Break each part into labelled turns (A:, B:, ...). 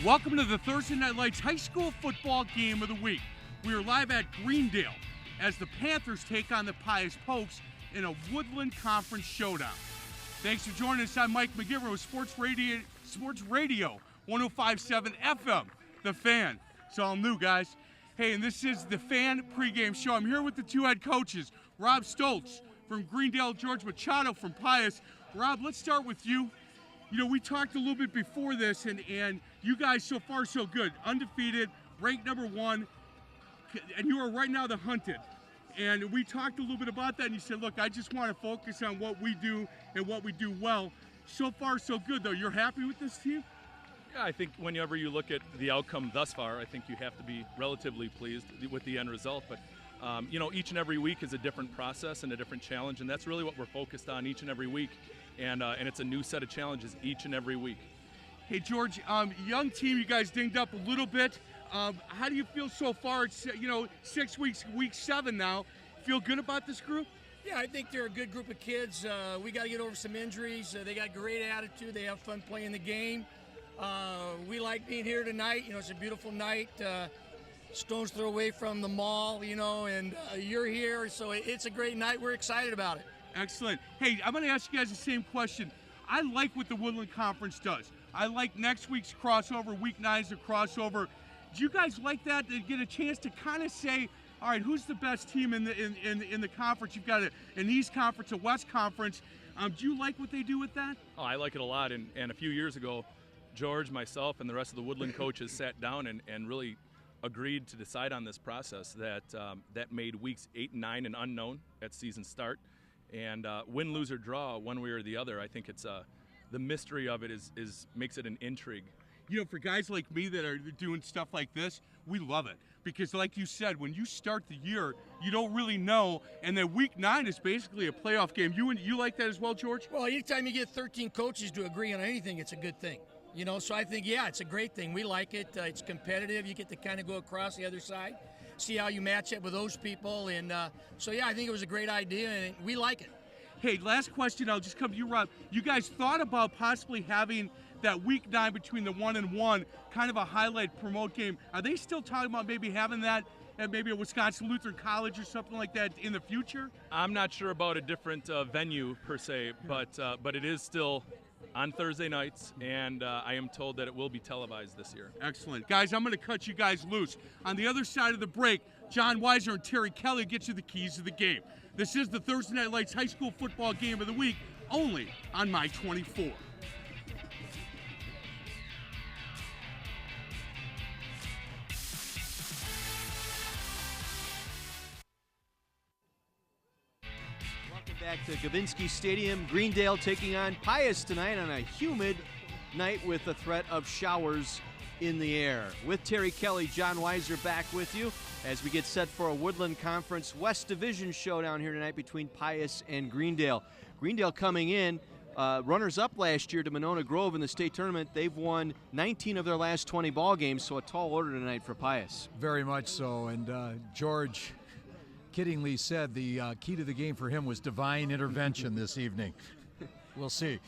A: Welcome to the Thursday Night Lights High School Football Game of the Week. We are live at Greendale as the Panthers take on the Pius Pokes in a Woodland Conference showdown. Thanks for joining us. I'm Mike McGivern with Sports Radio 105.7 FM, The Fan. It's all new, guys. Hey, and this is the Fan pregame show. I'm here with the two head coaches, Rob Stoltz from Greendale, George Machado from Pius. Rob, let's start with you. You know, we talked a little bit before this, and you guys so far so good. Undefeated, ranked number 1, and you are right now the hunted. And we talked a little bit about that, and you said, look, I just want to focus on what we do and what we do well. So far so good, though. You're happy with this team?
B: Yeah, I think whenever you look at the outcome thus far, I think you have to be relatively pleased with the end result. But, you know, each and every week is a different process and a different challenge, and that's really what we're focused on each and every week. And it's a new set of challenges each and every week.
A: Hey, George, young team, you guys dinged up a little bit. How do you feel so far? It's, 6 weeks, week 7 now. Feel good about this group?
C: Yeah, I think they're a good group of kids. We got to get over some injuries. They got great attitude. They have fun playing the game. We like being here tonight. You know, it's a beautiful night. Stone's throw away from the mall, and you're here, so it's a great night. We're excited about it.
A: Excellent. Hey, I'm going to ask you guys the same question. I like what the Woodland Conference does. I like next week's crossover. Week 9's the crossover. Do you guys like that, to get a chance to kind of say, all right, who's the best team in the conference? You've got an East Conference, a West Conference. Do you like what they do with that?
B: Oh, I like it a lot. And a few years ago, George, myself, and the rest of the Woodland coaches sat down and really agreed to decide on this process that made weeks 8 and 9 an unknown at season start. And win, lose, or draw, one way or the other, I think it's the mystery of it is makes it an intrigue.
A: You know, for guys like me that are doing stuff like this, we love it. Because like you said, when you start the year, you don't really know. And then week 9 is basically a playoff game. You like that as well, George?
C: Well, anytime you get 13 coaches to agree on anything, it's a good thing. So I think, yeah, it's a great thing. We like it. It's competitive. You get to kind of go across the other side, see how you match up with those people. And so, yeah, I think it was a great idea, and we like it.
A: Hey, last question. I'll just come to you, Rob. You guys thought about possibly having that week 9 between the 1 and 1, kind of a highlight promote game. Are they still talking about maybe having that at maybe a Wisconsin Lutheran College or something like that in the future?
B: I'm not sure about a different venue per se, but it is still on Thursday nights, and I am told that it will be televised this year.
A: Excellent. Guys, I'm going to cut you guys loose. On the other side of the break, John Weiser and Terry Kelly get you the keys to the game. This is the Thursday Night Lights High School Football Game of the Week, only on My 24.
D: Back to Gavinsky Stadium, Greendale taking on Pius tonight on a humid night with the threat of showers in the air. With Terry Kelly, John Weiser back with you as we get set for a Woodland Conference West Division showdown here tonight between Pius and Greendale. Greendale coming in, runners-up last year to Monona Grove in the state tournament. They've won 19 of their last 20 ball games, so a tall order tonight for Pius.
E: Very much so, and George kiddingly said the key to the game for him was divine intervention this evening. We'll see.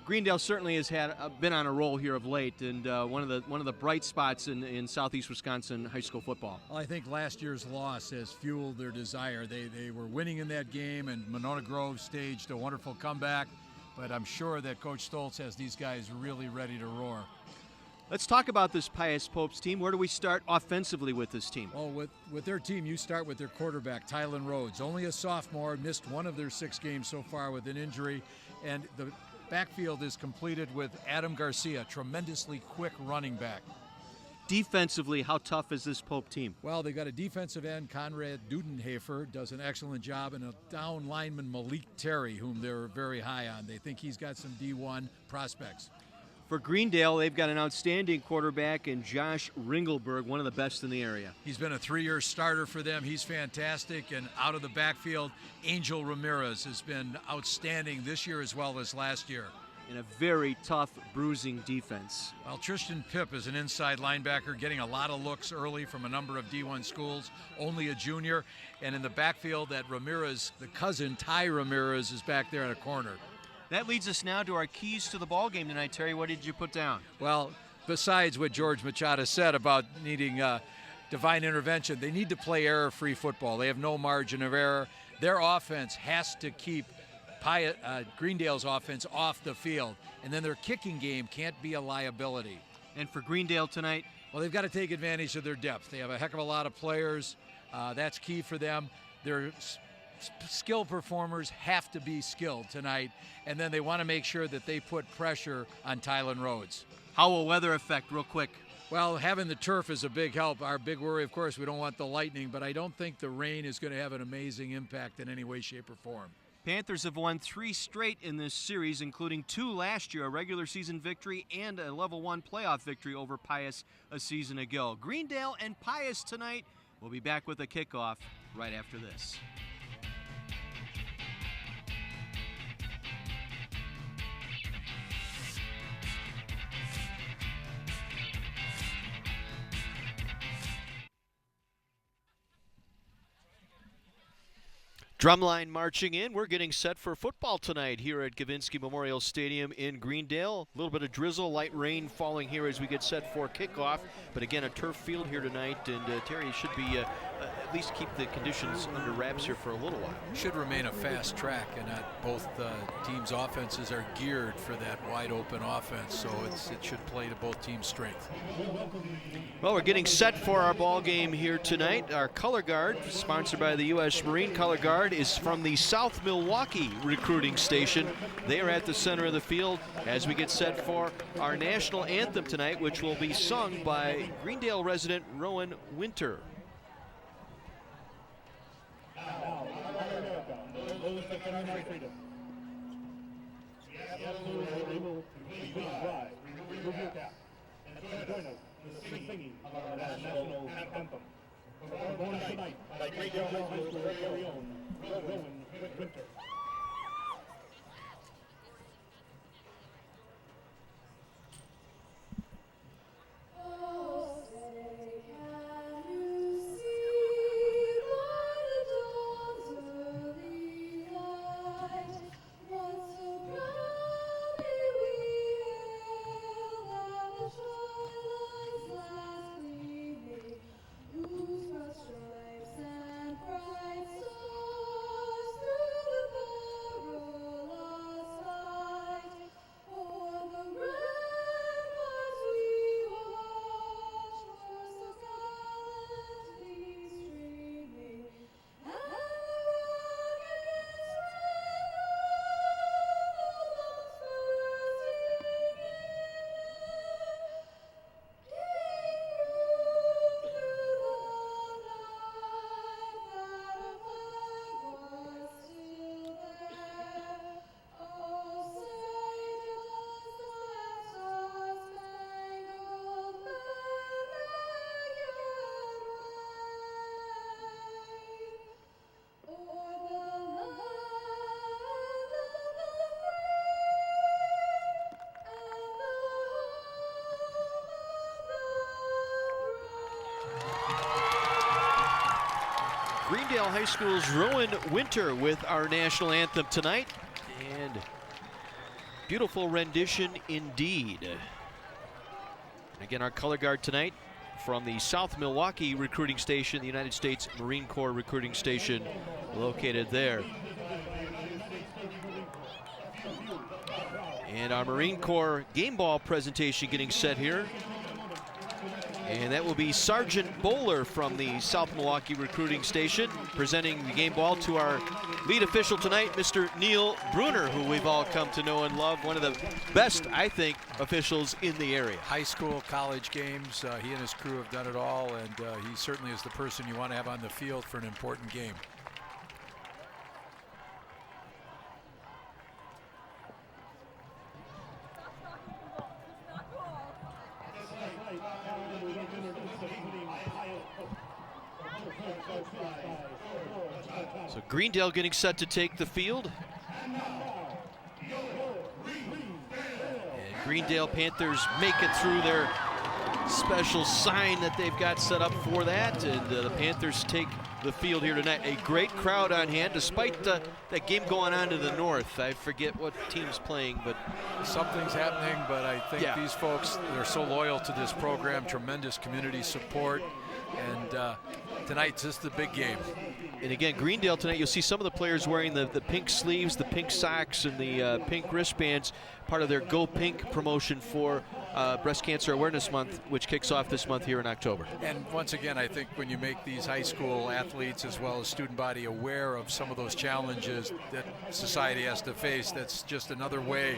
D: Greendale certainly has been on a roll here of late, and one of the bright spots in Southeast Wisconsin high school football.
E: Well, I think last year's loss has fueled their desire. They were winning in that game, and Monona Grove staged a wonderful comeback. But I'm sure that Coach Stoltz has these guys really ready to roar.
D: Let's talk about this Pius Popes team. Where do we start offensively with this team?
E: Well, with their team, you start with their quarterback, Tylen Rhodes. Only a sophomore, missed one of their 6 games so far with an injury. And the backfield is completed with Adam Garcia, tremendously quick running back.
D: Defensively, how tough is this Pope team?
E: Well, they got a defensive end, Conrad Dudenhafer, does an excellent job, and a down lineman, Malik Terry, whom they're very high on. They think he's got some D1 prospects.
D: For Greendale, they've got an outstanding quarterback in Josh Ringelberg, one of the best in the area.
E: He's been a 3-year starter for them. He's fantastic. And out of the backfield, Angel Ramirez has been outstanding this year as well as last year.
D: In a very tough, bruising defense.
E: Well, Tristan Pipp is an inside linebacker, getting a lot of looks early from a number of D1 schools, only a junior. And in the backfield, that Ramirez, the cousin, Ty Ramirez, is back there in a corner.
D: That leads us now to our keys to the ball game tonight. Terry, what did you put down?
E: Well, besides what George Machado said about needing divine intervention, they need to play error-free football. They have no margin of error. Their offense has to keep Greendale's offense off the field, and then their kicking game can't be a liability.
D: And for Greendale tonight?
E: Well, they've got to take advantage of their depth. They have a heck of a lot of players. That's key for them. Their skill performers have to be skilled tonight, and then they want to make sure that they put pressure on Tylen Rhodes.
D: How will weather affect, real quick?
E: Well, having the turf is a big help. Our big worry, of course, we don't want the lightning, but I don't think the rain is going to have an amazing impact in any way, shape, or form.
D: Panthers have won 3 straight in this series, including 2 last year, a regular season victory and a level 1 playoff victory over Pius a season ago. Greendale and Pius tonight. We'll be back with a kickoff right after this. Drumline marching in. We're getting set for football tonight here at Gavinsky Memorial Stadium in Greendale. A little bit of drizzle, light rain falling here as we get set for kickoff. But again, a turf field here tonight, and Terry, should be at least keep the conditions under wraps here for a little while.
E: Should remain a fast track, and both teams' offenses are geared for that wide open offense, so it should play to both teams' strength.
D: Well, we're getting set for our ball game here tonight. Our color guard, sponsored by the U.S. Marine Color Guard, is from the South Milwaukee recruiting station. They are at the center of the field as we get set for our national anthem tonight, which will be sung by Greendale resident Rowan Winter.
F: Born tonight by Greendale High School's very own Rowan Winter.
D: Greendale High School's Rowan Winter with our national anthem tonight, and beautiful rendition indeed. Again, our color guard tonight from the South Milwaukee recruiting station, the United States Marine Corps recruiting station located there. And our Marine Corps game ball presentation getting set here. And that will be Sergeant Bowler from the South Milwaukee recruiting station, presenting the game ball to our lead official tonight, Mr. Neil Bruner, who we've all come to know and love. One of the best, I think, officials in the area.
E: High school, college games, he and his crew have done it all, and he certainly is the person you want to have on the field for an important game.
D: So Greendale getting set to take the field. And Greendale Panthers make it through their special sign that they've got set up for that. And the Panthers take the field here tonight. A great crowd on hand, despite that game going on to the north. I forget what team's playing, but
E: something's happening. But I think these folks, they're so loyal to this program, tremendous community support, and tonight's just the big game.
D: And again, Greendale tonight, you'll see some of the players wearing the pink sleeves, the pink socks, and the pink wristbands, part of their Go Pink promotion for Breast Cancer Awareness Month, which kicks off this month here in October.
E: And once again, I think when you make these high school athletes as well as student body aware of some of those challenges that society has to face, that's just another way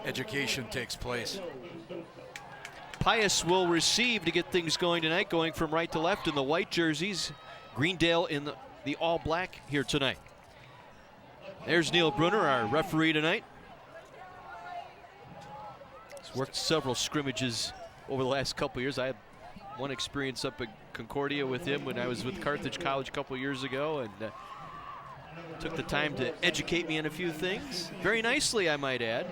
E: education takes place.
D: Pius will receive to get things going tonight, going from right to left in the white jerseys. Greendale in the all black here tonight. There's Neil Brunner, our referee tonight. He's worked several scrimmages over the last couple years. I had one experience up at Concordia with him when I was with Carthage College a couple years ago, and took the time to educate me on a few things. Very nicely, I might add.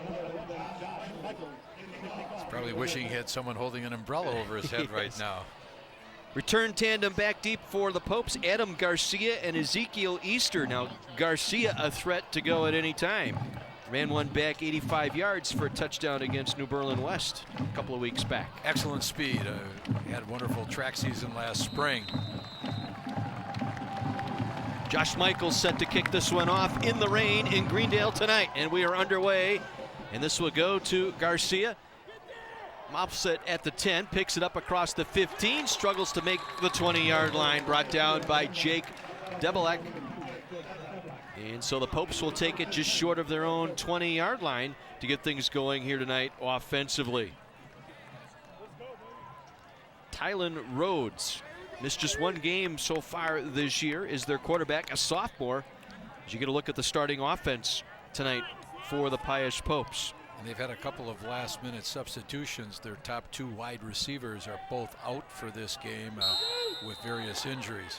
E: He's probably wishing he had someone holding an umbrella over his head right now.
D: Return tandem back deep for the Popes, Adam Garcia and Ezekiel Easter. Now Garcia a threat to go at any time. Ran one back 85 yards for a touchdown against New Berlin West a couple of weeks back.
E: Excellent speed. Had a wonderful track season last spring.
D: Josh Michaels set to kick this one off in the rain in Greendale tonight, and we are underway. And this will go to Garcia. Mopset at the 10, picks it up across the 15, struggles to make the 20-yard line, brought down by Jake Debelek. And so the Popes will take it just short of their own 20-yard line to get things going here tonight offensively. Tylen Rhodes missed just one game so far this year, is their quarterback, a sophomore. As you get a look at the starting offense tonight for the Pius Popes.
E: And they've had a couple of last-minute substitutions. Their top two wide receivers are both out for this game with various injuries.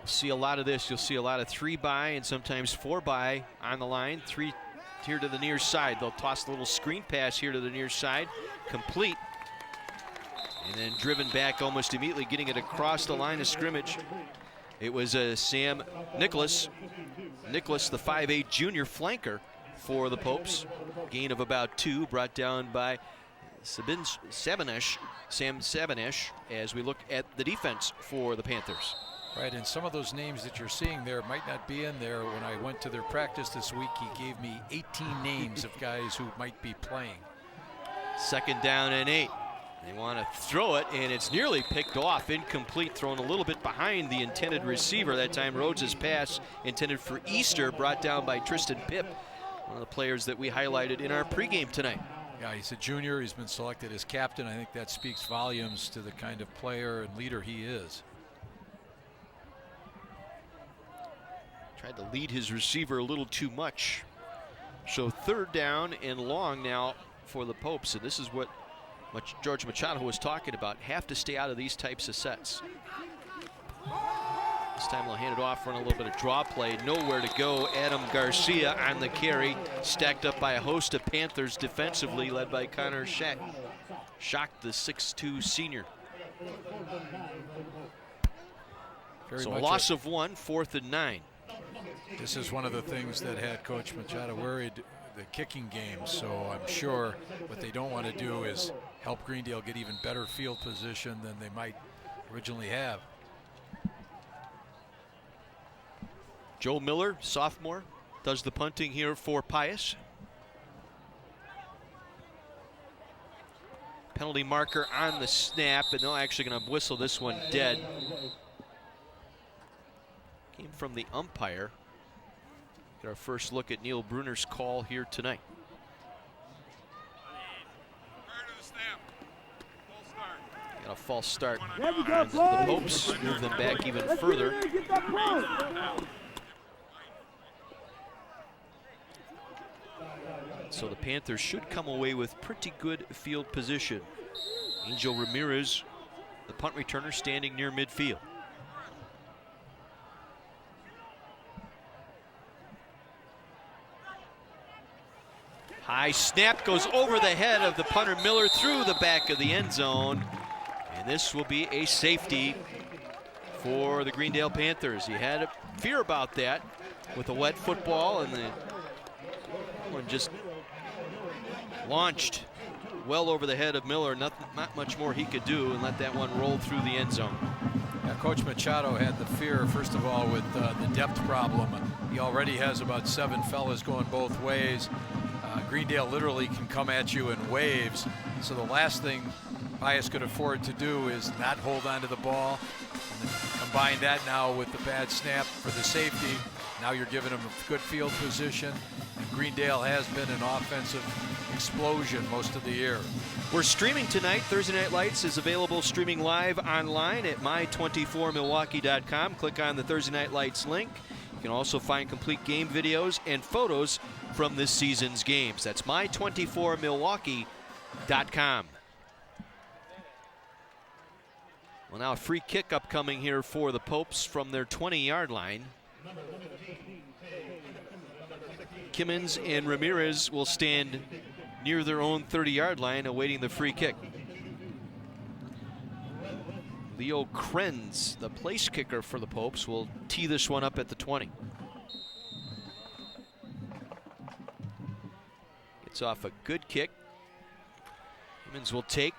D: You'll see a lot of this. You'll see a lot of 3-by and sometimes 4-by on the line. 3 here to the near side. They'll toss a little screen pass here to the near side. Complete. And then driven back almost immediately, getting it across the line of scrimmage. It was Sam Nicholas. Nicholas, the 5'8" junior flanker for the Popes. Gain of about 2, brought down by Sam Sabanesh, as we look at the defense for the Panthers.
E: Right, and some of those names that you're seeing there might not be in there. When I went to their practice this week, he gave me 18 names of guys who might be playing.
D: 2nd down and 8. They want to throw it, and it's nearly picked off, incomplete, thrown a little bit behind the intended receiver. That time Rhodes' pass intended for Easter, brought down by Tristan Pipp, one of the players that we highlighted in our pregame tonight.
E: Yeah, he's a junior. He's been selected as captain. I think that speaks volumes to the kind of player and leader he is.
D: Tried to lead his receiver a little too much. So 3rd down and long now for the Popes, and this is what George Machado was talking about. Have to stay out of these types of sets. This time they'll hand it off, run a little bit of draw play. Nowhere to go. Adam Garcia on the carry, stacked up by a host of Panthers defensively, led by Connor Shack. Shocked, the 6'2" senior. So a loss of 1, 4th and 9.
E: This is one of the things that had Coach Machado worried, the kicking game. So I'm sure what they don't want to do is help Greendale get even better field position than they might originally have.
D: Joe Miller, sophomore, does the punting here for Pius. Penalty marker on the snap, and they're actually going to whistle this one dead. Came from the umpire. Get our first look at Neil Brunner's call here tonight. Got a false start. The Popes move them back even further. So the Panthers should come away with pretty good field position. Angel Ramirez, the punt returner, standing near midfield. High snap goes over the head of the punter Miller through the back of the end zone. And this will be a safety for the Greendale Panthers. You had a fear about that with a wet football, and the one just launched well over the head of Miller. Not much more he could do, and let that one roll through the end zone.
E: Yeah, Coach Machado had the fear, first of all, with the depth problem. He already has about 7 fellas going both ways. Greendale literally can come at you in waves. So the last thing Pius could afford to do is not hold on to the ball. And then combine that now with the bad snap for the safety. Now you're giving him a good field position. And Greendale has been an offensive explosion most of the year.
D: We're streaming tonight. Thursday Night Lights is available streaming live online at my24milwaukee.com. Click on the Thursday Night Lights link. You can also find complete game videos and photos from this season's games. That's my24milwaukee.com. Well, now a free kick upcoming here for the Popes from their 20-yard line. Kimmins and Ramirez will stand near their own 30-yard line awaiting the free kick. Leo Krenz, the place kicker for the Popes, will tee this one up at the 20. Gets off a good kick. Kimmins will take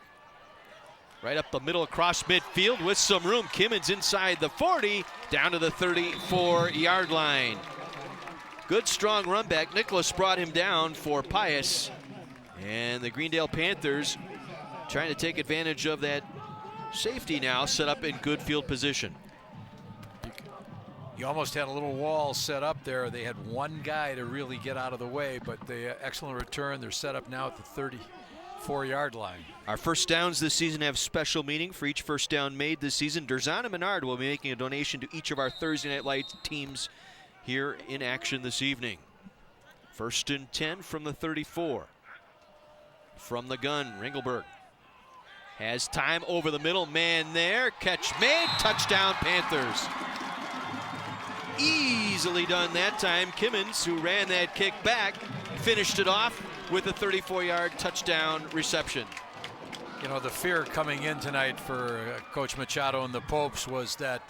D: right up the middle across midfield with some room. Kimmins inside the 40, down to the 34-yard line. Good strong run back. Nicholas brought him down for Pius. And the Greendale Panthers trying to take advantage of that safety now, set up in good field position.
E: You almost had a little wall set up there. They had one guy to really get out of the way, but the excellent return. They're set up now at the 34-yard line.
D: Our first downs this season have special meaning. For each first down made this season, Derzana and Menard will be making a donation to each of our Thursday Night Lights teams here in action this evening. 1st and 10 from the 34. From the gun, Ringelberg has time over the middle, man there, catch made, touchdown Panthers. Easily done that time. Kimmins, who ran that kick back, finished it off with a 34-yard touchdown reception.
E: You know, the fear coming in tonight for Coach Machado and the Popes was that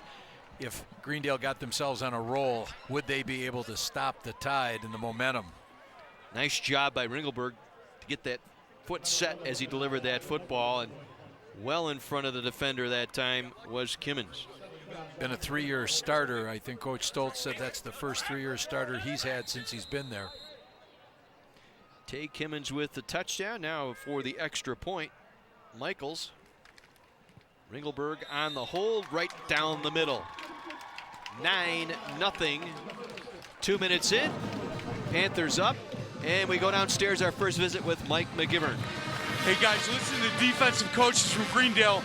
E: if Greendale got themselves on a roll, would they be able to stop the tide and the momentum?
D: Nice job by Ringelberg to get that foot set as he delivered that football, and well in front of the defender that time was Kimmins.
E: Been a 3-year starter. I think Coach Stoltz said that's the first 3-year starter he's had since he's been there.
D: Tay Kimmins with the touchdown. Now for the extra point, Michaels. Ringelberg on the hold, right down the middle. 9-0. 2 minutes in. Panthers up. And we go downstairs, our first visit with Mike McGivern.
A: Hey guys, listen to the defensive coaches from Greendale.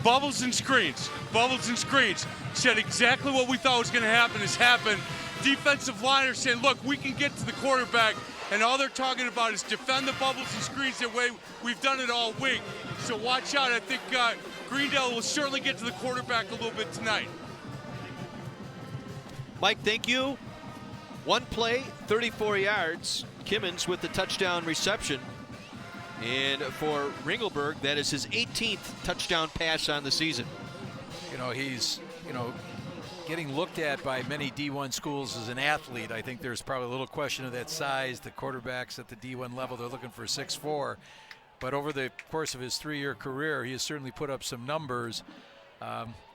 A: Bubbles and screens. Bubbles and screens. Said exactly what we thought was going to happen has happened. Defensive liners saying, look, we can get to the quarterback. And all they're talking about is defend the bubbles and screens the way we've done it all week. So watch out. I think Greendale will certainly get to the quarterback a little bit tonight.
D: Mike, thank you. One play, 34 yards. Kimmins with the touchdown reception. And for Ringelberg, that is his 18th touchdown pass on the season.
E: You know, he's, getting looked at by many D1 schools as an athlete. I think there's probably a little question of that size. The quarterbacks at the D1 level, they're looking for 6'4". But over the course of his 3-year career, he has certainly put up some numbers.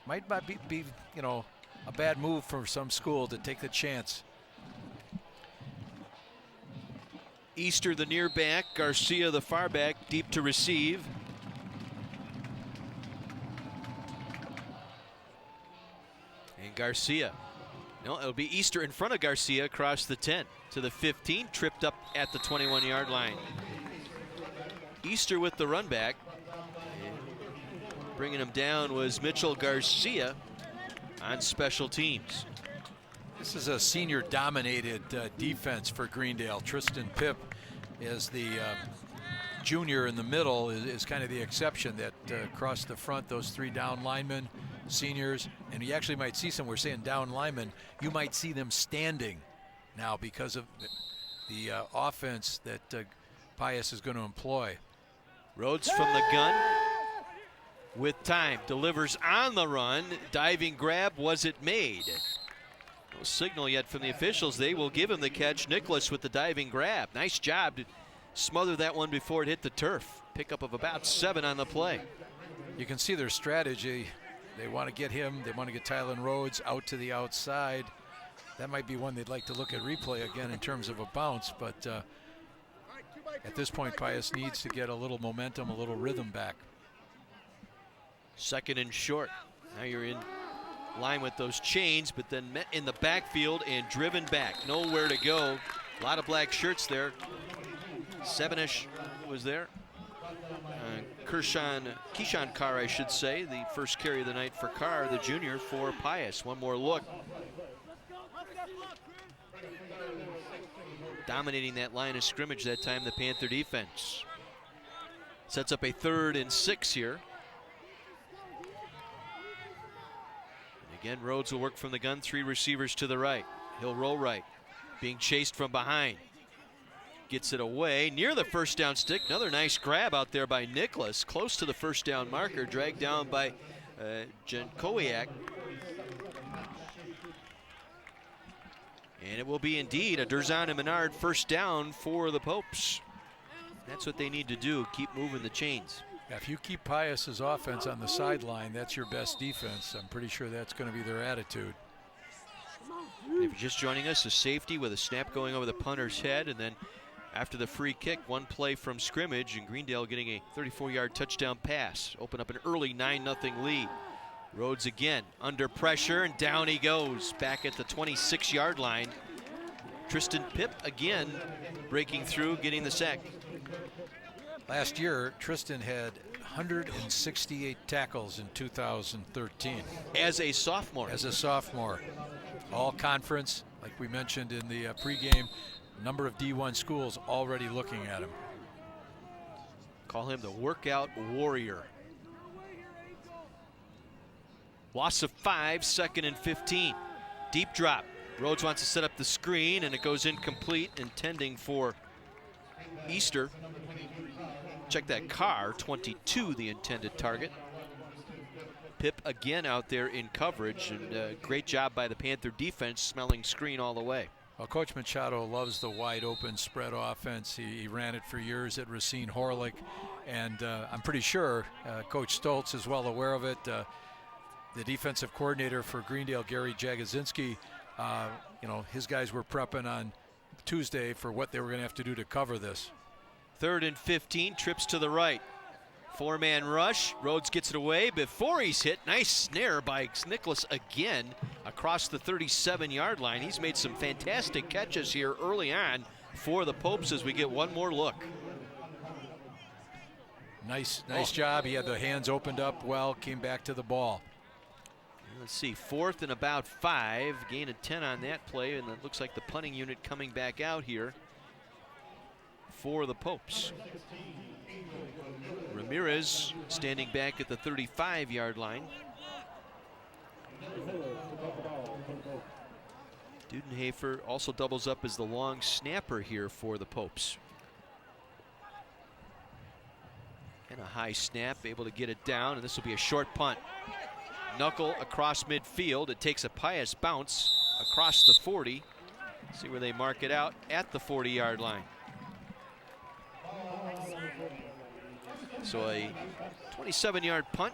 E: Might not be a bad move for some school to take the chance.
D: Easter, the near back. Garcia, the far back, deep to receive. And Garcia. No, it'll be Easter in front of Garcia across the 10 to the 15, tripped up at the 21-yard line. Easter with the run back. And bringing him down was Mitchell Garcia on special teams.
E: This is a senior-dominated defense for Greendale. Tristan Pipp is the junior in the middle, is kind of the exception that across the front, those 3 down linemen, seniors, and you actually might see some, we're saying down linemen, you might see them standing now because of the offense that Pius is going to employ.
D: Rhodes from the gun. with time. Delivers on the run. Diving grab. Was it made? No signal yet from the officials. They will give him the catch. Nicholas with the diving grab. Nice job to smother that one before it hit the turf. Pickup of about 7 on the play.
E: You can see their strategy. They want to get him. They want to get Tylen Rhodes out to the outside. That might be one they'd like to look at replay again in terms of a bounce, but at this point, Pius needs to get a little momentum, a little rhythm back.
D: 2nd and short. Now you're in line with those chains, but then met in the backfield and driven back. Nowhere to go. A lot of black shirts there. 7-ish was there. Keyshawn Carr, I should say, the first carry of the night for Carr, the junior for Pius. One more look. Dominating that line of scrimmage that time, the Panther defense. Sets up a 3rd and 6 here. And again, Rhodes will work from the gun, 3 receivers to the right. He'll roll right, being chased from behind. Gets it away near the first down stick. Another nice grab out there by Nicholas, close to the first down marker, dragged down by Jankowiak. And it will be indeed a Durzan and Menard first down for the Popes. That's what they need to do, keep moving the chains.
E: If you keep Pius's offense on the sideline, that's your best defense. I'm pretty sure that's going to be their attitude.
D: If you're just joining us, a safety with a snap going over the punter's head, and then after the free kick, 1 play from scrimmage, and Greendale getting a 34-yard touchdown pass. Open up an early 9-0 lead. Rhodes again under pressure, and down he goes back at the 26-yard line. Tristan Pipp again breaking through, getting the sack.
E: Last year, Tristan had 168 tackles in 2013.
D: As a sophomore.
E: As a sophomore. All conference, like we mentioned in the pregame, number of D1 schools already looking at him.
D: Call him the workout warrior. Loss of 5, 2nd and 15. Deep drop. Rhodes wants to set up the screen, and it goes incomplete, intending for Easter. Check that, Carr, 22, the intended target. Pipp again out there in coverage, and great job by the Panther defense, smelling screen all the way.
E: Well, Coach Machado loves the wide open spread offense. He ran it for years at Racine Horlick, and I'm pretty sure Coach Stoltz is well aware of it. The defensive coordinator for Greendale, Gary Jagosinski, his guys were prepping on Tuesday for what they were going to have to do to cover this.
D: 3rd and 15, trips to the right. 4-man rush. Rhodes gets it away before he's hit. Nice snare by Nicholas again across the 37-yard line. He's made some fantastic catches here early on for the Popes as we get one more look.
E: Nice job. He had the hands opened up well, came back to the ball.
D: Let's see, 4th and about 5. Gain of 10 on that play, and it looks like the punting unit coming back out here for the Popes. Ramirez standing back at the 35-yard line. Dudenhofer also doubles up as the long snapper here for the Popes. And a high snap, able to get it down, and this will be a short punt. Knuckle across midfield. It takes a Pius bounce across the 40. See where they mark it out at the 40-yard line. So a 27-yard punt,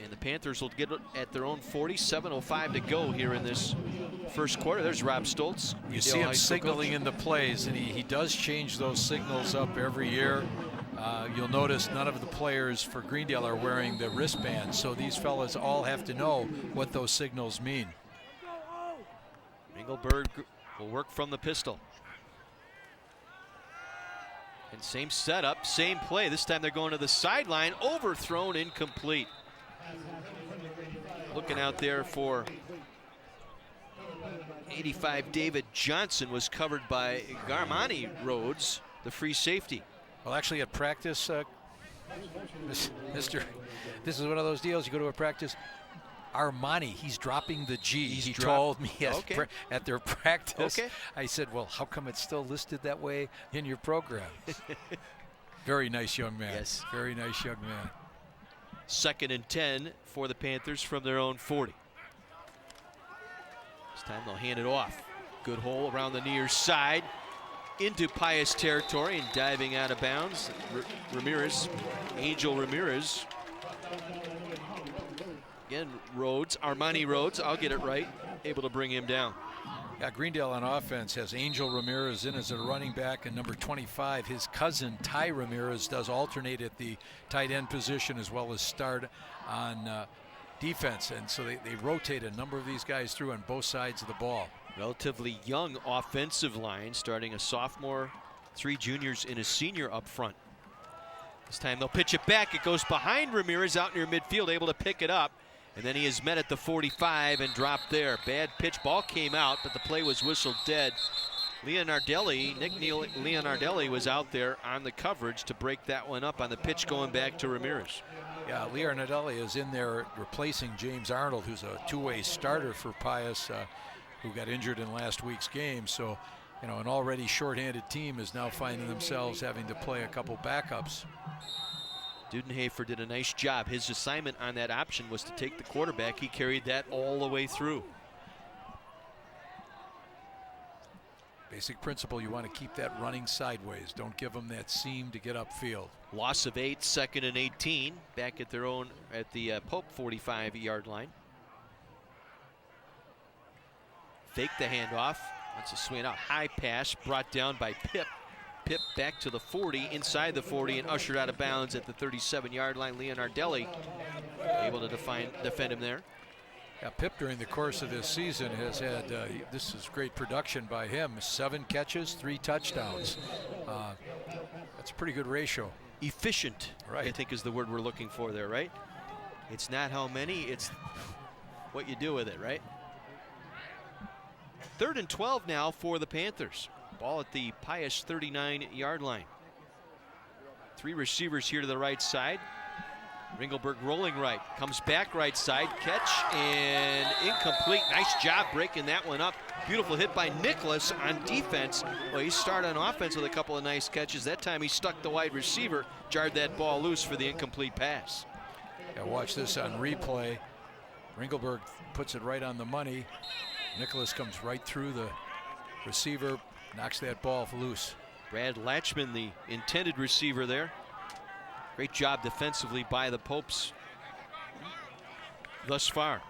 D: and the Panthers will get it at their own 40. 7:05 to go here in this first quarter. There's Rob Stoltz.
E: You see him signaling in the plays, and he does change those signals up every year. You'll notice none of the players for Greendale are wearing the wristbands, so these fellas all have to know what those signals mean.
D: Engelberg will work from the pistol. And same setup, same play. This time they're going to the sideline, overthrown, incomplete. Looking out there for 85, David Johnson was covered by Garmani Rhodes, the free safety.
E: Well, actually at practice, Mister, this is one of those deals. You go to a practice, Armani, he's dropping the G. He told me at their practice.
D: Okay.
E: I said, well, how come it's still listed that way in your program? Very nice young man.
D: Yes.
E: Very nice young man.
D: 2nd and 10 for the Panthers from their own 40. This time they'll hand it off. Good hole around the near side into Pius territory and diving out of bounds. Ramirez, Angel Ramirez. Again, Rhodes, Armani Rhodes, I'll get it right, able to bring him down.
E: Yeah, Greendale on offense has Angel Ramirez in as a running back, and number 25, his cousin Ty Ramirez, does alternate at the tight end position as well as start on defense. And so they rotate a number of these guys through on both sides of the ball.
D: Relatively young offensive line, starting a sophomore, 3 juniors and a senior up front. This time they'll pitch it back. It goes behind Ramirez out near midfield, able to pick it up. And then he is met at the 45 and dropped there. Bad pitch, ball came out, but the play was whistled dead. Nick Leonardelli was out there on the coverage to break that one up on the pitch going back to Ramirez.
E: Yeah, Leonardelli is in there replacing James Arnold, who's a two-way starter for Pius, who got injured in last week's game. So, you know, an already shorthanded team is now finding themselves having to play a couple backups.
D: Dudenhofer did a nice job. His assignment on that option was to take the quarterback. He carried that all the way through.
E: Basic principle, you want to keep that running sideways. Don't give them that seam to get upfield.
D: Loss of 8, 2nd and 18. Back at their own, at the Pope 45-yard line. Fake the handoff. Wants to swing out. High pass brought down by Pip. Pip back to the 40, inside the 40, and ushered out of bounds at the 37-yard line. Leonardelli able to defend him there.
E: Yeah, Pip during the course of this season has had, this is great production by him, 7 catches, 3 touchdowns. That's a pretty good ratio.
D: Efficient, right, I think is the word we're looking for there, right? It's not how many, it's what you do with it, right? 3rd and 12 now for the Panthers. Ball at the Pius 39-yard line. 3 receivers here to the right side. Ringelberg rolling right, comes back right side, catch and incomplete. Nice job breaking that one up. Beautiful hit by Nicholas on defense. Well, he started on offense with a couple of nice catches. That time he stuck the wide receiver, jarred that ball loose for the incomplete pass.
E: Yeah, watch this on replay. Ringelberg puts it right on the money. Nicholas comes right through the receiver, knocks that ball loose.
D: Brad Latchman, the intended receiver there. Great job defensively by the Popes thus far.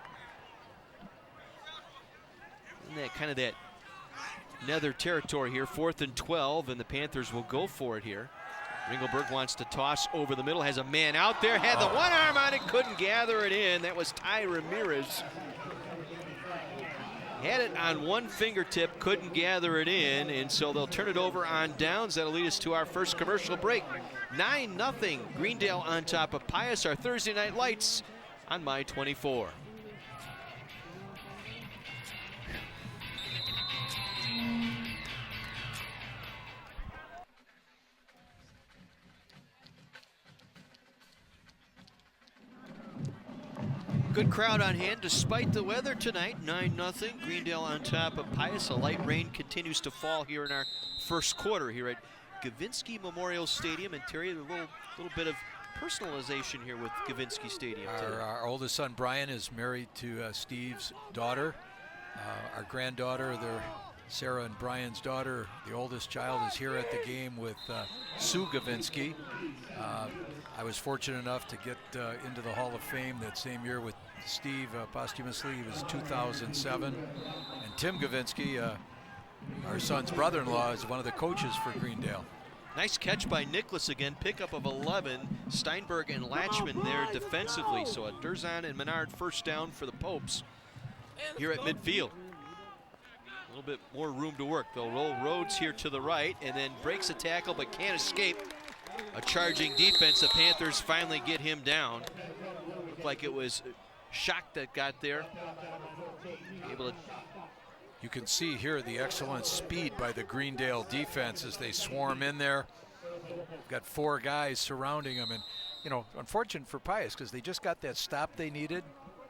D: And that kind of that nether territory here, 4th and 12, and the Panthers will go for it here. Ringelberg wants to toss over the middle, has a man out there, had the one arm on it, couldn't gather it in. That was Ty Ramirez. Had it on one fingertip, couldn't gather it in, and so they'll turn it over on downs. That'll lead us to our first commercial break. 9-0, Greendale on top of Pius, our Thursday night lights on My 24. Good crowd on hand despite the weather tonight. 9-0, Greendale on top of Pius. A light rain continues to fall here in our first quarter here at Gavinsky Memorial Stadium. And Terry, a little bit of personalization here with Gavinsky Stadium.
E: Our oldest son Brian is married to Steve's daughter. Our granddaughter, Sarah and Brian's daughter, the oldest child, is here at the game with Sue Gavinsky. I was fortunate enough to get into the Hall of Fame that same year with Steve posthumously. It was 2007. And Tim Gavinsky, our son's brother-in-law, is one of the coaches for Greendale.
D: Nice catch by Nicholas again, pickup of 11. Steinberg and Latchman there defensively. So a Durzan and Menard first down for the Popes here at midfield. A little bit more room to work. They'll roll Rhodes here to the right and then breaks a tackle but can't escape a charging defense. The Panthers finally get him down. Looked like it was Shock that got there. Able to.
E: You can see here the excellent speed by the Greendale defense as they swarm in there. Got 4 guys surrounding them, and you know, unfortunate for Pius because they just got that stop they needed.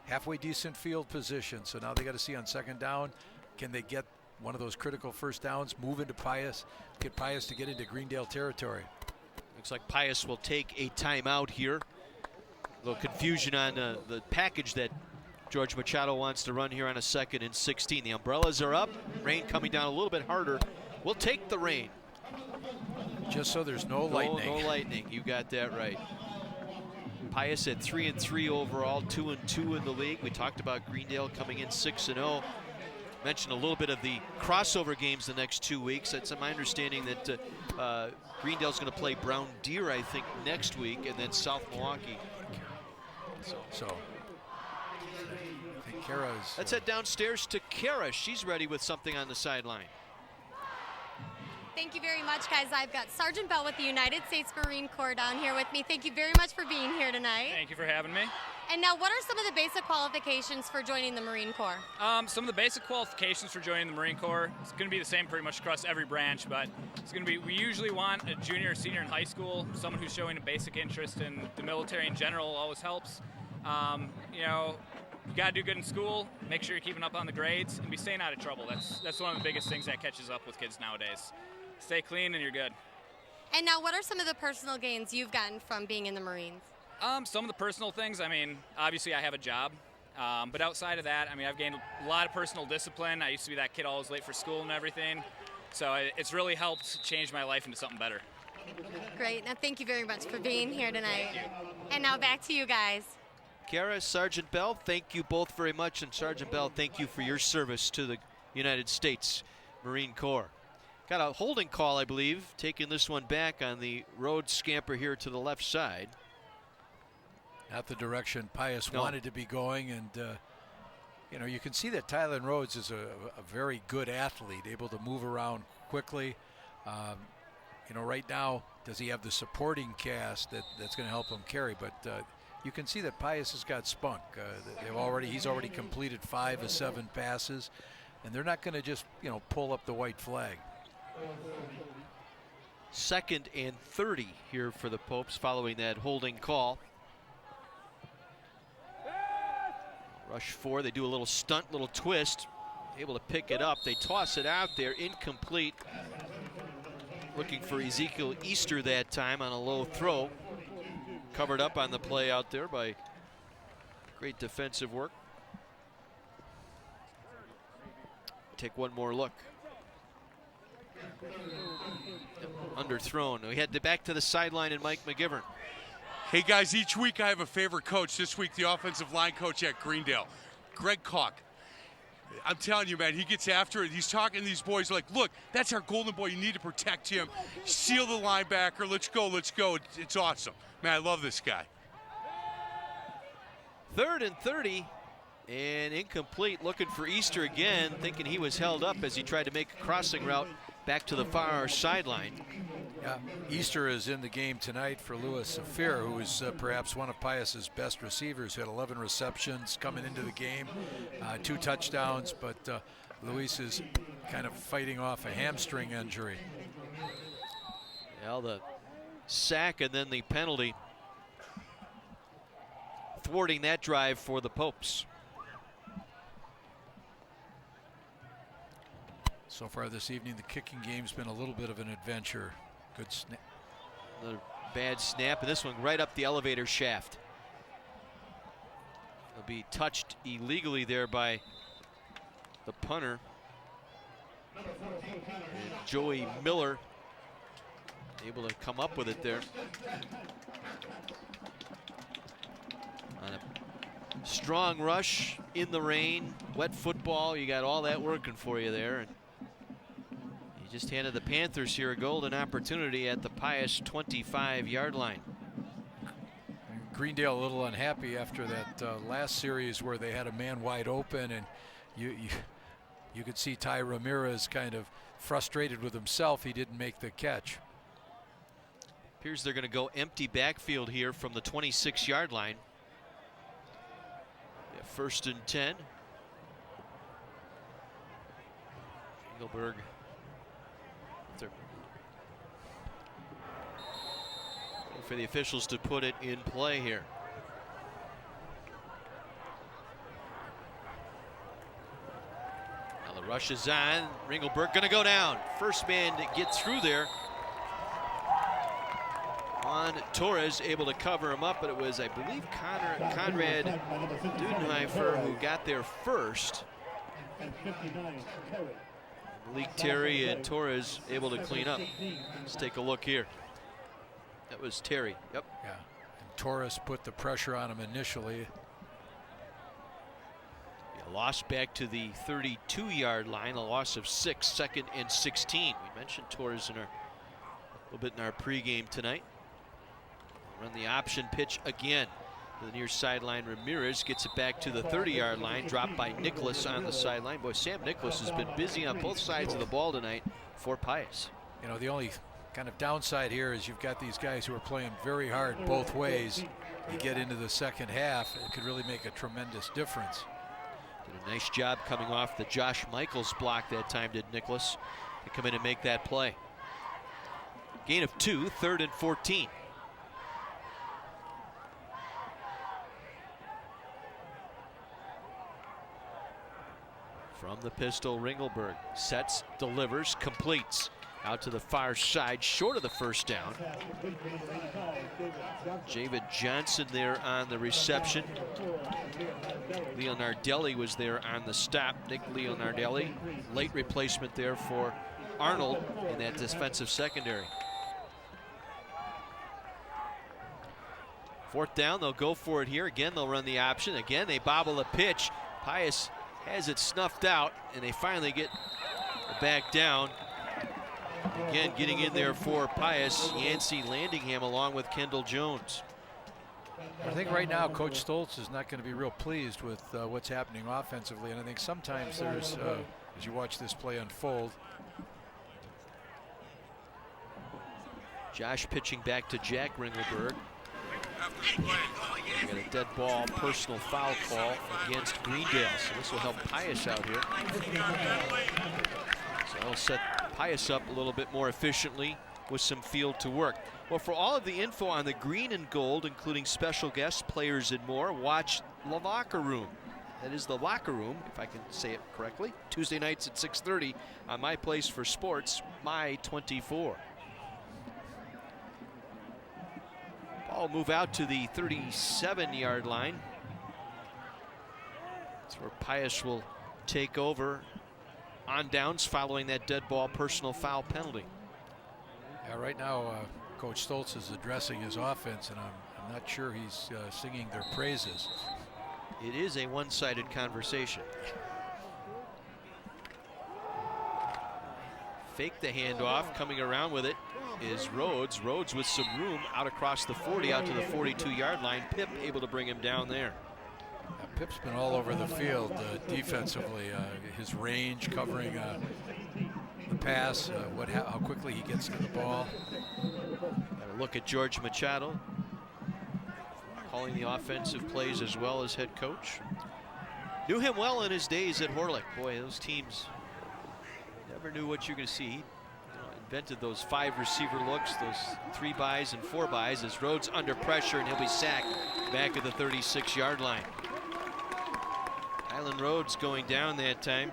E: Halfway decent field position, so now they got to see on 2nd down, can they get one of those critical first downs, move into Pius, get Pius to get into Greendale territory.
D: Looks like Pius will take a timeout here. A little confusion on the package that George Machado wants to run here on a 2nd and 16. The umbrellas are up. Rain coming down a little bit harder. We'll take the rain.
E: Just so there's no lightning.
D: No lightning. You got that right. Pius at 3-3 overall, 2-2 in the league. We talked about Greendale coming in 6-0. Mentioned a little bit of the crossover games the next 2 weeks. It's my understanding that Greendale's going to play Brown Deer, I think, next week, and then South Milwaukee.
E: So I think Kara's.
D: Let's head downstairs to Kara. She's ready with something on the sideline.
G: Thank you very much, guys. I've got Sergeant Bell with the United States Marine Corps down here with me. Thank you very much for being here tonight.
H: Thank you for having me.
G: And now, what are some of the basic qualifications for joining the Marine Corps?
H: Some of the basic qualifications for joining the Marine Corps, it's going to be the same pretty much across every branch, but it's going to be, we usually want a junior or senior in high school, someone who's showing a basic interest in the military in general always helps. You know, you got to do good in school, make sure you're keeping up on the grades, and be staying out of trouble. That's one of the biggest things that catches up with kids nowadays. Stay clean and you're good.
G: And now, what are some of the personal gains you've gotten from being in the Marines?
H: Some of the personal things, I mean, obviously I have a job, but outside of that, I mean, I've gained a lot of personal discipline. I used to be that kid always late for school and everything, so it's really helped change my life into something better.
G: Great. Now, thank you very much for being here tonight. And now back to you guys.
D: Kara, Sergeant Bell, thank you both very much, and Sergeant Bell, thank you for your service to the United States Marine Corps. Got a holding call, I believe, taking this one back on the road scamper here to the left side.
E: Not the direction Pius wanted to be going, and you know, you can see that Tylen Rhodes is a very good athlete, able to move around quickly. You know, right now, does he have the supporting cast that's going to help him carry? But you can see that Pius has got spunk. He's already completed 5 of 7 passes, and they're not going to just, you know, pull up the white flag.
D: 2nd and 30 here for the Popes following that holding call. Rush 4, they do a little stunt, little twist, able to pick it up. They toss it out there, incomplete. Looking for Ezekiel Easter that time on a low throw. Covered up on the play out there by great defensive work. Take one more look. Underthrown. We head back to the sideline and Mike McGivern.
A: Hey guys, each week I have a favorite coach. This week, the offensive line coach at Greendale, Greg Koch. I'm telling you, man, he gets after it. He's talking to these boys like, look, that's our golden boy. You need to protect him. Seal the linebacker. Let's go, let's go. It's awesome. Man, I love this guy.
D: 3rd and 30 and incomplete. Looking for Easter again, thinking he was held up as he tried to make a crossing route back to the far sideline.
E: Yeah, Easter is in the game tonight for Louis Safir, who is perhaps one of Pius's best receivers. Who had 11 receptions coming into the game, 2 touchdowns, but Luis is kind of fighting off a hamstring injury.
D: Well, the sack and then the penalty thwarting that drive for the Popes.
E: So far this evening, the kicking game's been a little bit of an adventure. Good snap.
D: Another bad snap, and this one right up the elevator shaft. It'll be touched illegally there by the punter. And Joey Miller able to come up with it there. On a strong rush in the rain, wet football, you got all that working for you there. And just handed the Panthers here a golden opportunity at the Pius 25-yard line.
E: Greendale a little unhappy after that last series where they had a man wide open, and you could see Ty Ramirez kind of frustrated with himself. He didn't make the catch.
D: Appears they're going to go empty backfield here from the 26-yard line. Yeah, 1st and 10. Engelberg. For the officials to put it in play here. Now the rush is on. Ringelberg going to go down. First man to get through there Juan Torres able to cover him up, but it was, I believe, Conrad Dudenheifer who got there first. Malik Terry and Torres able to clean up. Let's take a look here. That was Terry. Yep.
E: Yeah. And Torres put the pressure on him initially.
D: A loss back to the 32-yard line, a loss of 6, 2nd and 16. We mentioned Torres a little bit in our pregame tonight. Run the option pitch again. To the near sideline, Ramirez gets it back to the 30-yard line, dropped by Nicholas on the sideline. Boy, Sam Nicholas has been busy on both sides of the ball tonight for Pius.
E: You know, the only kind of downside here is you've got these guys who are playing very hard both ways. You get into the second half, it could really make a tremendous difference.
D: Did a nice job coming off the Josh Michaels block that time, did Nicholas, to come in and make that play. Gain of 2, 3rd and 14. From the pistol, Ringelberg sets, delivers, completes. Out to the far side, short of the first down. Javid Johnson there on the reception. Leonardelli was there on the stop. Nick Leonardelli, late replacement there for Arnold in that defensive secondary. 4th down, they'll go for it here. Again, they'll run the option. Again, they bobble the pitch. Pius has it snuffed out, and they finally get back down. Again, getting in there for Pius, Yancey Landingham along with Kendall Jones.
E: I think right now Coach Stoltz is not going to be real pleased with what's happening offensively, and I think sometimes there's, as you watch this play unfold.
D: Josh pitching back to Jack Ringelberg. Got a dead ball personal foul call against Greendale, so this will help Pius out here. So it'll set Pius up a little bit more efficiently with some field to work. Well, for all of the info on the green and gold, including special guests, players, and more, watch The Locker Room. That is The Locker Room, if I can say it correctly. Tuesday nights at 6:30 on My Place for Sports, My 24. Ball move out to the 37-yard line. That's where Pius will take over on downs following that dead ball personal foul penalty.
E: Yeah, right now Coach Stoltz is addressing his offense, and I'm not sure he's singing their praises.
D: It is a one-sided conversation. Fake the handoff, coming around with it is Rhodes. Rhodes with some room out across the 40, out to the 42-yard line. Pip able to bring him down there.
E: Pip's been all over the field defensively. His range covering the pass, how quickly he gets to the ball.
D: Got a look at George Machado, calling the offensive plays as well as head coach. Knew him well in his days at Horlick. Boy, those teams never knew what you're going to see. He invented those 5 receiver looks, those 3 buys and 4 buys as Rhodes under pressure, and he'll be sacked back at the 36-yard line. Kylan Rhodes going down that time.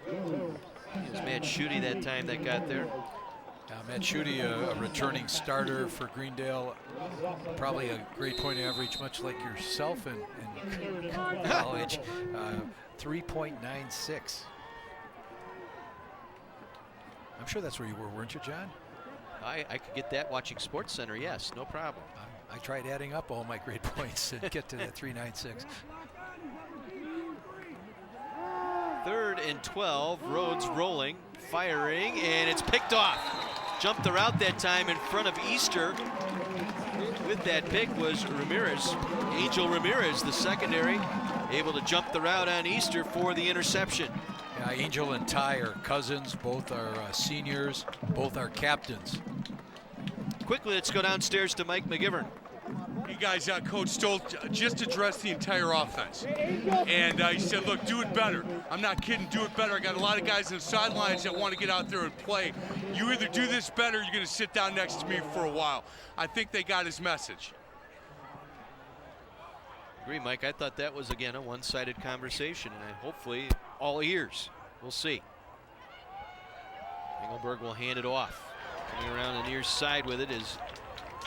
D: It was Matt Schutte that time that got there.
E: Matt Schutte, a returning starter for Greendale, probably a grade point average, much like yourself in college, 3.96. I'm sure that's where you were, weren't you, John?
D: I could get that watching Sports Center, yes, no problem.
E: I tried adding up all my grade points and get to that 3.96.
D: 3rd and 12, Rhodes rolling, firing, and it's picked off. Jumped the route that time in front of Easter. With that pick was Ramirez, Angel Ramirez, the secondary, able to jump the route on Easter for the interception.
E: Yeah, Angel and Ty are cousins, both are seniors, both are captains.
D: Quickly, let's go downstairs to Mike McGivern.
A: You guys, Coach Stoltz just addressed the entire offense. And he said, look, do it better. I'm not kidding, do it better. I got a lot of guys on the sidelines that want to get out there and play. You either do this better or you're going to sit down next to me for a while. I think they got his message.
D: Agree, Mike. I thought that was, again, a one-sided conversation, and hopefully all ears. We'll see. Engelberg will hand it off. Coming around the near side with it is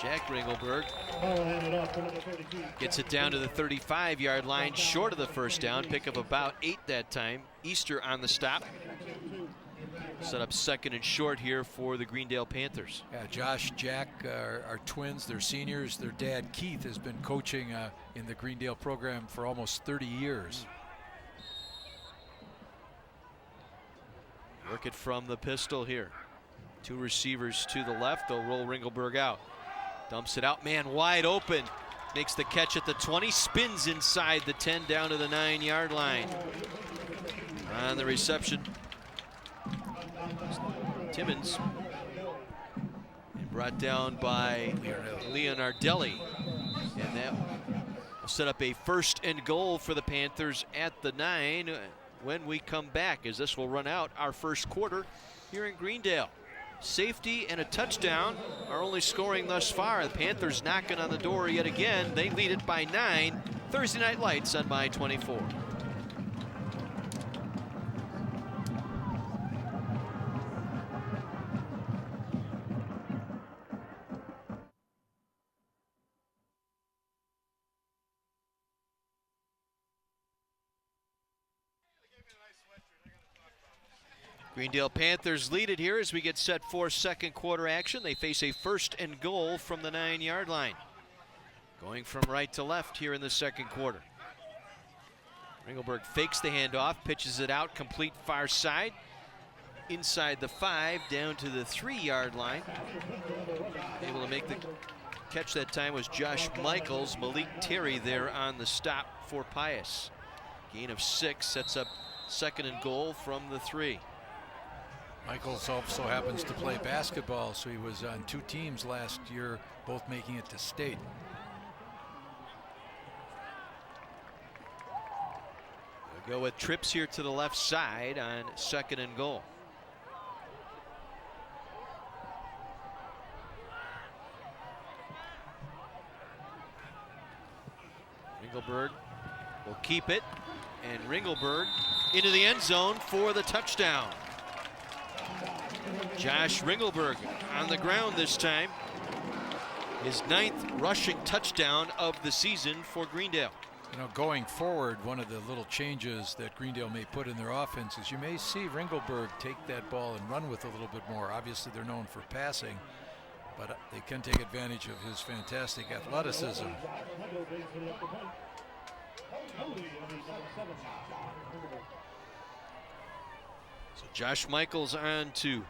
D: Jack Ringelberg
F: Ball handed off to number 32.
D: gets it down to the 35-yard line, short of the first down. Pick up about 8 that time. Easter on the stop. Set up second and short here for the Greendale Panthers.
E: Yeah, Josh, Jack are twins. They're seniors. Their dad, Keith, has been coaching in the Greendale program for almost 30 years.
D: Work it from the pistol here. 2 receivers to the left. They'll roll Ringelberg out. Dumps it out, man wide open. Makes the catch at the 20, spins inside the 10 down to the 9-yard line. On the reception, Timmons. And brought down by Leonardelli. And that will set up a 1st and goal for the Panthers at the 9 when we come back, as this will run out our first quarter here in Greendale. Safety and a touchdown are only scoring thus far. The Panthers knocking on the door yet again. They lead it by 9. Thursday Night Lights on My 24. Greendale Panthers lead it here as we get set for second quarter action. They face a 1st and goal from the 9-yard line. Going from right to left here in the second quarter. Ringelberg fakes the handoff, pitches it out, complete far side. Inside the 5, down to the 3-yard line. Able to make the catch that time was Josh Michaels. Malik Terry there on the stop for Pius. Gain of 6 sets up second and goal from the 3.
E: Michaels also happens to play basketball, so he was on 2 teams last year, both making it to state.
D: We'll go with trips here to the left side on second and goal. Ringelberg will keep it, and Ringelberg into the end zone for the touchdown. Josh Ringelberg on the ground this time. His 9th rushing touchdown of the season for Greendale.
E: You know, going forward, one of the little changes that Greendale may put in their offense is you may see Ringelberg take that ball and run with a little bit more. Obviously, they're known for passing, but they can take advantage of his fantastic athleticism.
D: So Josh Michaels on to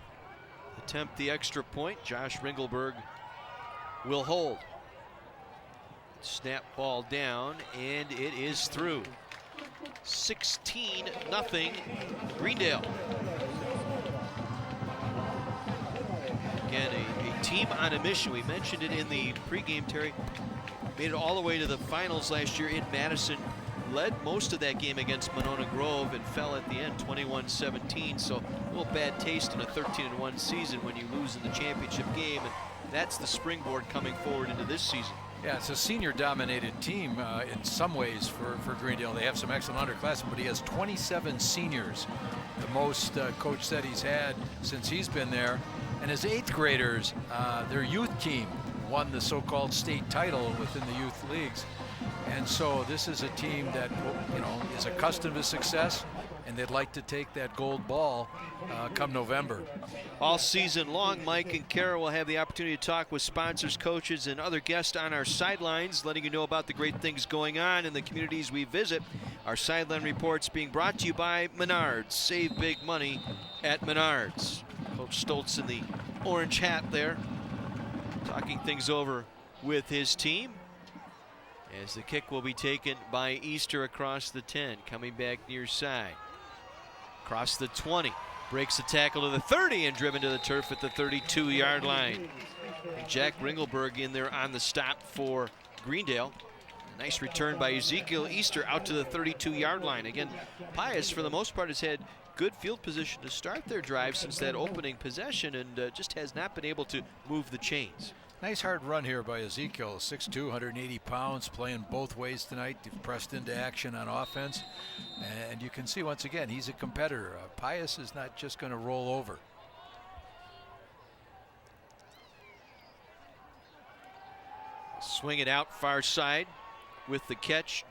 D: attempt the extra point. Josh Ringelberg will hold. Snap ball down, and it is through. 16-0 Greendale. Again, a team on a mission. We mentioned it in the pregame, Terry. Made it all the way to the finals last year in Madison. Led most of that game against Monona Grove and fell at the end 21-17. So a little bad taste in a 13-1 season when you lose in the championship game. And that's the springboard coming forward into this season.
E: Yeah, it's a senior-dominated team in some ways for Greendale. They have some excellent underclassmen, but he has 27 seniors, the most Coach said he's had since he's been there. And his 8th graders, their youth team won the so-called state title within the youth leagues. And so this is a team that, you know, is accustomed to success, and they'd like to take that gold ball come November.
D: All season long, Mike and Kara will have the opportunity to talk with sponsors, coaches, and other guests on our sidelines, letting you know about the great things going on in the communities we visit. Our sideline reports being brought to you by Menards. Save big money at Menards. Coach Stoltz in the orange hat there, talking things over with his team. As the kick will be taken by Easter across the 10, coming back near side. Across the 20, breaks the tackle to the 30 and driven to the turf at the 32-yard line. And Jack Ringelberg in there on the stop for Greendale. Nice return by Ezekiel Easter out to the 32-yard line. Again, Pius, for the most part, has had good field position to start their drive since that opening possession, and just has not been able to move the chains.
E: Nice hard run here by Ezekiel, 6'2", 180 pounds, playing both ways tonight, pressed into action on offense. And you can see once again, he's a competitor. Pius is not just going to roll over.
D: Swing it out far side with the catch.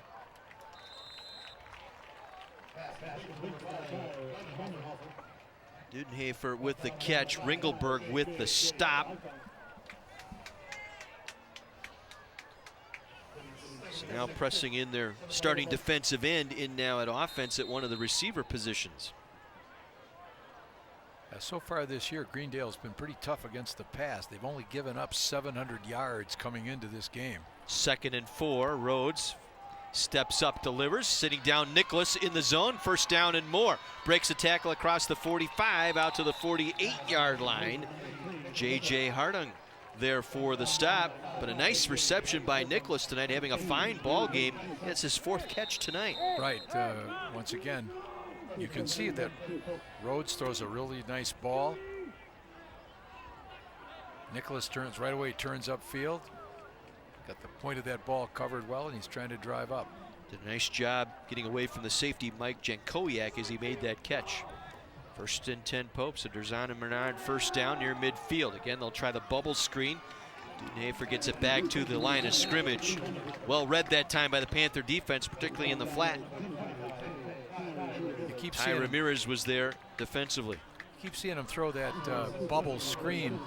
D: Dudenhofer with the catch. Ringelberg with the stop. So now pressing in their starting defensive end in now at offense at one of the receiver positions.
E: So far this year, Greendale's been pretty tough against the pass. They've only given up 700 yards coming into this game.
D: 2nd and 4. Rhodes steps up, delivers, sitting down Nicholas in the zone. 1st down and more. Breaks a tackle across the 45 out to the 48-yard line. J.J. Hardung there for the stop, but a nice reception by Nicholas tonight, having a fine ball game. That's his 4th catch tonight.
E: Right. Once again, you can see that Rhodes throws a really nice ball. Nicholas turns right away, turns upfield. Got the point of that ball covered well, and he's trying to drive up.
D: Did a nice job getting away from the safety, Mike Jankowiak, as he made that catch. 1st and 10 Popes. A Derzan and Bernard 1st down near midfield. Again, they'll try the bubble screen. Dudenhofer gets it back to the line of scrimmage. Well read that time by the Panther defense, particularly in the flat. Ty Ramirez was there defensively.
E: Keep seeing him throw that bubble screen.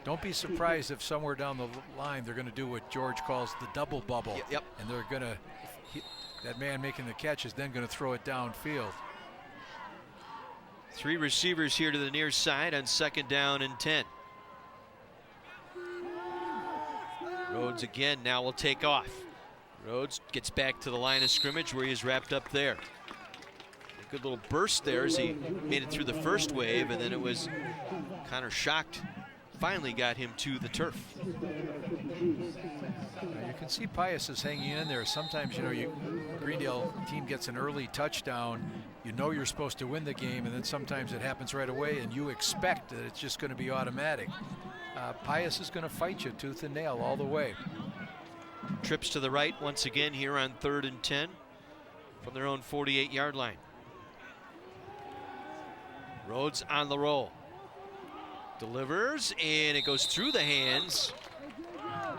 E: Don't be surprised if somewhere down the line they're going to do what George calls the double bubble.
D: Yep.
E: And they're going to, that man making the catch is then going to throw it downfield.
D: 3 receivers here to the near side on 2nd down and 10. Rhodes again now will take off. Rhodes gets back to the line of scrimmage where he is wrapped up there. A good little burst there as he made it through the first wave, and then it was Connor Schacht finally got him to the turf.
E: You can see Pius is hanging in there. Sometimes, you know, Greendale team gets an early touchdown. You know you're supposed to win the game, and then sometimes it happens right away, and you expect that it's just going to be automatic. Pius is going to fight you tooth and nail all the way.
D: Trips to the right once again here on 3rd and 10 from their own 48-yard line. Rhodes on the roll. Delivers, and it goes through the hands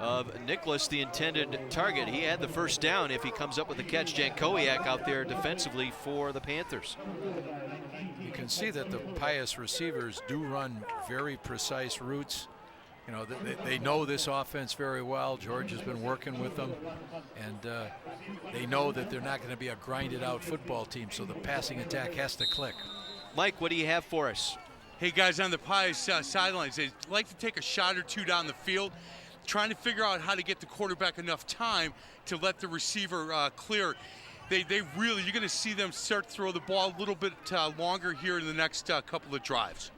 D: of Nicholas, the intended target. He had the 1st down if he comes up with the catch. Jankowiak out there defensively for the Panthers.
E: You can see that the Pius receivers do run very precise routes. You know, they know this offense very well. George has been working with them, and they know that they're not going to be a grinded out football team, so the passing attack has to click.
D: Mike, what do you have for us?
A: Hey guys, on the Pius sidelines, they like to take a shot or two down the field, trying to figure out how to get the quarterback enough time to let the receiver clear. They really, you're going to see them start to throw the ball a little bit longer here in the next couple of drives.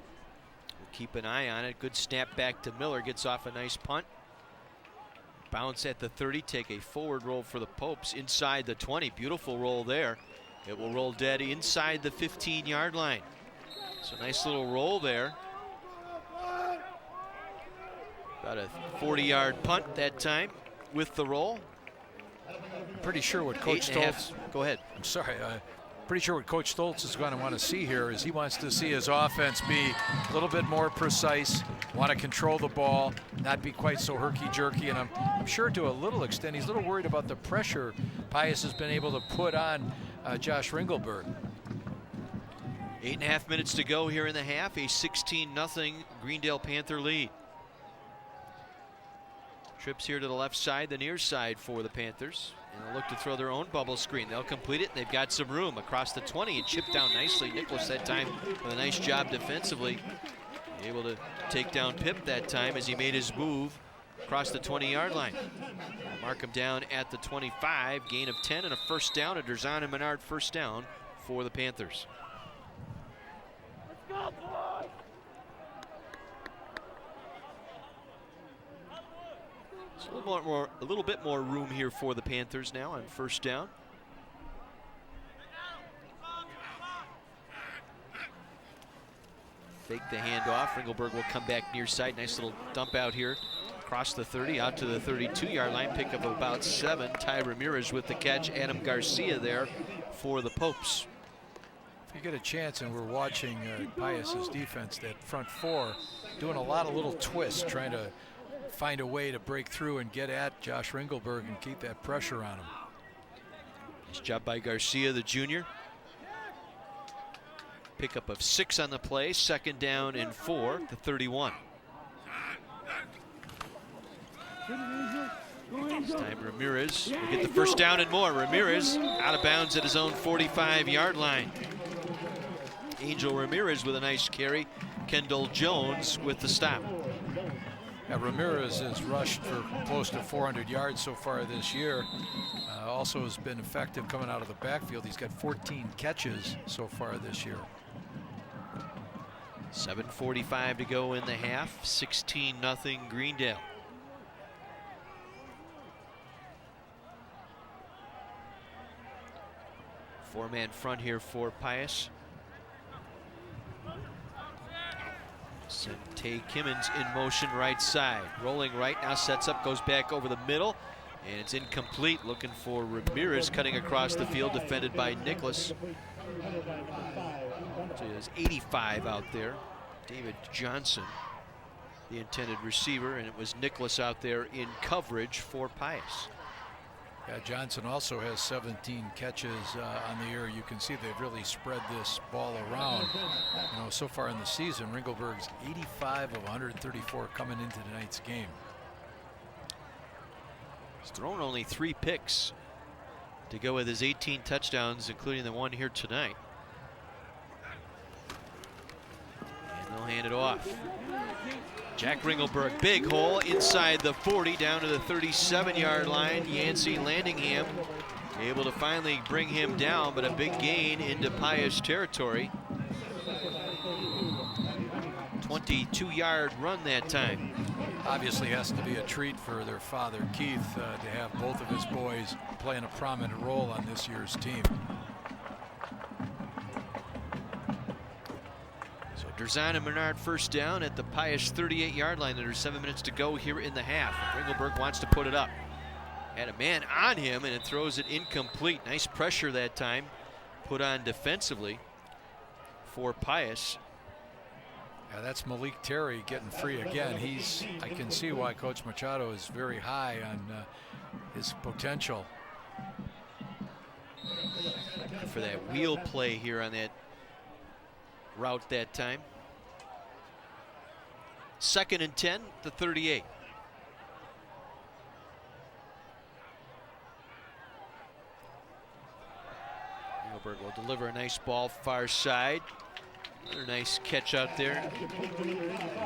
D: We'll keep an eye on it. Good snap back to Miller, gets off a nice punt. Bounce at the 30, take a forward roll for the Popes inside the 20. Beautiful roll there. It will roll dead inside the 15-yard line. So nice little roll there. About a 40-yard punt that time with the roll.
E: I'm pretty sure what Coach Stoltz.
D: Go ahead.
E: I'm sorry. Pretty sure what Coach Stoltz is going to want to see here is he wants to see his offense be a little bit more precise, want to control the ball, not be quite so herky-jerky. And I'm sure to a little extent he's a little worried about the pressure Pius has been able to put on Josh Ringelberg.
D: 8.5 minutes to go here in the half. A 16-0 Greendale Panther lead. Trips here to the left side, the near side for the Panthers. And they'll look to throw their own bubble screen. They'll complete it, and they've got some room across the 20 and chipped down nicely. Nicholas that time with a nice job defensively. Able to take down Pip that time as he made his move across the 20-yard line. Mark him down at the 25. Gain of 10 and a 1st down. A Derzan and Menard 1st down for the Panthers. So a little bit more room here for the Panthers now on 1st down. Fake the handoff. Ringelberg will come back near side. Nice little dump out here. Across the 30, out to the 32-yard line. Pick up about 7. Ty Ramirez with the catch. Adam Garcia there for the Popes.
E: If you get a chance, and we're watching Pius's defense, that front 4 doing a lot of little twists, trying to find a way to break through and get at Josh Ringelberg and keep that pressure on him.
D: Nice job by Garcia, the junior. Pickup of 6 on the play, 2nd down and 4, the 31. This time Ramirez will get the first down and more. Ramirez out of bounds at his own 45-yard line. Angel Ramirez with a nice carry. Kendall Jones with the stop.
E: Yeah, Ramirez has rushed for close to 400 yards so far this year. Also has been effective coming out of the backfield. He's got 14 catches so far this year.
D: 7:45 to go in the half. 16-0 Greendale. Four-man front here for Pius. Tay Kimmons in motion right side. Rolling right now, sets up, goes back over the middle, and it's incomplete. Looking for Ramirez cutting across the field, defended by Nicholas. So there's 85 out there. David Johnson, the intended receiver, and it was Nicholas out there in coverage for Pius.
E: Yeah, Johnson also has 17 catches on the year. You can see they've really spread this ball around. You know, so far in the season, Ringelberg's 85 of 134 coming into tonight's game.
D: He's thrown only 3 picks to go with his 18 touchdowns, including the one here tonight. And they'll hand it off. Jack Ringelberg, big hole inside the 40, down to the 37-yard line. Yancey Landingham able to finally bring him down, but a big gain into Pius territory. 22-yard run that time.
E: Obviously has to be a treat for their father, Keith, to have both of his boys playing a prominent role on this year's team.
D: Derzan and Menard first down at the Pius 38-yard line. There's 7 minutes to go here in the half. Ringelberg wants to put it up. Had a man on him, and it throws it incomplete. Nice pressure that time put on defensively for Pius.
E: Yeah, that's Malik Terry getting free again. I can see why Coach Machado is very high on his potential.
D: For that wheel play here on that route that time. 2nd and 10, the 38. Ringelberg will deliver a nice ball far side. Another nice catch out there.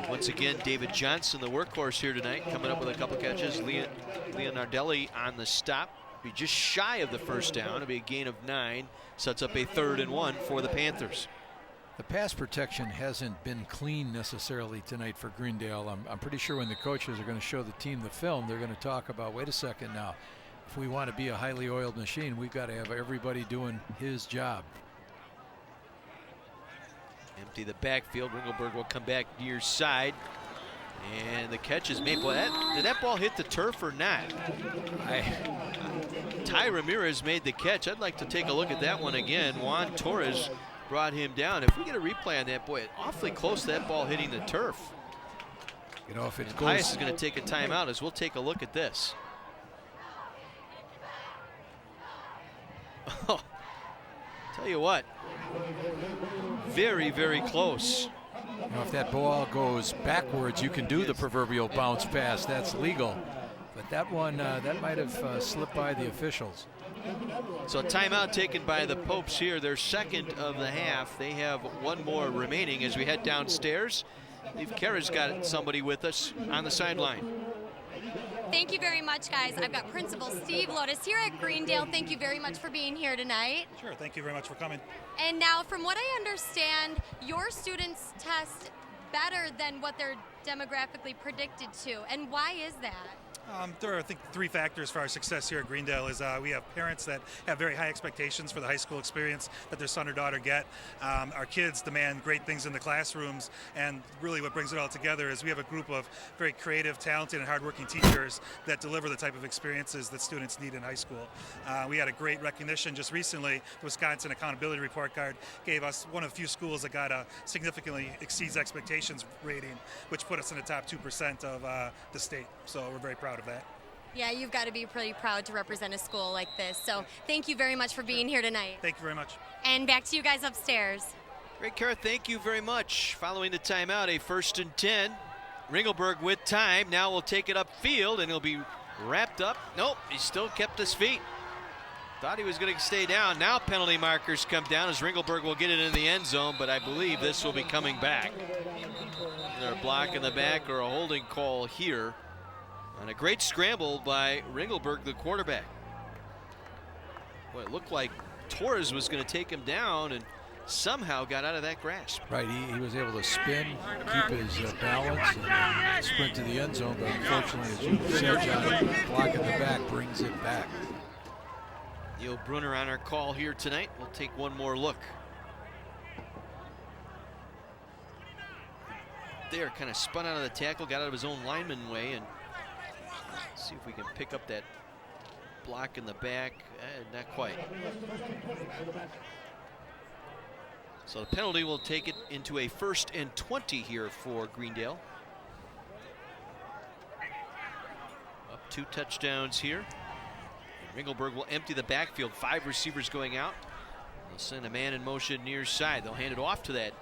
D: Once again, David Johnson, the workhorse here tonight, coming up with a couple catches. Leonardelli on the stop. Be just shy of the first down. It'll be a gain of 9. Sets up a 3rd and 1 for the Panthers.
E: The pass protection hasn't been clean necessarily tonight for Greendale. I'm pretty sure when the coaches are going to show the team the film, they're going to talk about, wait a second now, if we want to be a highly oiled machine, we've got to have everybody doing his job.
D: Empty the backfield. Ringelberg will come back near side. And the catch is made. Boy, did that ball hit the turf or not? Ty Ramirez made the catch. I'd like to take a look at that one again. Juan Torres brought him down. If we get a replay on that, boy, awfully close to that ball hitting the turf.
E: You know, if it goes,
D: Pius is going to take a timeout as we'll take a look at this. Oh, tell you what, very, very close.
E: You know, if that ball goes backwards, you can do the proverbial bounce pass. That's legal. But that one, that might have slipped by the officials.
D: So a timeout taken by the Popes here, their 2nd of the half. They have 1 more remaining as we head downstairs. I believe Kara's got somebody with us on the sideline.
G: Thank you very much, guys. I've got Principal Steve Lotus here at Greendale. Thank you very much for being here tonight.
I: Sure, thank you very much for coming.
G: And now, from what I understand, your students test better than what they're demographically predicted to. And why is that?
I: There are, I think, 3 factors for our success here at Greendale. Is we have parents that have very high expectations for the high school experience that their son or daughter get. Our kids demand great things in the classrooms, and really what brings it all together is we have a group of very creative, talented, and hardworking teachers that deliver the type of experiences that students need in high school. We had a great recognition just recently. The Wisconsin Accountability Report Card gave us one of the few schools that got a significantly exceeds expectations rating, which put us in the top 2% of the state. So we're very proud of that.
G: Yeah, you've got to be pretty proud to represent a school like this. So thank you very much for being here tonight.
I: Thank you very much.
G: And back to you guys upstairs.
D: Great, Kara, thank you very much. Following the timeout, a 1st and 10. Ringelberg with time. Now we'll take it upfield, and he'll be wrapped up. Nope, he still kept his feet. Thought he was going to stay down. Now penalty markers come down as Ringelberg will get it in the end zone, but I believe this will be coming back. Either a block in the back or a holding call here. And a great scramble by Ringelberg, the quarterback. Well, it looked like Torres was going to take him down and somehow got out of that grasp.
E: Right, he was able to spin, keep his balance, and sprint to the end zone, but unfortunately, as you said, John, block in the back brings it back.
D: Neil Brunner on our call here tonight. We'll take one more look. There, kind of spun out of the tackle, got out of his own lineman way, and see if we can pick up that block in the back. Not quite. So the penalty will take it into a 1st and 20 here for Greendale. Up 2 touchdowns here. And Ringelberg will empty the backfield. 5 receivers going out. They'll send a man in motion near side. They'll hand it off to that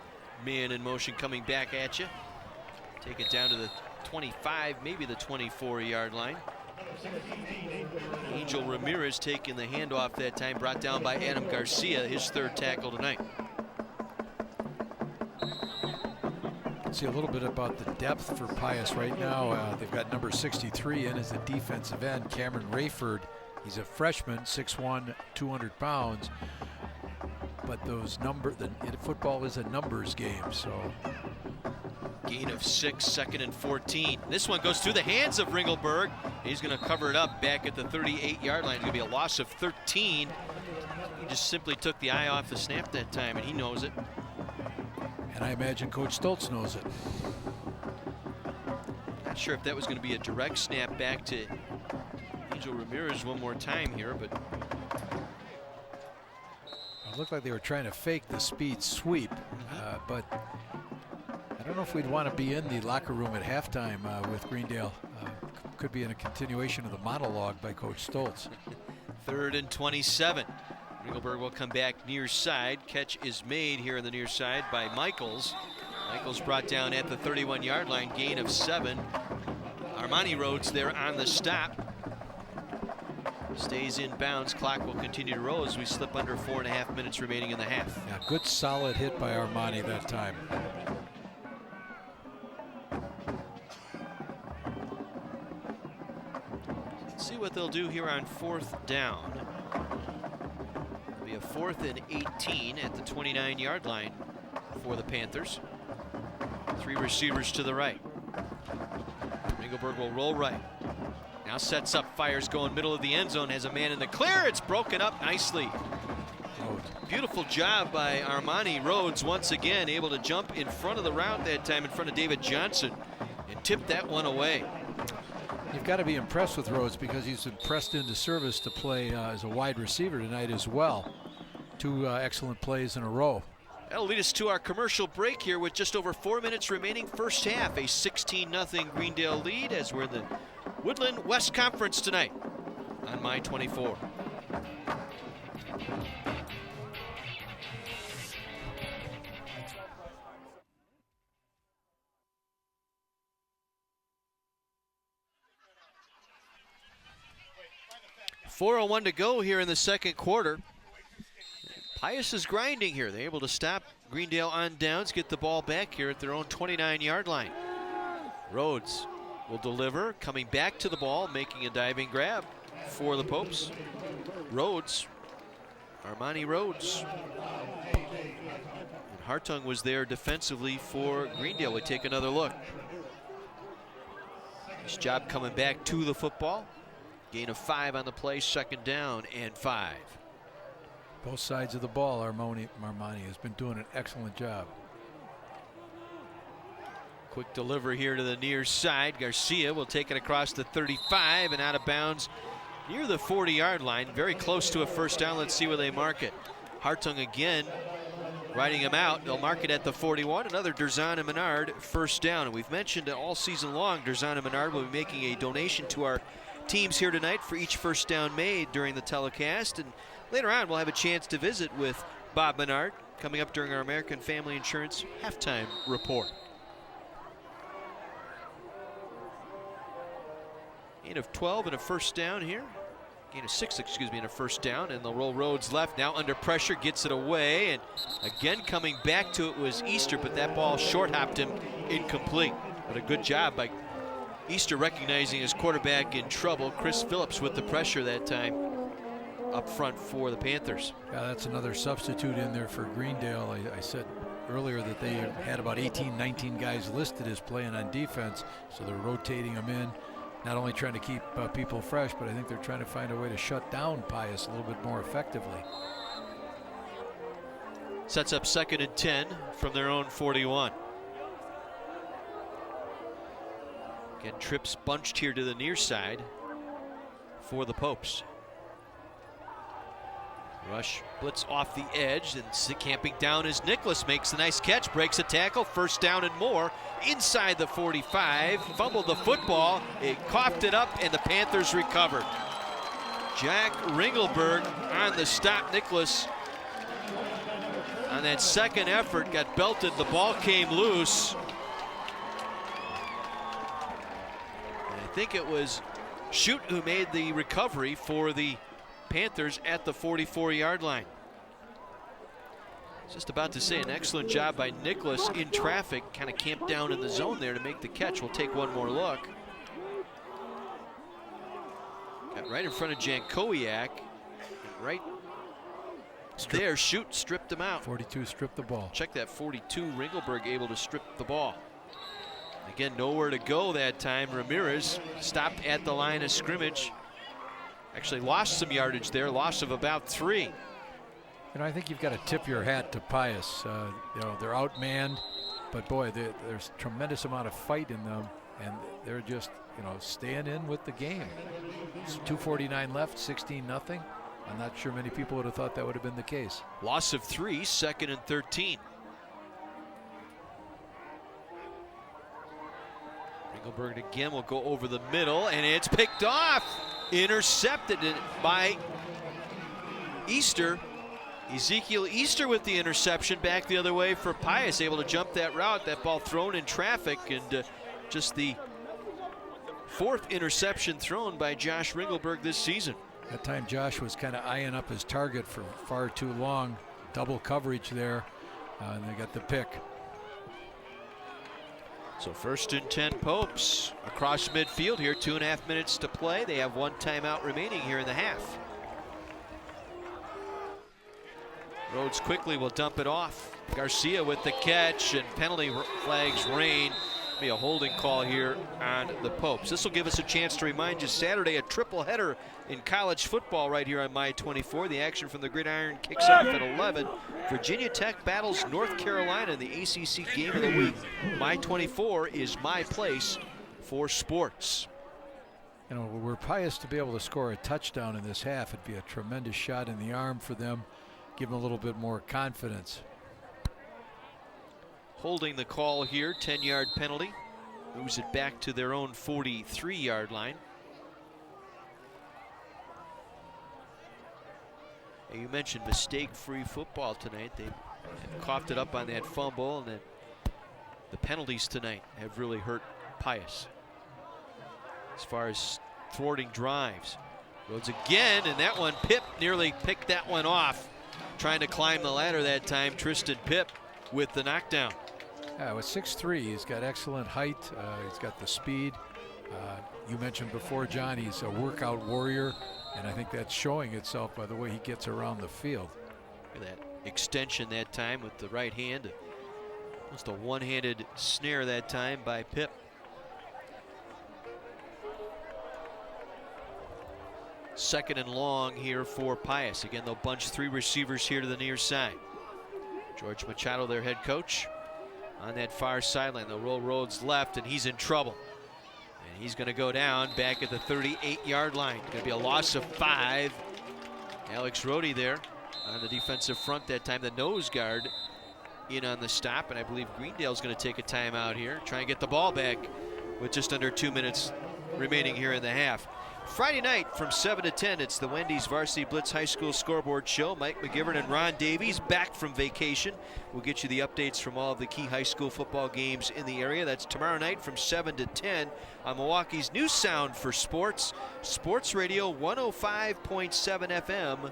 D: man in motion coming back at you. Take it down to the 25, maybe the 24-yard line. Angel Ramirez taking the handoff that time, brought down by Adam Garcia, his 3rd tackle tonight.
E: See a little bit about the depth for Pius right now. They've got number 63 in as a defensive end, Cameron Rayford. He's a freshman, 6'1", 200 pounds. But football is a numbers game, so.
D: Gain of 6, 2nd and 14. This one goes through the hands of Ringelberg. He's going to cover it up back at the 38-yard line. It's going to be a loss of 13. He just simply took the eye off the snap that time, and he knows it.
E: And I imagine Coach Stoltz knows it.
D: Not sure if that was going to be a direct snap back to Angel Ramirez one more time here, but
E: it looked like they were trying to fake the speed sweep, but I don't know if we'd want to be in the locker room at halftime with Greendale. Could be in a continuation of the monologue by Coach Stoltz.
D: 3rd and 27. Ringelberg will come back near side. Catch is made here in the near side by Michaels. Michaels brought down at the 31-yard line, gain of 7. Armani Rhodes there on the stop. Stays in bounds. Clock will continue to roll as we slip under 4.5 minutes remaining in the half.
E: Yeah, good solid hit by Armani that time.
D: Let's see what they'll do here on 4th down. It'll be a 4th and 18 at the 29-yard line for the Panthers. 3 receivers to the right. Ringelberg will roll right. Now sets up, fires going middle of the end zone, has a man in the clear. It's broken up nicely. Beautiful job by Armani Rhodes once again, able to jump in front of the route that time in front of David Johnson and tip that one away.
E: You've got to be impressed with Rhodes because he's been pressed into service to play as a wide receiver tonight as well. 2 excellent plays in a row.
D: That'll lead us to our commercial break here with just over 4 minutes remaining. First half, a 16-0 Greendale lead as we're in the Woodland West Conference tonight on My 24. .401 to go here in the 2nd quarter. Pius is grinding here. They're able to stop Greendale on downs, get the ball back here at their own 29-yard line. Rhodes will deliver, coming back to the ball, making a diving grab for the Popes. Rhodes, Armani Rhodes. And Hartung was there defensively for Greendale. We take another look. Nice job coming back to the football. Gain of 5 on the play, 2nd down and 5.
E: Both sides of the ball, Marmani has been doing an excellent job.
D: Quick delivery here to the near side. Garcia will take it across the 35 and out of bounds near the 40-yard line. Very close to a first down. Let's see where they mark it. Hartung again riding him out. They'll mark it at the 41. Another Derzan and Menard first down. And we've mentioned all season long Derzan and Menard will be making a donation to our teams here tonight for each first down made during the telecast. And later on, we'll have a chance to visit with Bob Menard coming up during our American Family Insurance halftime report. Gain of 12 and a first down here. Gain of 6, excuse me, and a first down. And they'll roll Rhodes left. Now under pressure, gets it away. And again coming back to it was Easter, but that ball short hopped him incomplete. But a good job by Easter recognizing his quarterback in trouble. Chris Phillips with the pressure that time up front for the Panthers.
E: Yeah, that's another substitute in there for Greendale. I said earlier that they had about 18, 19 guys listed as playing on defense, so they're rotating them in. Not only trying to keep people fresh, but I think they're trying to find a way to shut down Pius a little bit more effectively.
D: Sets up 2nd and 10 from their own 41. Again, trips bunched here to the near side for the Popes. Rush blitz off the edge, and camping down as Nicholas makes a nice catch, breaks a tackle, first down and more, inside the 45, fumbled the football, it coughed it up, and the Panthers recovered. Jack Ringelberg on the stop. Nicholas on that second effort got belted, the ball came loose. And I think it was Schutt who made the recovery for the Panthers at the 44-yard line. Just about to say an excellent job by Nicholas in traffic, kind of camped down in the zone there to make the catch. We'll take one more look. Got right in front of Jankowiak. Right there, Schutt stripped him out.
E: 42 stripped the ball.
D: Check that 42, Ringelberg able to strip the ball. Again, nowhere to go that time. Ramirez stopped at the line of scrimmage. Actually lost some yardage there, loss of about 3.
E: You know, I think you've got to tip your hat to Pius. You know, they're outmanned, but boy, there's a tremendous amount of fight in them, and they're just, you know, staying in with the game. It's 2:49 left, 16-0. I'm not sure many people would have thought that would have been the case.
D: Loss of 3, 2nd and 13. Ringelberg again will go over the middle, and it's picked off. Intercepted by Easter. Ezekiel Easter with the interception, back the other way for Pius, able to jump that route. That ball thrown in traffic, and just the 4th interception thrown by Josh Ringelberg this season.
E: That time Josh was kind of eyeing up his target for far too long. Double coverage there, and they got the pick.
D: So 1st and 10 Popes across midfield here, 2.5 minutes to play. They have 1 timeout remaining here in the half. Rhodes quickly will dump it off. Garcia with the catch, and penalty flags rain. Be a holding call here on the Popes. This will give us a chance to remind you Saturday, a triple header in college football right here on My 24. The action from the Gridiron kicks off at 11. Virginia Tech battles North Carolina in the ACC game of the week. My 24 is my place for sports.
E: You know, were Pius to be able to score a touchdown in this half, it'd be a tremendous shot in the arm for them, give them a little bit more confidence.
D: Holding the call here, 10-yard penalty. Moves it back to their own 43-yard line. And you mentioned mistake-free football tonight. They coughed it up on that fumble, and then the penalties tonight have really hurt Pius as far as thwarting drives. Rhodes again, and that one, Pip nearly picked that one off. Trying to climb the ladder that time, Tristan Pip with the knockdown.
E: Yeah, with 6'3", he's got excellent height. He's got the speed. You mentioned before, John, he's a workout warrior, and I think that's showing itself by the way he gets around the field.
D: Look at that extension that time with the right hand. Almost a one-handed snare that time by Pip. Second and long here for Pius. Again, they'll bunch 3 receivers here to the near side. George Machado, their head coach, on that far sideline. They'll roll Rhodes left, and he's in trouble. And he's going to go down back at the 38-yard line. Going to be a loss of 5. Alex Rohde there on the defensive front that time. The nose guard in on the stop, and I believe Greendale's going to take a timeout here, try and get the ball back with just under 2 minutes remaining here in the half. Friday night from 7 to 10, it's the Wendy's Varsity Blitz High School Scoreboard Show. Mike McGivern and Ron Davies back from vacation. We'll get you the updates from all of the key high school football games in the area. That's tomorrow night from 7 to 10 on Milwaukee's new sound for sports, Sports Radio 105.7 FM,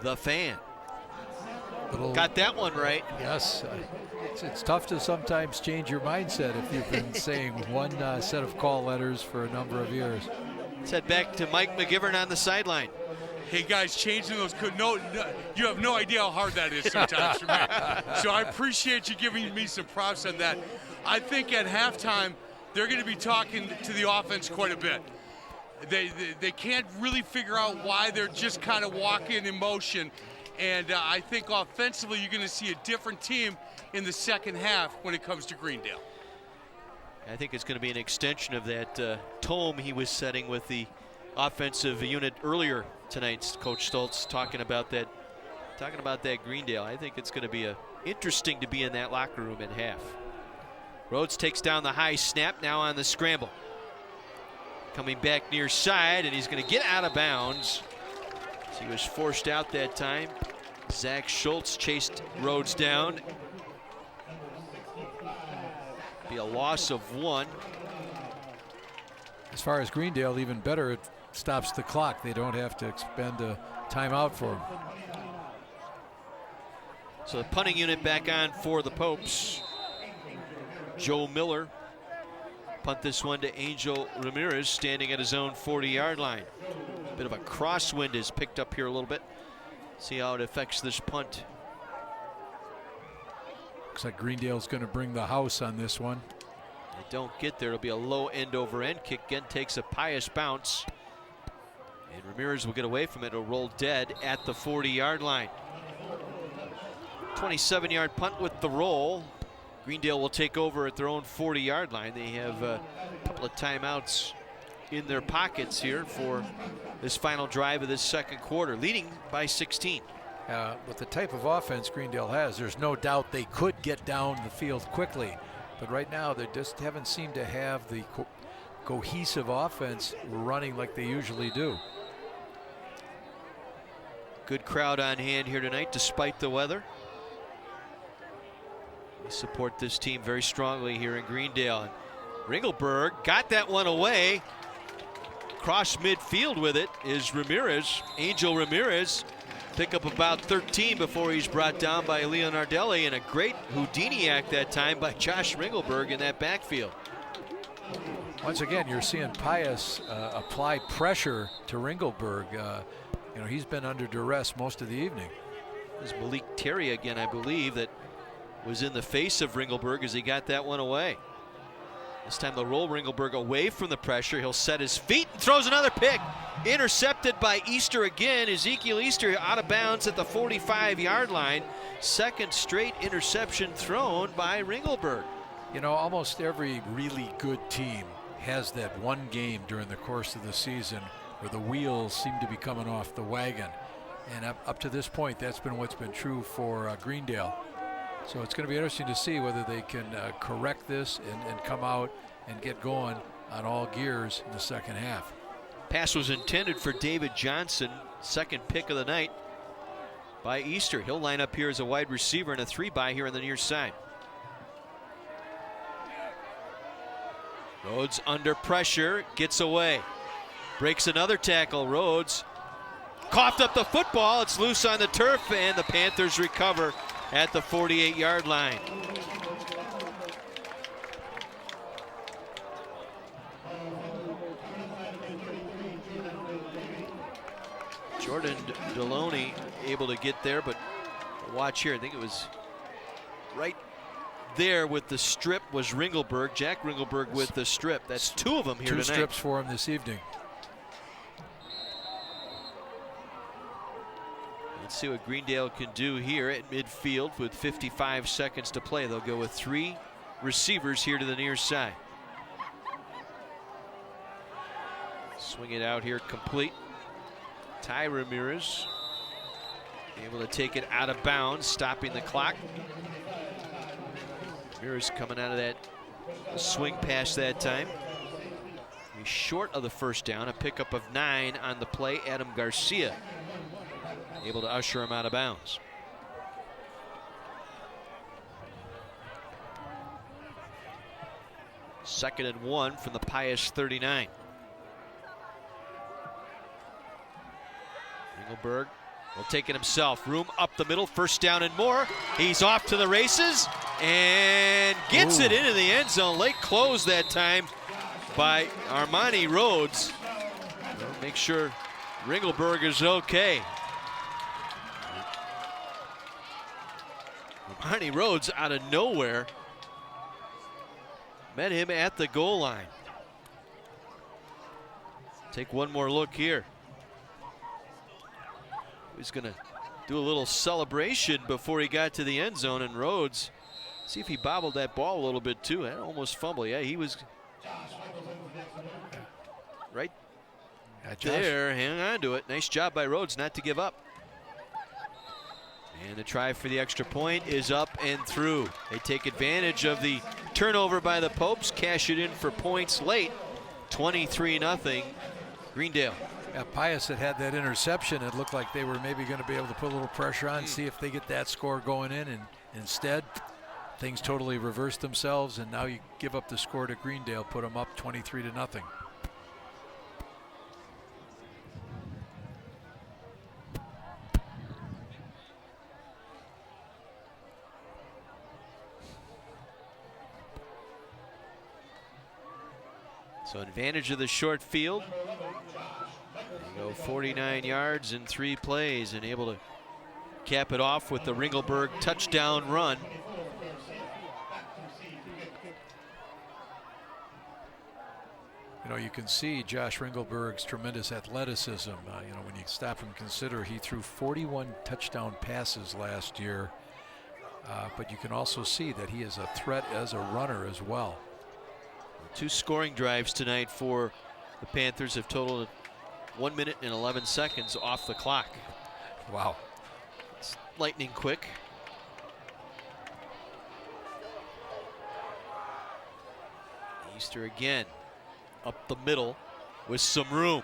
D: The Fan. Got that one right.
E: Yes. It's tough to sometimes change your mindset if you've been saying one set of call letters for a number of years.
D: Let's head back to Mike McGivern on the sideline.
A: Hey guys, changing those no, you have no idea how hard that is sometimes for me. So I appreciate you giving me some props on that. I think at halftime they're going to be talking to the offense quite a bit. They can't really figure out why they're just kind of walking in motion. And I think offensively you're going to see a different team in the second half when it comes to Greendale.
D: I think it's going to be an extension of that tome he was setting with the offensive unit earlier tonight. Coach Stoltz talking about that Greendale. I think it's going to be interesting to be in that locker room at half. Rhodes takes down the high snap, now on the scramble. Coming back near side, and he's going to get out of bounds. He was forced out that time. Zach Schultz chased Rhodes down. Be a loss of 1.
E: As far as Greendale, even better, it stops the clock. They don't have to expend a timeout for him.
D: So the punting unit back on for the Popes. Joe Miller punt this one to Angel Ramirez, standing at his own 40-yard line. Bit of a crosswind is picked up here a little bit. See how it affects this punt.
E: Looks like Greendale's going to bring the house on this one.
D: They don't get there. It'll be a low end over end kick. Again, takes a Pius bounce. And Ramirez will get away from it. It'll roll dead at the 40-yard line. 27-yard punt with the roll. Greendale will take over at their own 40-yard line. They have a couple of timeouts in their pockets here for this final drive of this second quarter, leading by 16.
E: With the type of offense Greendale has, there's no doubt they could get down the field quickly. But right now, they just haven't seemed to have the cohesive offense running like they usually do.
D: Good crowd on hand here tonight, despite the weather. We support this team very strongly here in Greendale. And Ringelberg got that one away. Cross midfield with it is Ramirez, Angel Ramirez. Pick up about 13 before he's brought down by Leonardelli, and a great Houdini act that time by Josh Ringelberg in that backfield.
E: Once again, you're seeing Pius apply pressure to Ringelberg. He's been under duress most of the evening.
D: It was Malik Terry again, I believe, that was in the face of Ringelberg as he got that one away. This time they'll roll Ringelberg away from the pressure. He'll set his feet and throws another pick. Intercepted by Easter again. Ezekiel Easter out of bounds at the 45-yard line. Second straight interception thrown by Ringelberg.
E: You know, almost every really good team has that one game during the course of the season where the wheels seem to be coming off the wagon. And up to this point, that's been what's been true for Greendale. So it's going to be interesting to see whether they can correct this and come out and get going on all gears in the second half.
D: Pass was intended for David Johnson, second pick of the night by Easter. He'll line up here as a wide receiver and a 3-by here on the near side. Rhodes under pressure, gets away. Breaks another tackle. Rhodes coughed up the football. It's loose on the turf, and the Panthers recover at the 48-yard line. Jordan Deloney able to get there, but watch here. I think it was right there with the strip was Ringelberg. Jack Ringelberg with the strip. That's 2 of them here tonight.
E: 2 strips for him this evening.
D: Let's see what Greendale can do here at midfield with 55 seconds to play. They'll go with 3 receivers here to the near side. Swing it out here complete. Ty Ramirez able to take it out of bounds, stopping the clock. Ramirez coming out of that swing pass that time. He's short of the first down, a pickup of 9 on the play. Adam Garcia able to usher him out of bounds. Second and 1 from the Pius 39. Engelberg will take it himself. Room up the middle, first down and more. He's off to the races and gets it into the end zone. Late close that time by Armani Rhodes. Make sure Ringelberg is okay. Armani Rhodes out of nowhere met him at the goal line. Take one more look here. He's going to do a little celebration before he got to the end zone, and Rhodes, see if he bobbled that ball a little bit too. That almost fumbled. Yeah, he was right there. Hang on to it. Nice job by Rhodes not to give up. And the try for the extra point is up and through. They take advantage of the turnover by the Popes, cash it in for points late. 23-0 Greendale.
E: Yeah, Pius had that interception. It looked like they were maybe going to be able to put a little pressure on, see if they get that score going in, and instead things totally reversed themselves, and now you give up the score to Greendale, put them up 23-0.
D: So advantage of the short field. They go 49 yards in 3 plays and able to cap it off with the Ringelberg touchdown run.
E: You know, you can see Josh Ringelberg's tremendous athleticism. You know, when you stop and consider he threw 41 touchdown passes last year, but you can also see that he is a threat as a runner as well.
D: 2 scoring drives tonight for the Panthers have totaled 1 minute and 11 seconds off the clock.
E: Wow.
D: It's lightning quick. Easter again up the middle with some room.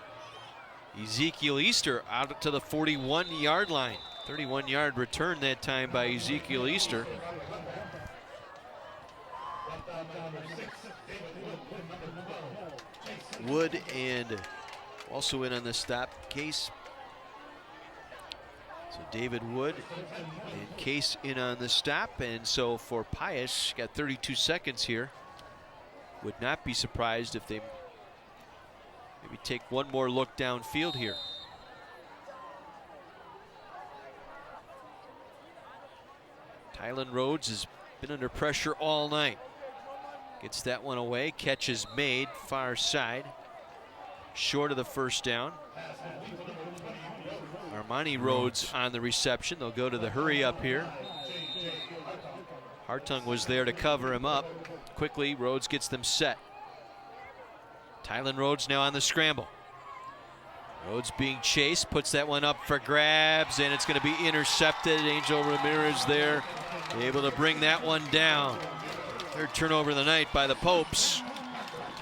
D: Ezekiel Easter out to the 41-yard line. 31-yard return that time by Ezekiel Easter. Wood and also in on the stop, Case. So David Wood and Case in on the stop, and so for Pius, got 32 seconds here. Would not be surprised if they maybe take one more look downfield here. Tylen Rhodes has been under pressure all night. Gets that one away, catch is made, far side. Short of the first down. Armani Rhodes on the reception. They'll go to the hurry up here. Hartung was there to cover him up. Quickly, Rhodes gets them set. Tylen Rhodes now on the scramble. Rhodes being chased, puts that one up for grabs, and it's going to be intercepted. Angel Ramirez there, able to bring that one down. Third turnover of the night by the Popes.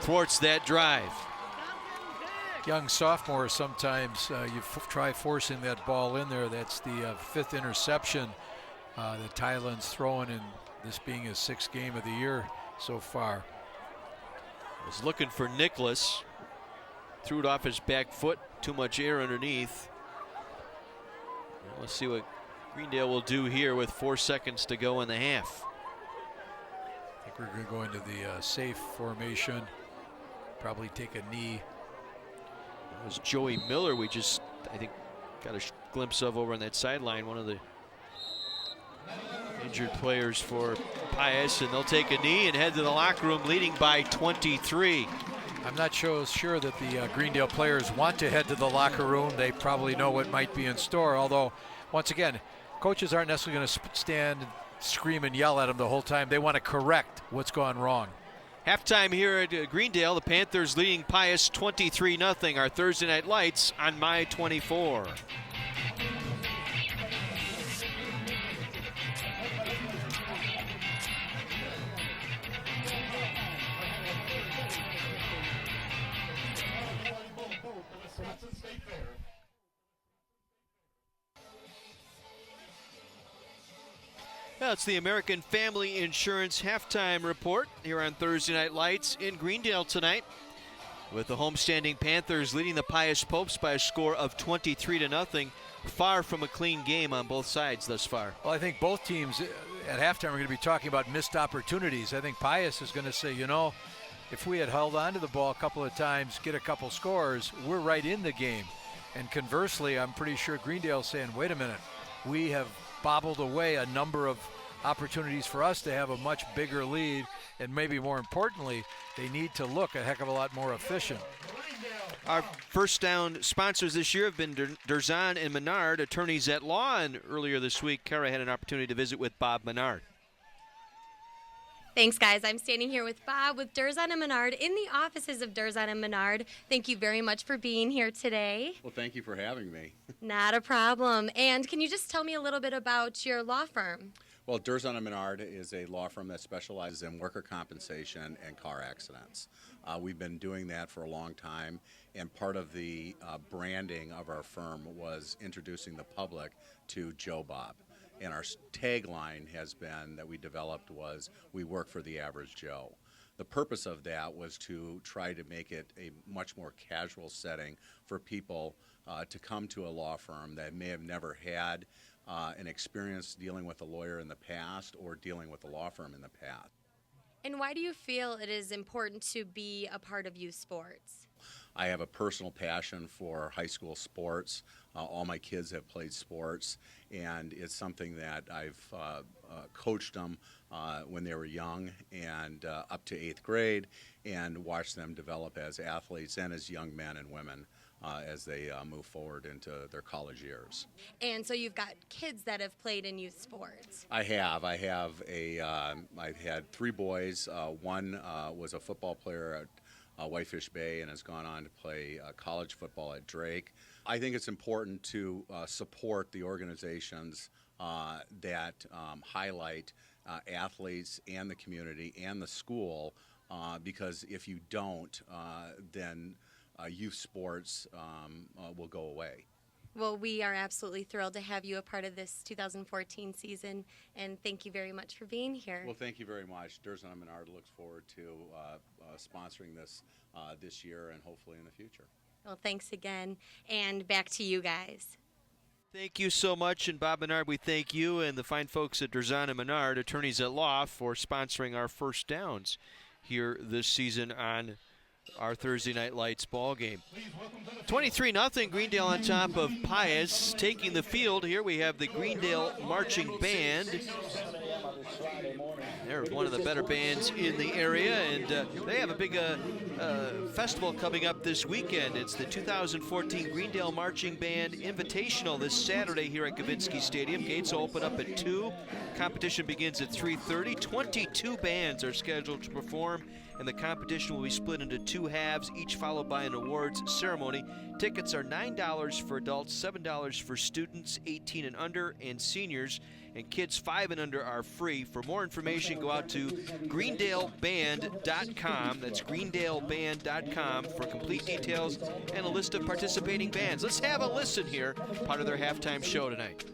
D: Thwarts that drive.
E: Young sophomore, sometimes you try forcing that ball in there. That's the 5th interception that Tylen's throwing, and this being his 6th game of the year so far.
D: Was looking for Nicholas. Threw it off his back foot. Too much air underneath. Well, let's see what Greendale will do here with 4 seconds to go in the half.
E: I think we're going to go into the safe formation. Probably take a knee.
D: It was Joey Miller we just, I think, got a glimpse of over on that sideline. One of the injured players for Pius, and they'll take a knee and head to the locker room leading by 23.
E: I'm not sure that the Greendale players want to head to the locker room. They probably know what might be in store, although once again, coaches aren't necessarily going to stand and scream and yell at them the whole time. They want to correct what's gone wrong.
D: Halftime here at Greendale, the Panthers leading Pius 23-0. Our Thursday Night Lights on My 24. Well, it's the American Family Insurance halftime report here on Thursday Night Lights in Greendale tonight, with the homestanding Panthers leading the Pius Popes by a score of 23-0. Far from a clean game on both sides thus far.
E: Well, I think both teams at halftime are going to be talking about missed opportunities. I think Pius is going to say, you know, if we had held on to the ball a couple of times, get a couple scores, we're right in the game. And conversely, I'm pretty sure Greendale's saying, wait a minute, we have bobbled away a number of opportunities for us to have a much bigger lead, and maybe more importantly, they need to look a heck of a lot more efficient.
D: Our first down sponsors this year have been Durzan and Menard, attorneys at law, and earlier this week, Kara had an opportunity to visit with Bob Menard.
G: Thanks, guys. I'm standing here with Bob with Durzan and Menard in the offices of Durzan and Menard. Thank you very much for being here today.
J: Well, thank you for having me.
G: Not a problem. And can you just tell me a little bit about your law firm?
J: Well, Durzan and Menard is a law firm that specializes in worker compensation and car accidents. We've been doing that for a long time, and part of the branding of our firm was introducing the public to Joe Bob. And our tagline has been that we developed was, we work for the average Joe. The purpose of that was to try to make it a much more casual setting for people to come to a law firm that may have never had an experience dealing with a lawyer in the past or dealing with a law firm in the past.
G: And why do you feel it is important to be a part of youth sports?
J: I have a personal passion for high school sports. All my kids have played sports, and it's something that I've coached them when they were young and up to 8th grade, and watched them develop as athletes and as young men and women as they move forward into their college years.
G: And so you've got kids that have played in youth sports.
J: I have. I've had 3 boys. One was a football player at Whitefish Bay and has gone on to play college football at Drake. I think it's important to support the organizations that highlight athletes and the community and the school, because if you don't, then youth sports will go away.
G: Well, we are absolutely thrilled to have you a part of this 2014 season, and thank you very much for being here.
J: Well, thank you very much. Durzan and Menard looks forward to sponsoring this this year and hopefully in the future.
G: Well, thanks again, and back to you guys.
D: Thank you so much, and Bob Menard, we thank you and the fine folks at Durzan and Menard, attorneys at law, for sponsoring our first downs here this season on our Thursday Night Lights ball game. 23-0, Greendale on top of Pius. Taking the field here, we have the Greendale Marching Band. They're one of the better bands in the area, and they have a big festival coming up this weekend. It's the 2014 Greendale Marching Band Invitational this Saturday here at Gavinsky Stadium. Gates will open up at 2. Competition begins at 3:30. 22 bands are scheduled to perform, and the competition will be split into 2 halves, each followed by an awards ceremony. Tickets are $9 for adults, $7 for students 18 and under, and seniors, and kids 5 and under are free. For more information, go out to greendaleband.com. That's greendaleband.com for complete details and a list of participating bands. Let's have a listen here, part of their halftime show tonight.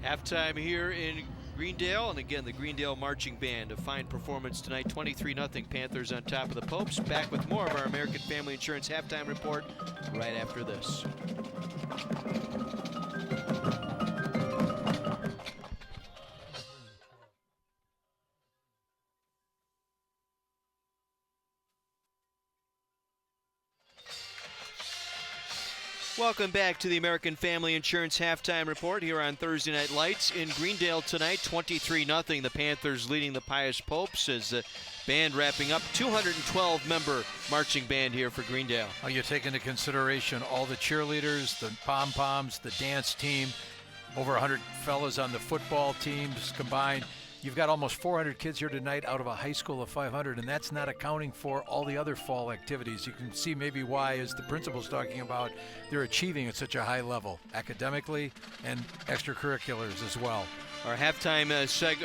D: Halftime here in Greendale, and again, the Greendale Marching Band. A fine performance tonight, 23-0. Panthers on top of the Popes. Back with more of our American Family Insurance Halftime Report right after this. Welcome back to the American Family Insurance Halftime Report here on Thursday Night Lights in Greendale tonight. 23-0. The Panthers leading the Pius Popes as the band wrapping up. 212-member marching band here for Greendale.
E: Oh, you take into consideration all the cheerleaders, the pom-poms, the dance team, over 100 fellas on the football teams combined. You've got almost 400 kids here tonight out of a high school of 500, and that's not accounting for all the other fall activities. You can see maybe why, as the principal's talking about, they're achieving at such a high level, academically and extracurriculars as well.
D: Our halftime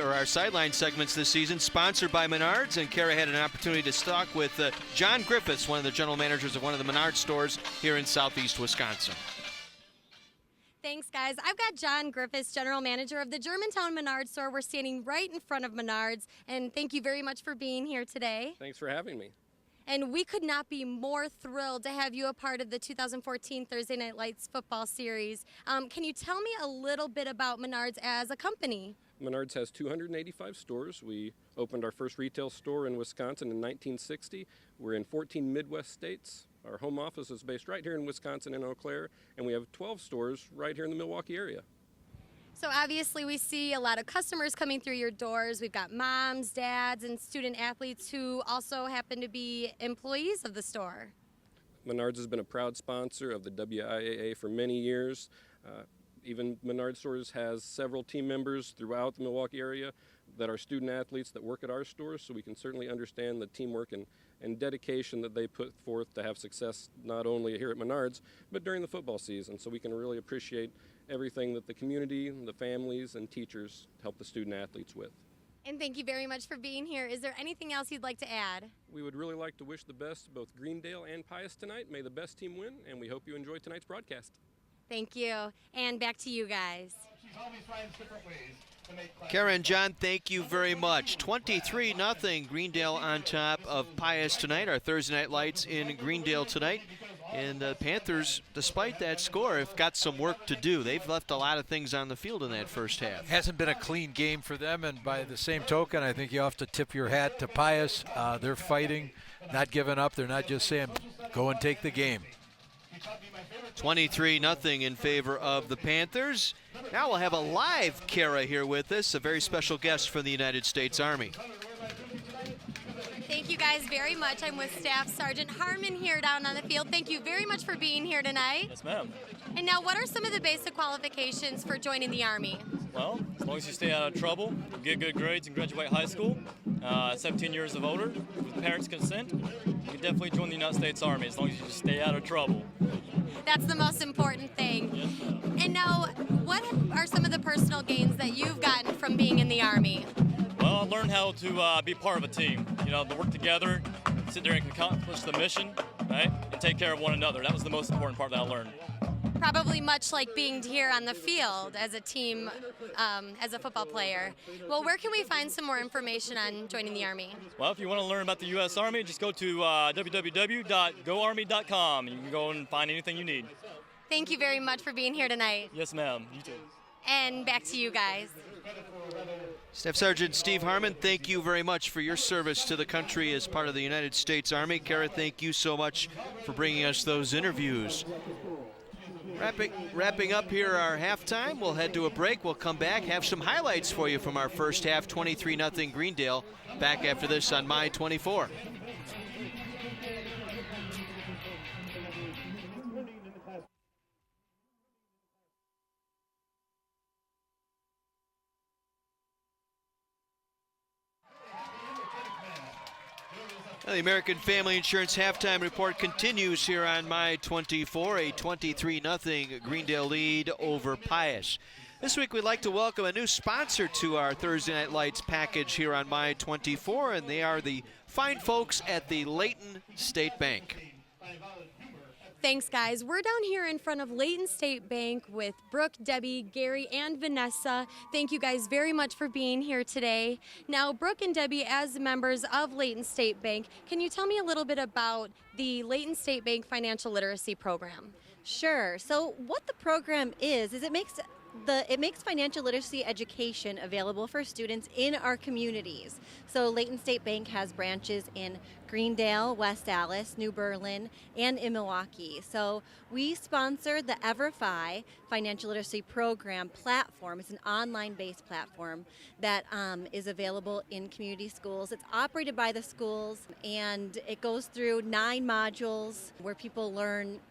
D: our sideline segments this season sponsored by Menards, and Kara had an opportunity to talk with John Griffiths, one of the general managers of one of the Menards stores here in southeast Wisconsin.
G: Thanks, guys. I've got John Griffiths, general manager of the Germantown Menards store. We're standing right in front of Menards, and thank you very much for being here today.
K: Thanks for having me.
G: And we could not be more thrilled to have you a part of the 2014 Thursday Night Lights football series. Can you tell me a little bit about Menards as a company?
K: Menards has 285 stores. We opened our first retail store in Wisconsin in 1960. We're in 14 Midwest states. Our home office is based right here in Wisconsin in Eau Claire, and we have 12 stores right here in the Milwaukee area.
G: So obviously we see a lot of customers coming through your doors. We've got moms, dads, and student athletes who also happen to be employees of the store.
K: Menards has been a proud sponsor of the WIAA for many years. Even Menards stores has several team members throughout the Milwaukee area that are student athletes that work at our stores, so we can certainly understand the teamwork and dedication that they put forth to have success not only here at Menards, but during the football season. So we can really appreciate everything that the community, the families, and teachers help the student athletes with.
G: And thank you very much for being here. Is there anything else you'd like to add?
K: We would really like to wish the best to both Greendale and Pius tonight. May the best team win, and we hope you enjoy tonight's broadcast.
G: Thank you. And back to you guys.
D: Kara and John, thank you very much. 23-0, Greendale on top of Pius tonight. Our Thursday Night Lights in Greendale tonight. And the Panthers, despite that score, have got some work to do. They've left a lot of things on the field in that first half.
E: Hasn't been a clean game for them, and by the same token, I think you have to tip your hat to Pius. They're fighting, not giving up. They're not just saying, go and take the game.
D: 23-0 in favor of the Panthers. Now we'll have a live Kara here with us, a very special guest from the United States Army.
G: Thank you guys very much. I'm with Staff Sergeant Harmon here down on the field. Thank you very much for being here tonight.
L: Yes, ma'am.
G: And now, what are some of the basic qualifications for joining the Army?
L: Well, as long as you stay out of trouble, get good grades, and graduate high school, 17 years of older, with parents' consent, you can definitely join the United States Army as long as you just stay out of trouble.
G: That's the most important thing. Yes, and now, what are some of the personal gains that you've gotten from being in the Army?
L: Well, I learned how to be part of a team. You know, to work together, sit there and accomplish the mission, right, and take care of one another. That was the most important part that I learned.
G: Probably much like being here on the field as a team, as a football player. Well, where can we find some more information on joining the Army?
L: Well, if you want to learn about the U.S. Army, just go to www.goarmy.com, and you can go and find anything you need.
G: Thank you very much for being here tonight.
L: Yes, ma'am. You too.
G: And back to you guys.
D: Staff Sergeant Steve Harmon, thank you very much for your service to the country as part of the United States Army. Kara, thank you so much for bringing us those interviews. Wrapping up here our halftime, we'll head to a break. We'll come back, have some highlights for you from our first half, 23-0 Greendale. Back after this on My 24. Well, the American Family Insurance Halftime Report continues here on My 24, a 23-0 Greendale lead over Pius. This week we'd like to welcome a new sponsor to our Thursday Night Lights package here on My 24, and they are the fine folks at the Layton State Bank.
G: Thanks, guys. We're down here in front of Layton State Bank with Brooke, Debbie, Gary, and Vanessa. Thank you guys very much for being here today. Now, Brooke and Debbie, as members of Layton State Bank, can you tell me a little bit about the Layton State Bank Financial Literacy Program?
M: Sure. So what the program is it makes financial literacy education available for students in our communities. So Layton State Bank has branches in Greendale, West Allis, New Berlin, and in Milwaukee. So we sponsor the EverFi Financial Literacy Program platform. It's an online-based platform that is available in community schools. It's operated by the schools, and it goes through 9 modules where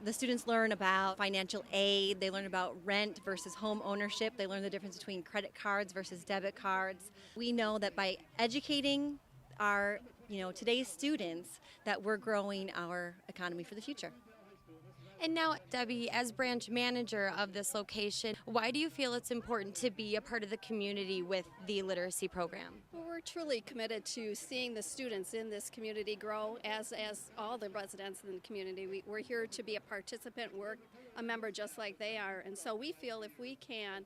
M: the students learn about financial aid, they learn about rent versus home ownership, they learn the difference between credit cards versus debit cards. We know that by educating our today's students that we're growing our economy for the future.
G: And now, Debbie, as branch manager of this location, why do you feel it's important to be a part of the community with the literacy program?
N: Well, we're truly committed to seeing the students in this community grow as all the residents in the community. We're here to be a participant, we're a member just like they are. And so we feel if we can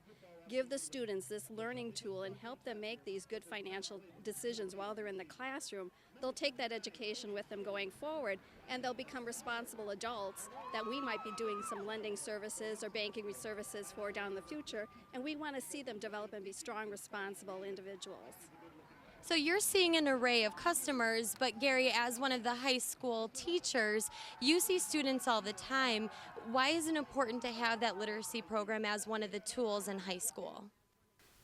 N: give the students this learning tool and help them make these good financial decisions while they're in the classroom, they'll take that education with them going forward, and they'll become responsible adults that we might be doing some lending services or banking services for down the future, and we want to see them develop and be strong, responsible individuals.
G: So you're seeing an array of customers, but Gary, as one of the high school teachers, you see students all the time. Why is it important to have that literacy program as one of the tools in high school?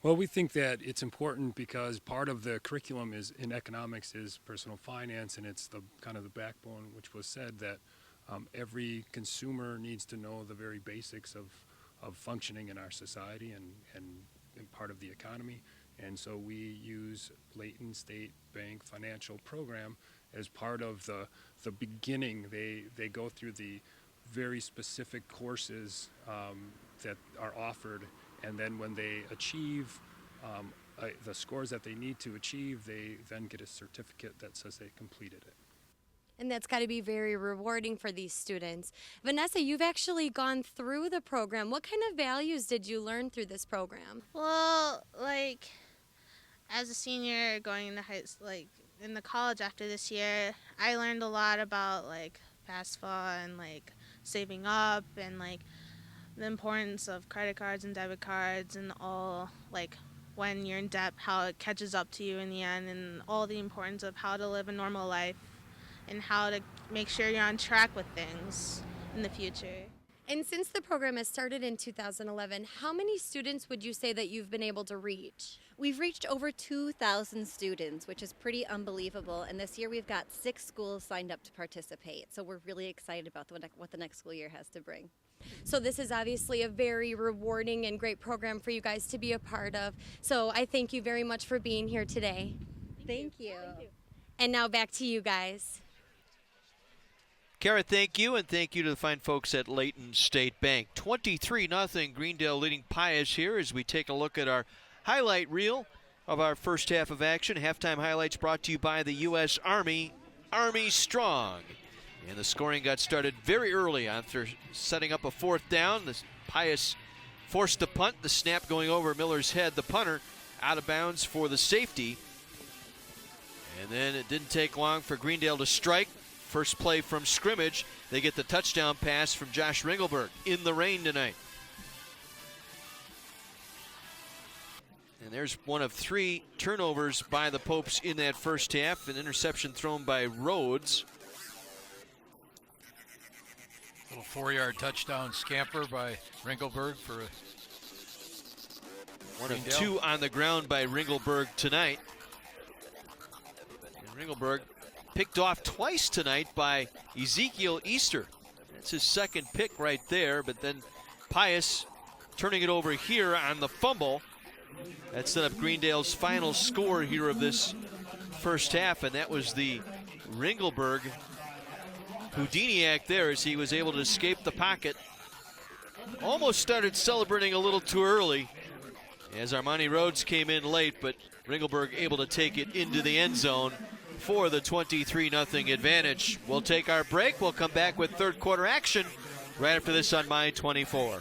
O: Well, we think that it's important because part of the curriculum in economics is personal finance, and it's the kind of the backbone, which was said that every consumer needs to know the very basics of functioning in our society and part of the economy. And so we use Layton State Bank Financial Program as part of the beginning. They go through the very specific courses that are offered, and then when they achieve the scores that they need to achieve, they then get a certificate that says they completed it.
G: And that's got to be very rewarding for these students. Vanessa, you've actually gone through the program. What kind of values did you learn through this program?
P: Well, as a senior going into in the college after this year, I learned a lot about FAFSA and saving up and the importance of credit cards and debit cards and all when you're in debt, how it catches up to you in the end, and all the importance of how to live a normal life and how to make sure you're on track with things in the future.
G: And since the program has started in 2011, how many students would you say that you've been able to reach?
M: We've reached over 2,000 students, which is pretty unbelievable. And this year we've got 6 schools signed up to participate. So we're really excited about what the next school year has to bring.
G: So this is obviously a very rewarding and great program for you guys to be a part of. So I thank you very much for being here today.
M: Thank you.
G: And now back to you guys.
D: Kara, thank you, and thank you to the fine folks at Layton State Bank. 23-0 Greendale leading Pius here as we take a look at our highlight reel of our first half of action. Halftime highlights brought to you by the U.S. Army, Army Strong. And the scoring got started very early after setting up a 4th down. The Pius forced the punt, the snap going over Miller's head. The punter out of bounds for the safety. And then it didn't take long for Greendale to strike. First play from scrimmage, they get the touchdown pass from Josh Ringelberg in the rain tonight. And there's one of 3 turnovers by the Popes in that first half. An interception thrown by Rhodes.
E: Little 4-yard touchdown scamper by Ringelberg for
D: one of 2 on the ground by Ringelberg tonight. And Ringelberg picked off twice tonight by Ezekiel Easter. That's his 2nd pick right there, but then Pius turning it over here on the fumble. That set up Greendale's final score here of this first half, and that was the Ringelberg Houdiniac there as he was able to escape the pocket. Almost started celebrating a little too early as Armani Rhodes came in late, but Ringelberg able to take it into the end zone for the 23-0 advantage. We'll take our break. We'll come back with third quarter action right after this on My 24.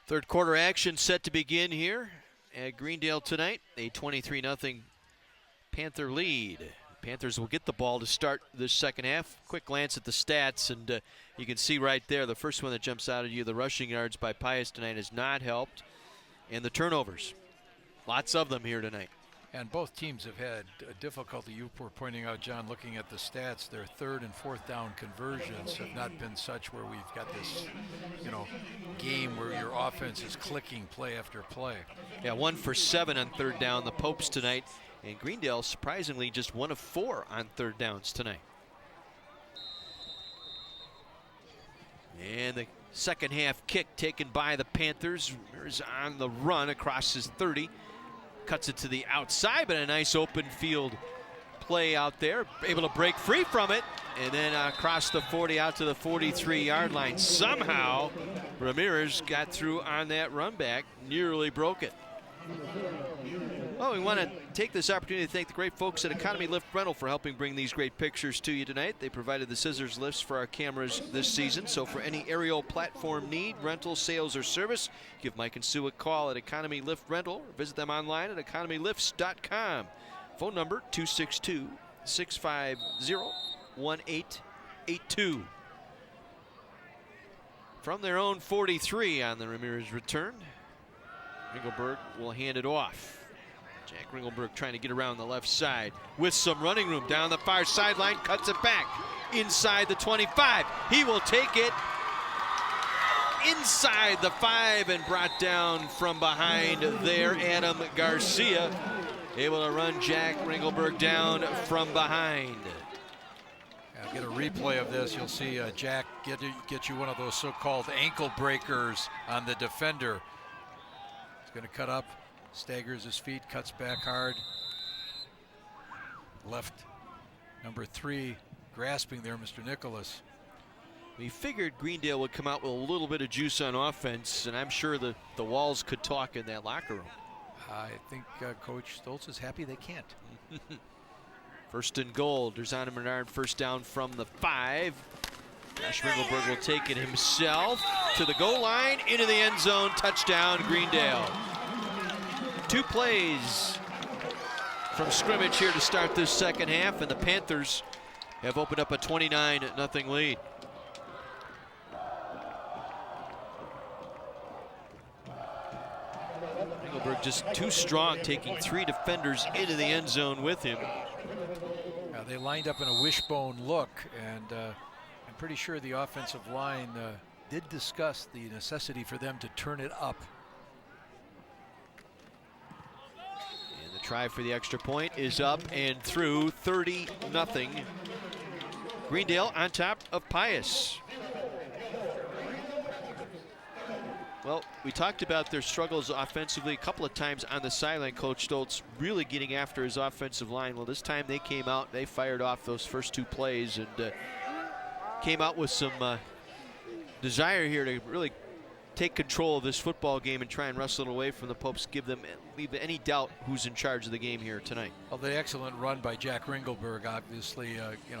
D: Third quarter action set to begin here at Greendale tonight. A 23-0 Panther lead. Panthers will get the ball to start this second half. Quick glance at the stats, and you can see right there, the first one that jumps out at you, the rushing yards by Pius tonight has not helped. And the turnovers. Lots of them here tonight.
E: And both teams have had difficulty. You were pointing out, John, looking at the stats, their third and fourth down conversions have not been such where we've got this, game where your offense is clicking play after play.
D: Yeah, 1 for 7 on third down, the Popes tonight. And Greendale, surprisingly, just 1 of 4 on third downs tonight. And the second half kick taken by the Panthers. There's on the run across his 30. Cuts it to the outside, but a nice open field play out there. Able to break free from it, and then across the 40 out to the 43-yard line. Somehow, Ramirez got through on that run back, nearly broke it. Well, we want to take this opportunity to thank the great folks at Economy Lift Rental for helping bring these great pictures to you tonight. They provided the scissors lifts for our cameras this season, so for any aerial platform need, rental, sales, or service, give Mike and Sue a call at Economy Lift Rental or visit them online at economylifts.com. Phone number 262-650-1882. From their own 43 on the Ramirez return, Ringelberg will hand it off. Jack Ringelberg trying to get around the left side with some running room down the far sideline, cuts it back inside the 25. He will take it inside the 5 and brought down from behind there. Adam Garcia able to run Jack Ringelberg down from behind.
E: Get a replay of this. You'll see Jack get you one of those so-called ankle breakers on the defender. He's going to cut up, staggers his feet, cuts back hard. Left number 3 grasping there, Mr. Nicholas.
D: We figured Greendale would come out with a little bit of juice on offense, and I'm sure the walls could talk in that locker room.
E: I think Coach Stoltz is happy they can't.
D: First and goal. Derzana Bernard first down from the 5. Josh Ringelberg will take it himself to the goal line, into the end zone, touchdown Greendale. 2 plays from scrimmage here to start this second half, and the Panthers have opened up a 29-0 lead. Ringelberg just too strong, taking 3 defenders into the end zone with him.
E: They lined up in a wishbone look, and I'm pretty sure the offensive line did discuss the necessity for them to turn it up.
D: And the try for the extra point is up and through. 30-0. Greendale on top of Pius. Well, we talked about their struggles offensively a couple of times on the sideline. Coach Stoltz really getting after his offensive line. Well, this time they came out, they fired off those first 2 plays and came out with some desire here to really take control of this football game and try and wrestle it away from the Popes, leave any doubt who's in charge of the game here tonight.
E: Well, the excellent run by Jack Ringelberg obviously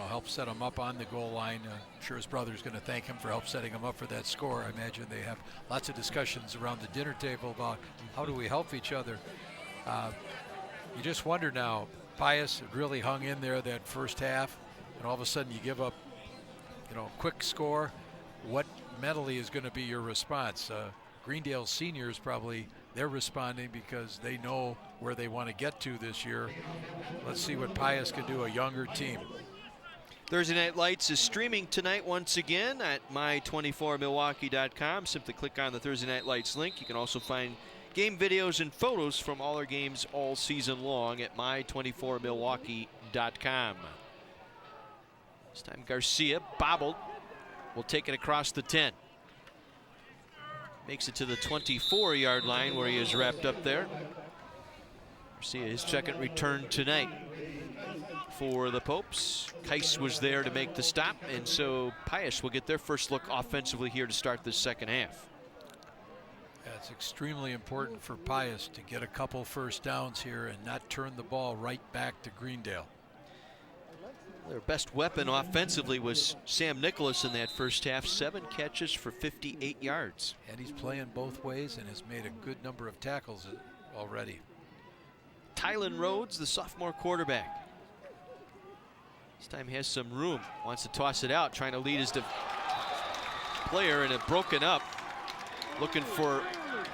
E: helped set him up on the goal line. I'm sure his brother's going to thank him for help setting him up for that score. I imagine they have lots of discussions around the dinner table about how do we help each other. You just wonder now, Pius really hung in there that first half, and all of a sudden you give up a quick score. What mentally is going to be your response? Greendale seniors probably, they're responding because they know where they want to get to this year. Let's see what Pius can do, a younger team.
D: Thursday Night Lights is streaming tonight once again at my24milwaukee.com. Simply click on the Thursday Night Lights link. You can also find game videos and photos from all our games all season long at my24milwaukee.com. This time Garcia bobbled. Will take it across the 10. Makes it to the 24-yard line where he is wrapped up there. See his second return tonight for the Popes. Keiss was there to make the stop, and so Pius will get their first look offensively here to start this second half.
E: It's extremely important for Pius to get a couple first downs here and not turn the ball right back to Greendale.
D: Their best weapon offensively was Sam Nicholas in that first half. 7 catches for 58 yards.
E: And he's playing both ways and has made a good number of tackles already.
D: Tylen Rhodes, the sophomore quarterback. This time he has some room. Wants to toss it out, trying to lead his player, and it broken up. Looking for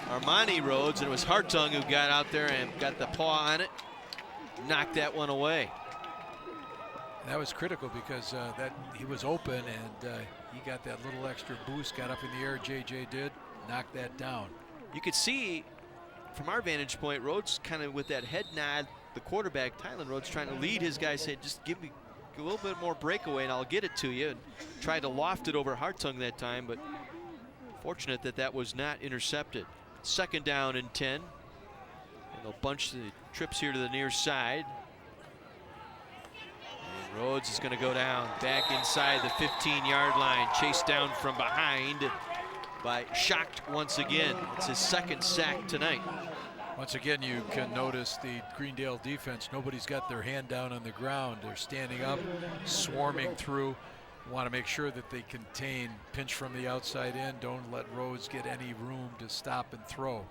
D: Armani Rhodes, and it was Hartung who got out there and got the paw on it. Knocked that one away.
E: That was critical because that he was open, and he got that little extra boost, got up in the air, JJ did, knocked that down.
D: You could see from our vantage point, Rhodes kind of with that head nod, the quarterback, Tylen Rhodes, trying to lead his guy, said, just give me a little bit more breakaway and I'll get it to you. And tried to loft it over Hartung that time, but fortunate that that was not intercepted. Second down and 10. And they'll bunch the trips here to the near side. And Rhodes is going to go down back inside the 15-yard line, chased down from behind by Schacht once again. It's his second sack tonight.
E: Once again, you can notice the Greendale defense. Nobody's got their hand down on the ground. They're standing up, swarming through. Want to make sure that they contain, pinch from the outside in. Don't let Rhodes get any room to stop and throw.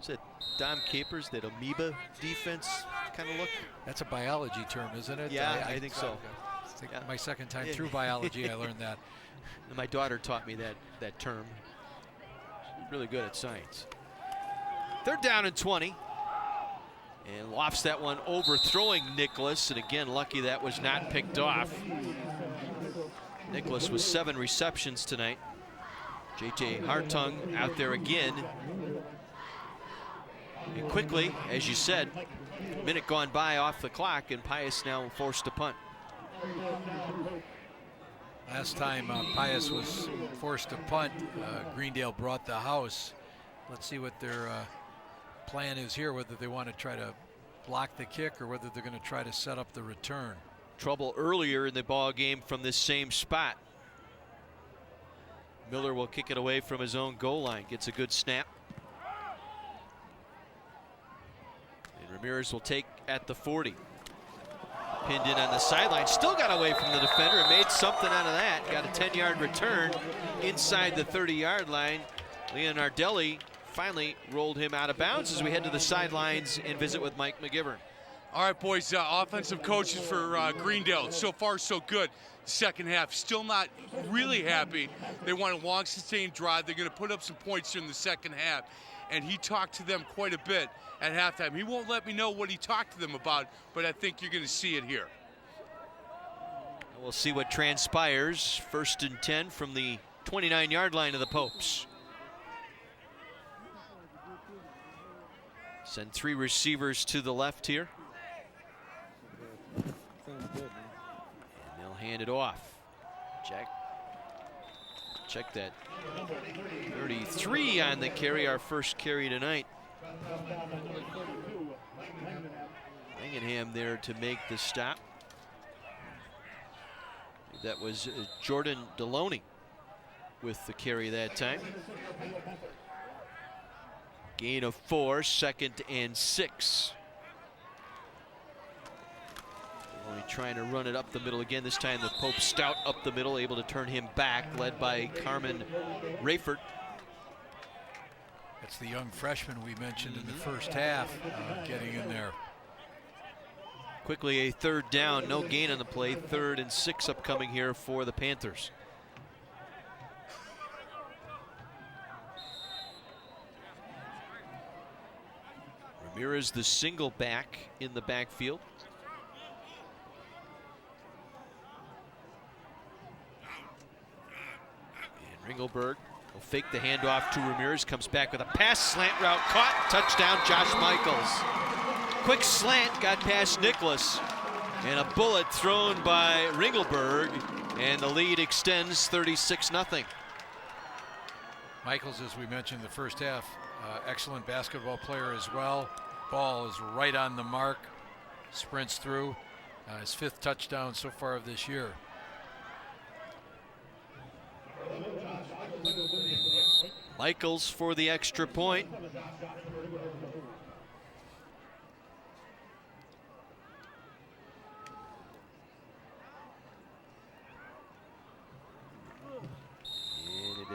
D: Is it Dom Capers, that amoeba defense kind of look?
E: That's a biology term, isn't it?
D: Yeah, I think so.
E: Yeah. My second time through biology, I learned that.
D: And my daughter taught me that term. She's really good at science. Third down and 20. And lofts that one, overthrowing Nicholas. And again, lucky that was not picked off. Nicholas with 7 receptions tonight. JJ Hartung out there again. And quickly, as you said, minute gone by off the clock, and Pius now forced to punt.
E: Last time Pius was forced to punt, Greendale brought the house. Let's see what their plan is here, whether they want to try to block the kick or whether they're going to try to set up the return.
D: Trouble earlier in the ball game from this same spot. Miller will kick it away from his own goal line, gets a good snap. And Ramirez will take at the 40. Pinned in on the sideline, still got away from the defender and made something out of that. Got a 10-yard return inside the 30-yard line. Leonardelli finally rolled him out of bounds as we head to the sidelines and visit with Mike McGivern.
A: All right, boys, offensive coaches for Greendale. So far, so good. Second half, still not really happy. They want a long, sustained drive. They're going to put up some points in the second half. And he talked to them quite a bit at halftime. He won't let me know what he talked to them about, but I think you're going to see it here.
D: We'll see what transpires. First and 10 from the 29-yard line of the Popes. Send 3 receivers to the left here. And they'll hand it off. Check that. 33 on the carry, our first carry tonight. Langenham there to make the stop. That was Jordan Deloney with the carry that time. Gain of 4, 2nd and 6. Only trying to run it up the middle again. This time the Pope stout up the middle, able to turn him back, led by Carmen Rayford.
E: That's the young freshman we mentioned in the first half, getting in there.
D: Quickly a third down, no gain on the play. 3rd and 6 upcoming here for the Panthers. Ramirez, the single back in the backfield. And Ringelberg will fake the handoff to Ramirez, comes back with a pass, slant route caught, touchdown Josh Michaels. Quick slant, got past Nicholas, and a bullet thrown by Ringelberg, and the lead extends 36-0.
E: Michaels, as we mentioned in the first half, excellent basketball player as well. ball is right on the mark, sprints through. His 5th touchdown so far of this year.
D: Michaels for the extra point.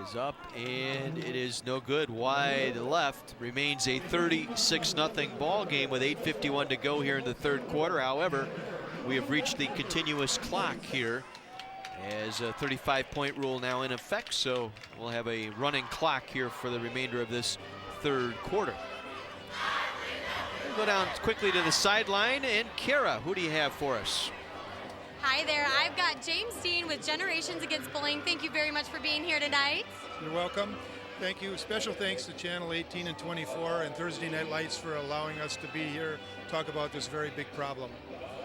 D: Is up, and it is no good. Wide left. Remains a 36-0 ball game with 8:51 to go here in the 3rd quarter. However, we have reached the continuous clock here as a 35-point rule now in effect, so we'll have a running clock here for the remainder of this 3rd quarter. We'll go down quickly to the sideline, and Kara, who do you have for us?
G: Hi there, I've got James Dean with Generations Against Bullying. Thank you very much for being here tonight.
Q: You're welcome. Thank you. Special thanks to Channel 18 and 24 and Thursday Night Lights for allowing us to be here, talk about this very big problem.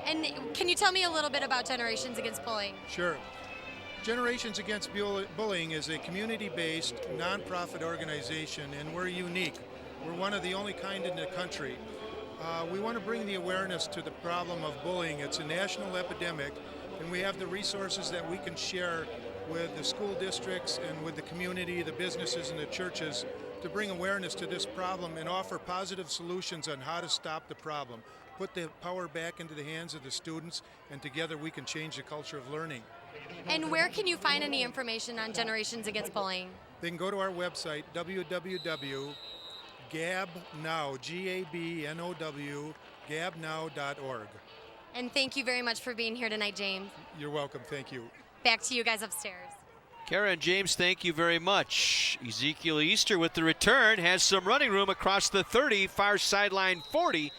G: And can you tell me a little bit about Generations Against Bullying?
Q: Sure. Generations Against Bullying is a community-based nonprofit organization, and we're unique. We're one of the only kind in the country. We want to bring the awareness to the problem of bullying. It's a national epidemic, and we have the resources that we can share with the school districts and with the community, the businesses and the churches to bring awareness to this problem and offer positive solutions on how to stop the problem. Put the power back into the hands of the students, and together we can change the culture of learning.
G: And where can you find any information on Generations Against Bullying?
Q: They can go to our website, www.gabnow, G-A-B-N-O-W, gabnow.org.
G: And thank you very much for being here tonight, James.
Q: You're welcome. Thank you.
G: Back to you guys upstairs.
D: Kara and James, thank you very much. Ezekiel Easter with the return has some running room across the 30, far sideline 40,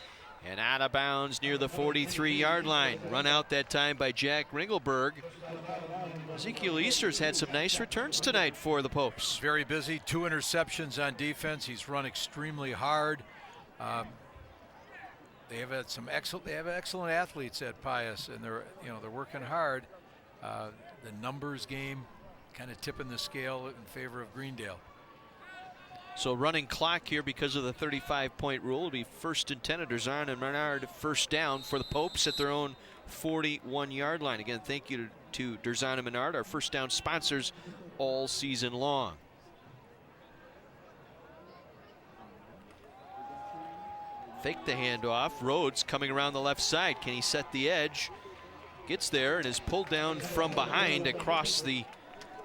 D: and out of bounds near the 43-yard line. Run out that time by Jack Ringelberg. Ezekiel Easter's had some nice returns tonight for the Popes.
E: Very busy, 2 interceptions on defense. He's run extremely hard. They have had some excellent athletes at Pius, and they're working hard. The numbers game kind of tipping the scale in favor of Greendale.
D: So running clock here because of the 35-point rule. It'll be 1st and 10 at Derzan and Menard, first down for the Popes at their own 41-yard line. Again, thank you to Derzan and Menard, our first down sponsors all season long. Fake the handoff. Rhodes coming around the left side. Can he set the edge? Gets there and is pulled down from behind across the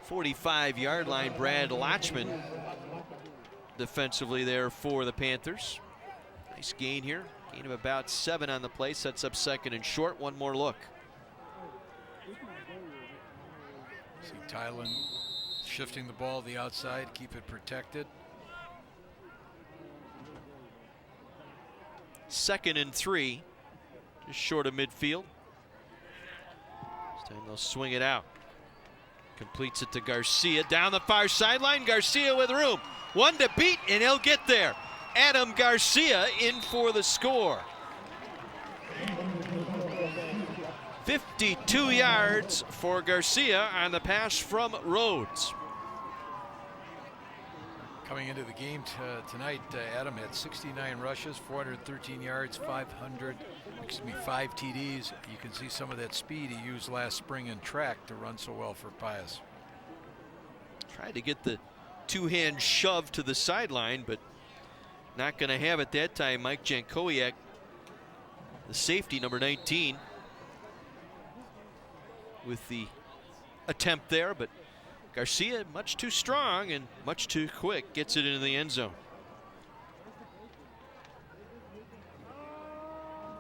D: 45-yard line. Brad Lachman defensively there for the Panthers. Nice gain here. Gain of about 7 on the play. Sets up 2nd and short. One more look.
E: See Tylen shifting the ball to the outside, keep it protected.
D: 2nd and 3, just short of midfield. This time they'll swing it out. Completes it to Garcia down the far sideline. Garcia with room. 1 to beat, and he'll get there. Adam Garcia in for the score. 52 yards for Garcia on the pass from Rhodes.
E: Coming into the game tonight, Adam had 69 rushes, 413 yards, 5 TDs. You can see some of that speed he used last spring in track to run so well for Pius.
D: Tried to get the 2-hand shove to the sideline, but not going to have it that time. Mike Jankowiak, the safety, number 19, with the attempt there, but Garcia, much too strong and much too quick, gets it into the end zone.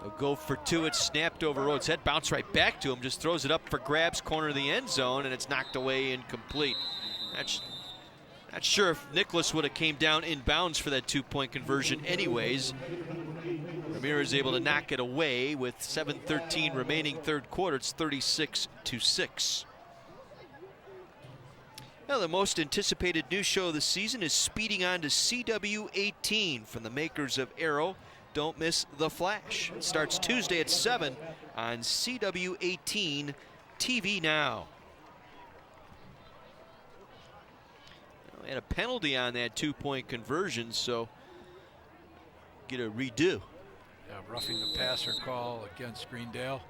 D: They'll go for 2. It's snapped over Rhodes' head, bounce right back to him, just throws it up for grabs, corner of the end zone, and it's knocked away incomplete. Not sure if Nicholas would have came down in bounds for that 2-point conversion anyways. Ramirez able to knock it away with 7:13 remaining 3rd quarter. It's 36-6. Now, the most anticipated new show of the season is speeding on to CW18 from the makers of Arrow. Don't miss The Flash. It starts Tuesday at 7 on CW18 TV Now. They had a penalty on that 2-point conversion, so get a redo.
E: Roughing the passer call against Greendale.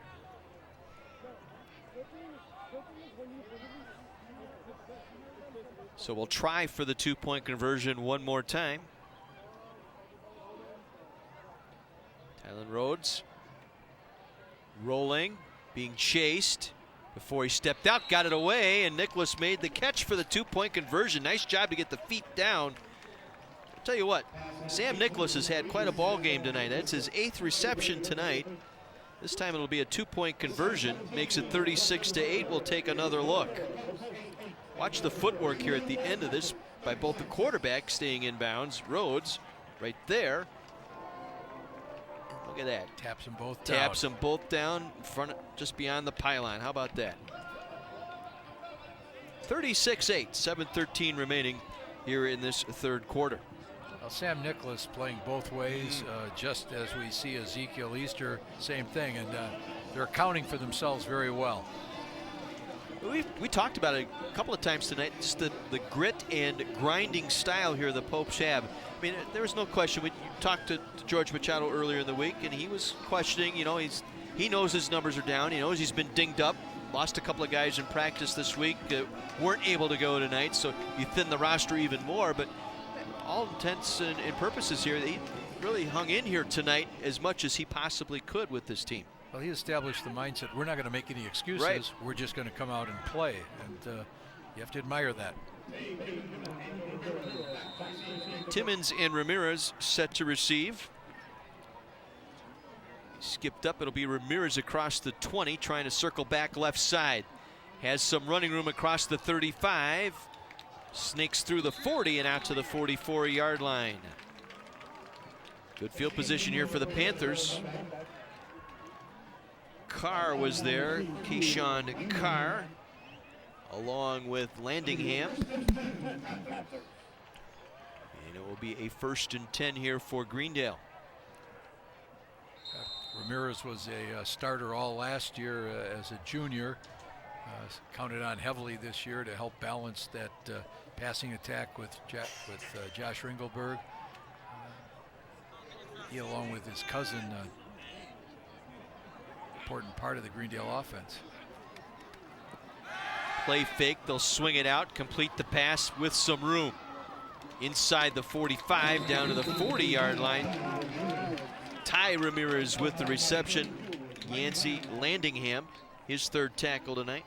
D: So we'll try for the 2-point conversion one more time. Tylen Rhodes rolling, being chased before he stepped out, got it away, and Nicholas made the catch for the 2-point conversion. Nice job to get the feet down. I'll tell you what, Sam Nicholas has had quite a ball game tonight. That's his 8th reception tonight. This time it'll be a 2-point conversion. Makes it 36-8. We'll take another look. Watch the footwork here at the end of this by both the quarterbacks staying in bounds. Rhodes right there. Look at that.
E: Taps them both down.
D: Taps them both down in front, just beyond the pylon. How about that? 36-8, 7:13 remaining here in this third quarter.
E: Well, Sam Nicholas playing both ways, just as we see Ezekiel Easter, same thing, and they're accounting for themselves very well.
D: We talked about it a couple of times tonight, just the grit and grinding style here the Popes have. I mean, there was no question. We talked to George Machado earlier in the week, and he was questioning, you know, he knows his numbers are down. He knows he's been dinged up, lost a couple of guys in practice this week, weren't able to go tonight, so you thin the roster even more. But all intents and purposes here, he really hung in here tonight as much as he possibly could with this team.
E: Well, he established the mindset, we're not going to make any excuses,
D: right.
E: We're just going to come out and play, and you have to admire that.
D: Timmons and Ramirez set to receive. Skipped up, it'll be Ramirez across the 20, trying to circle back left side. Has some running room across the 35. Snakes through the 40 and out to the 44-yard line. Good field position here for the Panthers. Carr was there, Keyshawn Carr, along with Landingham. And it will be a 1st and 10 here for Greendale.
E: Ramirez was a starter all last year as a junior. Counted on heavily this year to help balance that passing attack with Josh Ringelberg. He, along with his cousin, important part of the Greendale offense.
D: Play fake, they'll swing it out, complete the pass with some room. Inside the 45, down to the 40-yard line. Ty Ramirez with the reception. Yancey Landingham, his 3rd tackle tonight.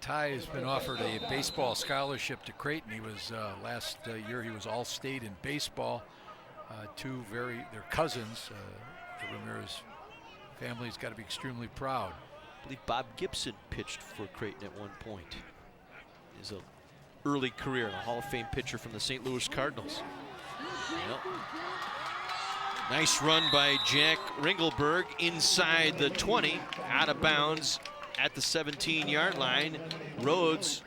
E: Ty has been offered a baseball scholarship to Creighton. He was last year he was All-State in baseball. They're cousins. The Ramirez family's got to be extremely proud.
D: I believe Bob Gibson pitched for Creighton at one point. His early career, a Hall of Fame pitcher from the St. Louis Cardinals. Yep. Nice run by Jack Ringelberg inside the 20, out of bounds at the 17-yard line. Rhodes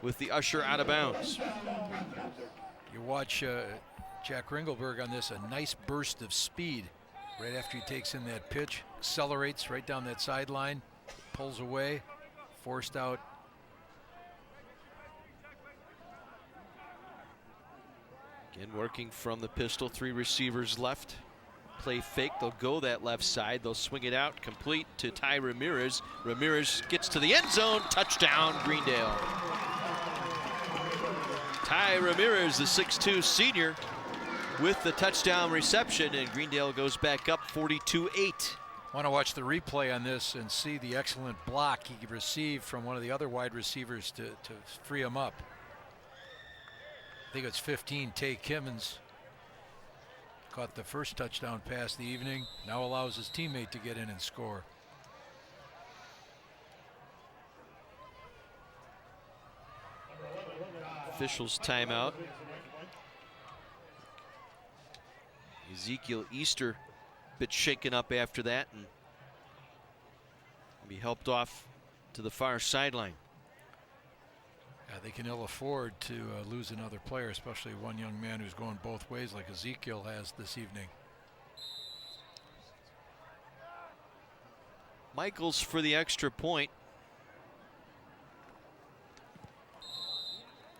D: with the usher out of bounds.
E: You watch Jack Ringelberg on this, a nice burst of speed. Right after he takes in that pitch, accelerates right down that sideline, pulls away, forced out.
D: Again, working from the pistol, 3 receivers left. Play fake, they'll go that left side, they'll swing it out, complete to Ty Ramirez. Ramirez gets to the end zone, touchdown, Greendale. Ty Ramirez, the 6'2 senior, with the touchdown reception, and Greendale goes back up 42-8.
E: Want to watch the replay on this and see the excellent block he received from one of the other wide receivers to free him up. I think it's 15, Tay Kimmons. Caught the first touchdown pass of the evening, now allows his teammate to get in and score.
D: Officials timeout. Ezekiel Easter a bit shaken up after that and will be helped off to the far sideline.
E: Yeah, they can ill afford to lose another player, especially one young man who's going both ways like Ezekiel has this evening.
D: Michaels for the extra point.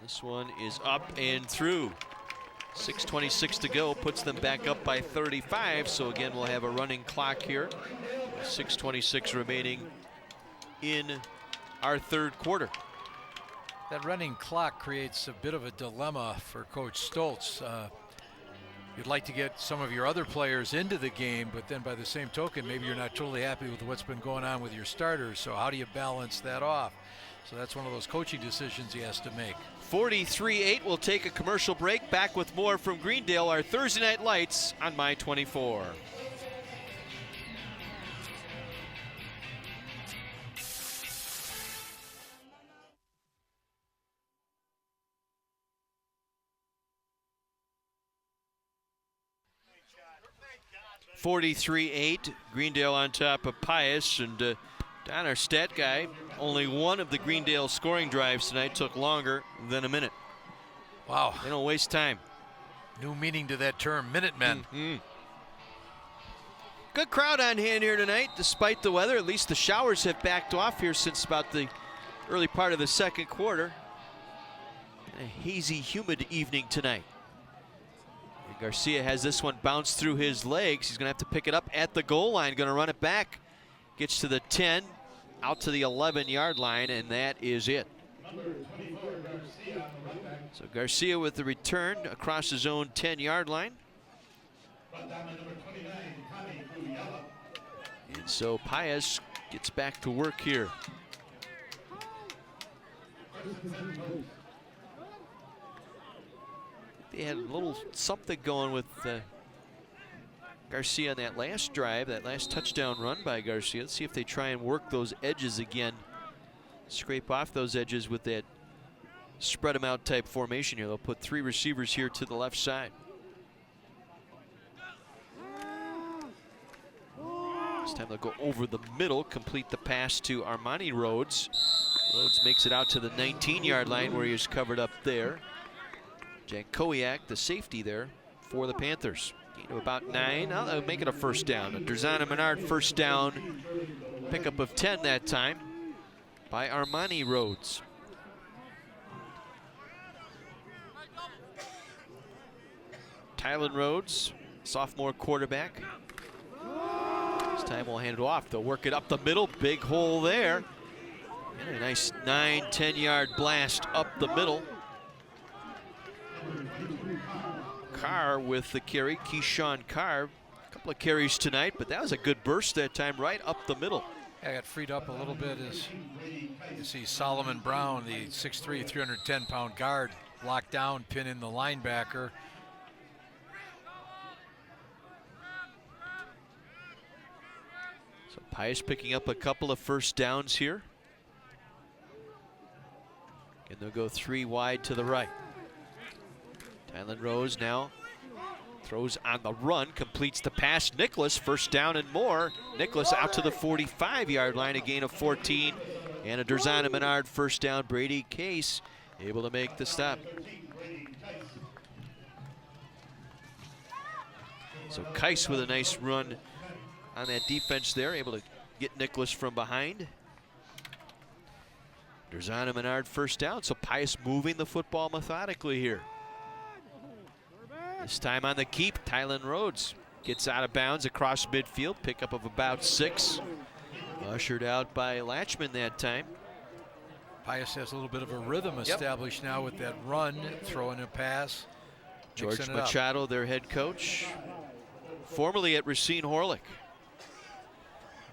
D: This one is up and through. 6:26 to go, puts them back up by 35. So again, we'll have a running clock here. 6:26 remaining in our third quarter.
E: That running clock creates a bit of a dilemma for Coach Stoltz. You'd like to get some of your other players into the game, but then by the same token, maybe you're not totally happy with what's been going on with your starters. So how do you balance that off? So that's one of those coaching decisions he has to make.
D: 43-8. We'll take a commercial break. Back with more from Greendale, our Thursday Night Lights on My 24. (43-8). Greendale on top of Pius, and Don, our stat guy, only one of the Greendale scoring drives tonight took longer than a minute.
E: Wow.
D: They don't waste time.
E: New meaning to that term, Minutemen.
D: Good crowd on hand here tonight, despite the weather. At least the showers have backed off here since about the early part of the second quarter. A hazy, humid evening tonight. And Garcia has this one bounce through his legs. He's going to have to pick it up at the goal line. Going to run it back. Gets to the 10, out to the 11-yard line, and that is it. So Garcia with the return across his own 10-yard line. And so Pius gets back to work here. They had a little something going with Garcia on that last drive, that last touchdown run by Garcia. Let's see if they try and work those edges again. Scrape off those edges with that spread them out type formation here. They'll put three receivers here to the left side. This time they'll go over the middle, complete the pass to Armani Rhodes. Rhodes makes it out to the 19-yard line where he is covered up there. Jankowiak, the safety there for the Panthers. Gain of about 9. Now they'll make it a first down. A Derzana Menard first down. Pickup of 10 that time by Armani Rhodes. Tylen Rhodes, sophomore quarterback. This time we'll hand it off. They'll work it up the middle. Big hole there. And a nice 9-10 blast up the middle. Carr with the carry, Keyshawn Carr. A couple of carries tonight, but that was a good burst that time, right up the middle.
E: Yeah, got freed up a little bit as you see Solomon Brown, the 6'3", 310-pound guard, locked down, pin in the linebacker.
D: So Pius picking up a couple of first downs here. And they'll go 3 wide to the right. Tylen Rose now throws on the run, completes the pass. Nicholas, first down and more. Nicholas out to the 45-yard line, a gain of 14. And a Derzana Menard first down. Brady Case able to make the stop. So Kais with a nice run on that defense there, able to get Nicholas from behind. Derzana Menard first down, so Pius moving the football methodically here. This time on the keep, Tylen Rhodes gets out of bounds across midfield, pickup of about 6. Ushered out by Latchman that time.
E: Pius has a little bit of a rhythm established now with that run, throwing a pass.
D: George Machado, their head coach, formerly at Racine Horlick.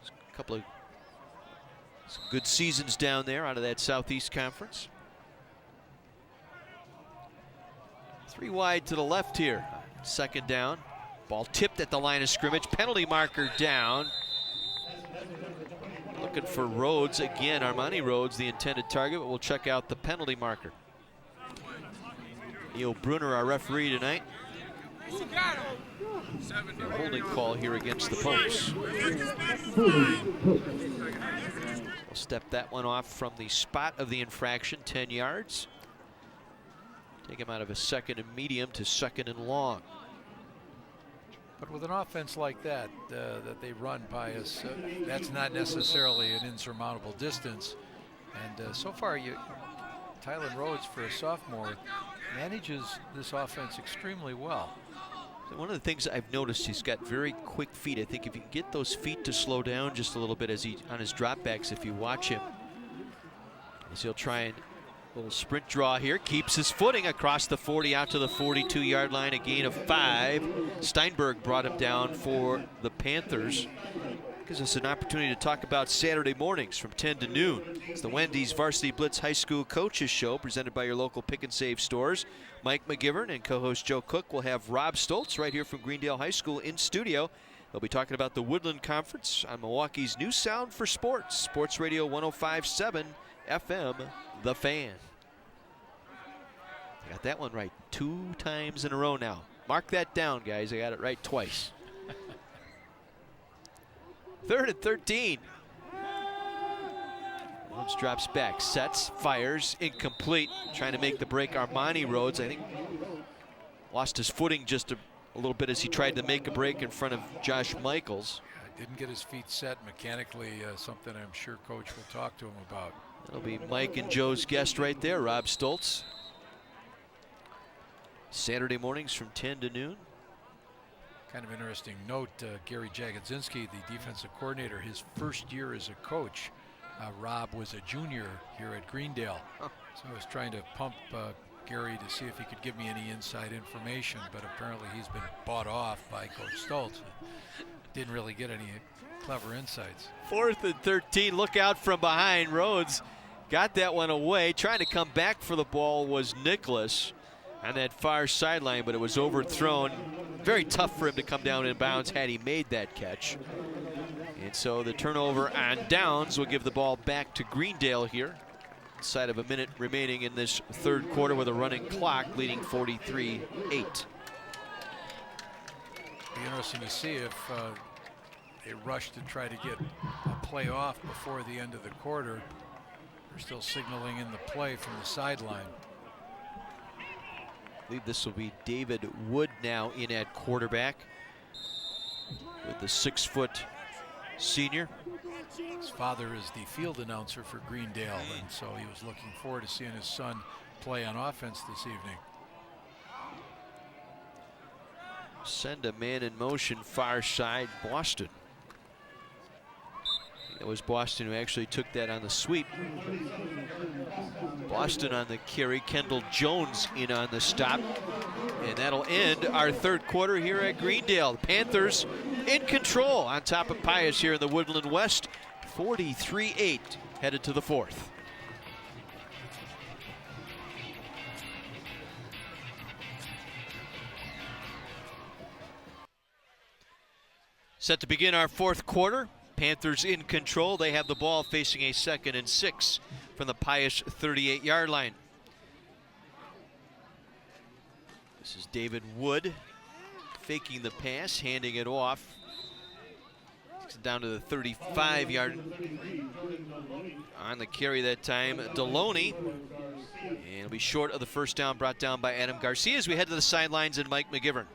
D: A couple of some good seasons down there out of that Southeast Conference. 3 wide to the left here. Second down. Ball tipped at the line of scrimmage. Penalty marker down. Looking for Rhodes again. Armani Rhodes, the intended target, but we'll check out the penalty marker. Neil Brunner, our referee tonight. A holding call here against the Pokes. We'll step that one off from the spot of the infraction, 10 yards. Take him out of a second and medium to second and long.
E: But with an offense like that, that they run, Pius, that's not necessarily an insurmountable distance. And so far, Tylen Rhodes, for a sophomore, manages this offense extremely well.
D: One of the things I've noticed, he's got very quick feet. I think if you can get those feet to slow down just a little bit as he on his dropbacks, if you watch him, as he'll try and little sprint draw here, keeps his footing across the 40 out to the 42-yard line, a gain of 5. Steinberg brought him down for the Panthers. Gives us an opportunity to talk about Saturday mornings from 10 to noon. It's the Wendy's Varsity Blitz High School Coaches Show presented by your local Pick and Save stores. Mike McGivern and co-host Joe Cook will have Rob Stoltz right here from Greendale High School in studio. They'll be talking about the Woodland Conference on Milwaukee's new sound for sports. Sports Radio 105.7 FM, The Fan. Got that one right 2 times in a row now. Mark that down, guys. I got it right twice. 3rd and 13. Rhodes drops back, sets, fires, incomplete. Trying to make the break, Armani Rhodes. I think lost his footing just a little bit as he tried to make a break in front of Josh Michaels.
E: Didn't get his feet set mechanically, something I'm sure Coach will talk to him about.
D: That'll be Mike and Joe's guest right there, Rob Stoltz. Saturday mornings from 10 to noon.
E: Kind of interesting note, Gary Jagodzinski, the defensive coordinator, his first year as a coach, Rob was a junior here at Greendale. So I was trying to pump Gary to see if he could give me any inside information, but apparently he's been bought off by Coach Stoltz. Didn't really get any clever insights.
D: 4th and 13, look out from behind. Rhodes got that one away. Trying to come back for the ball was Nicholas on that far sideline, but it was overthrown. Very tough for him to come down in bounds had he made that catch. And so the turnover on downs will give the ball back to Greendale here. Inside of a minute remaining in this 3rd quarter with a running clock leading 43-8.
E: Be interesting to see if they rush to try to get a play off before the end of the quarter. They're still signaling in the play from the sideline.
D: I believe this will be David Wood now in at quarterback with the 6-foot senior.
E: His father is the field announcer for Greendale, and so he was looking forward to seeing his son play on offense this evening.
D: Send a man in motion far side, Boston. It was Boston who actually took that on the sweep. Boston on the carry, Kendall Jones in on the stop. And that'll end our 3rd quarter here at Greendale. The Panthers in control on top of Pius here in the Woodland West. 43-8 headed to the 4th. Set to begin our 4th quarter. Panthers in control. They have the ball facing a 2nd and 6 from the Pius 38-yard line. This is David Wood faking the pass, handing it off. Down to the 35-yard. On the carry that time, Deloney. And it'll be short of the first down, brought down by Adam Garcia as we head to the sidelines and Mike McGivern.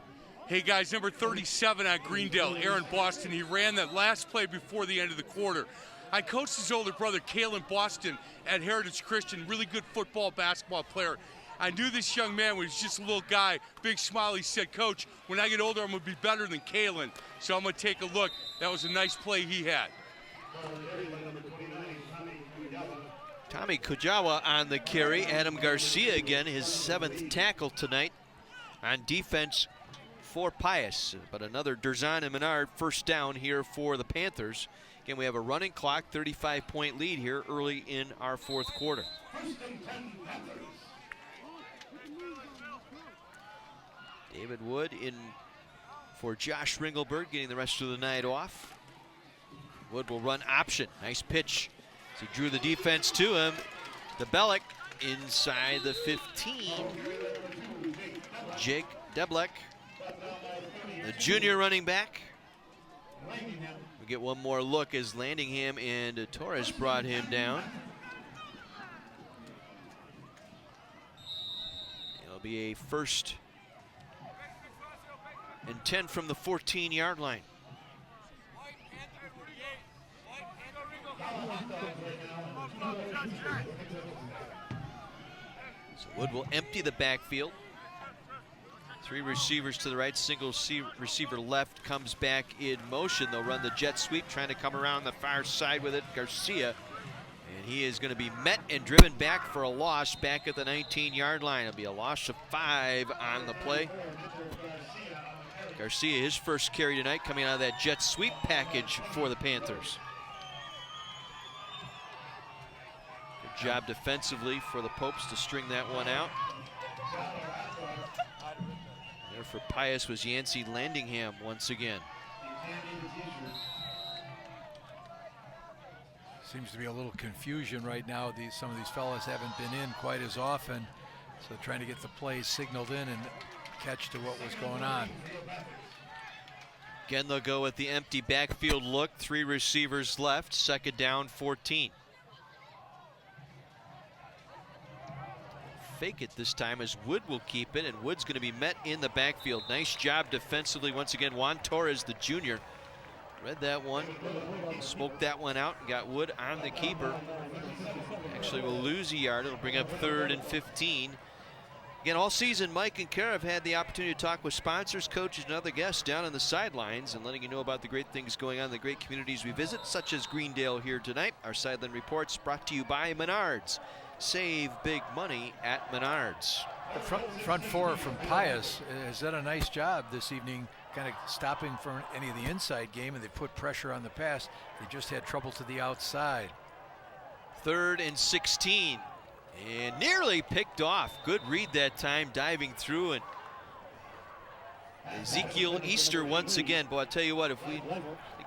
A: Hey guys, number 37 on Greendale, Aaron Boston. He ran that last play before the end of the quarter. I coached his older brother, Kalen Boston, at Heritage Christian. Really good football, basketball player. I knew this young man was just a little guy, big smile. He said, Coach, when I get older, I'm going to be better than Kalen. So I'm going to take a look. That was a nice play he had.
D: Tommy Kujawa on the carry. Adam Garcia again, his 7th tackle tonight on defense for Pius. But another Derzan and Menard first down here for the Panthers. Again, we have a running clock, 35-point lead here early in our 4th quarter. David Wood in for Josh Ringelberg, getting the rest of the night off. Wood will run option. Nice pitch as he drew the defense to him. DeBellick inside the 15. Jake Deblek, the junior running back. We get one more look as Landingham and Torres brought him down. It'll be a 1st and 10 from the 14-yard line. So Wood will empty the backfield. 3 receivers to the right, single receiver left, comes back in motion. They'll run the jet sweep, trying to come around the far side with it. Garcia, and he is going to be met and driven back for a loss back at the 19-yard line. It'll be a loss of 5 on the play. Garcia, his first carry tonight, coming out of that jet sweep package for the Panthers. Good job defensively for the Popes to string that one out. There for Pius was Yancey Landingham once again.
E: Seems to be a little confusion right now. Some of these fellas haven't been in quite as often, so trying to get the plays signaled in and catch to what was going on.
D: Again, they'll go with the empty backfield look. 3 receivers left, second down, 14. Fake it this time as Wood will keep it, and Wood's going to be met in the backfield. Nice job defensively once again. Juan Torres, the junior, read that one, smoked that one out, and got Wood on the keeper. Actually will lose a yard. It'll bring up 3rd and 15. Again, all season, Mike and Kara have had the opportunity to talk with sponsors, coaches, and other guests down on the sidelines and letting you know about the great things going on in the great communities we visit, such as Greendale here tonight. Our sideline reports brought to you by Menards. Save big money at Menards.
E: The front 4 from Pius has done a nice job this evening, kind of stopping from any of the inside game, and they put pressure on the pass. They just had trouble to the outside.
D: 3rd and 16. And nearly picked off. Good read that time, diving through. And Ezekiel Easter once again. Boy, I'll tell you what, if we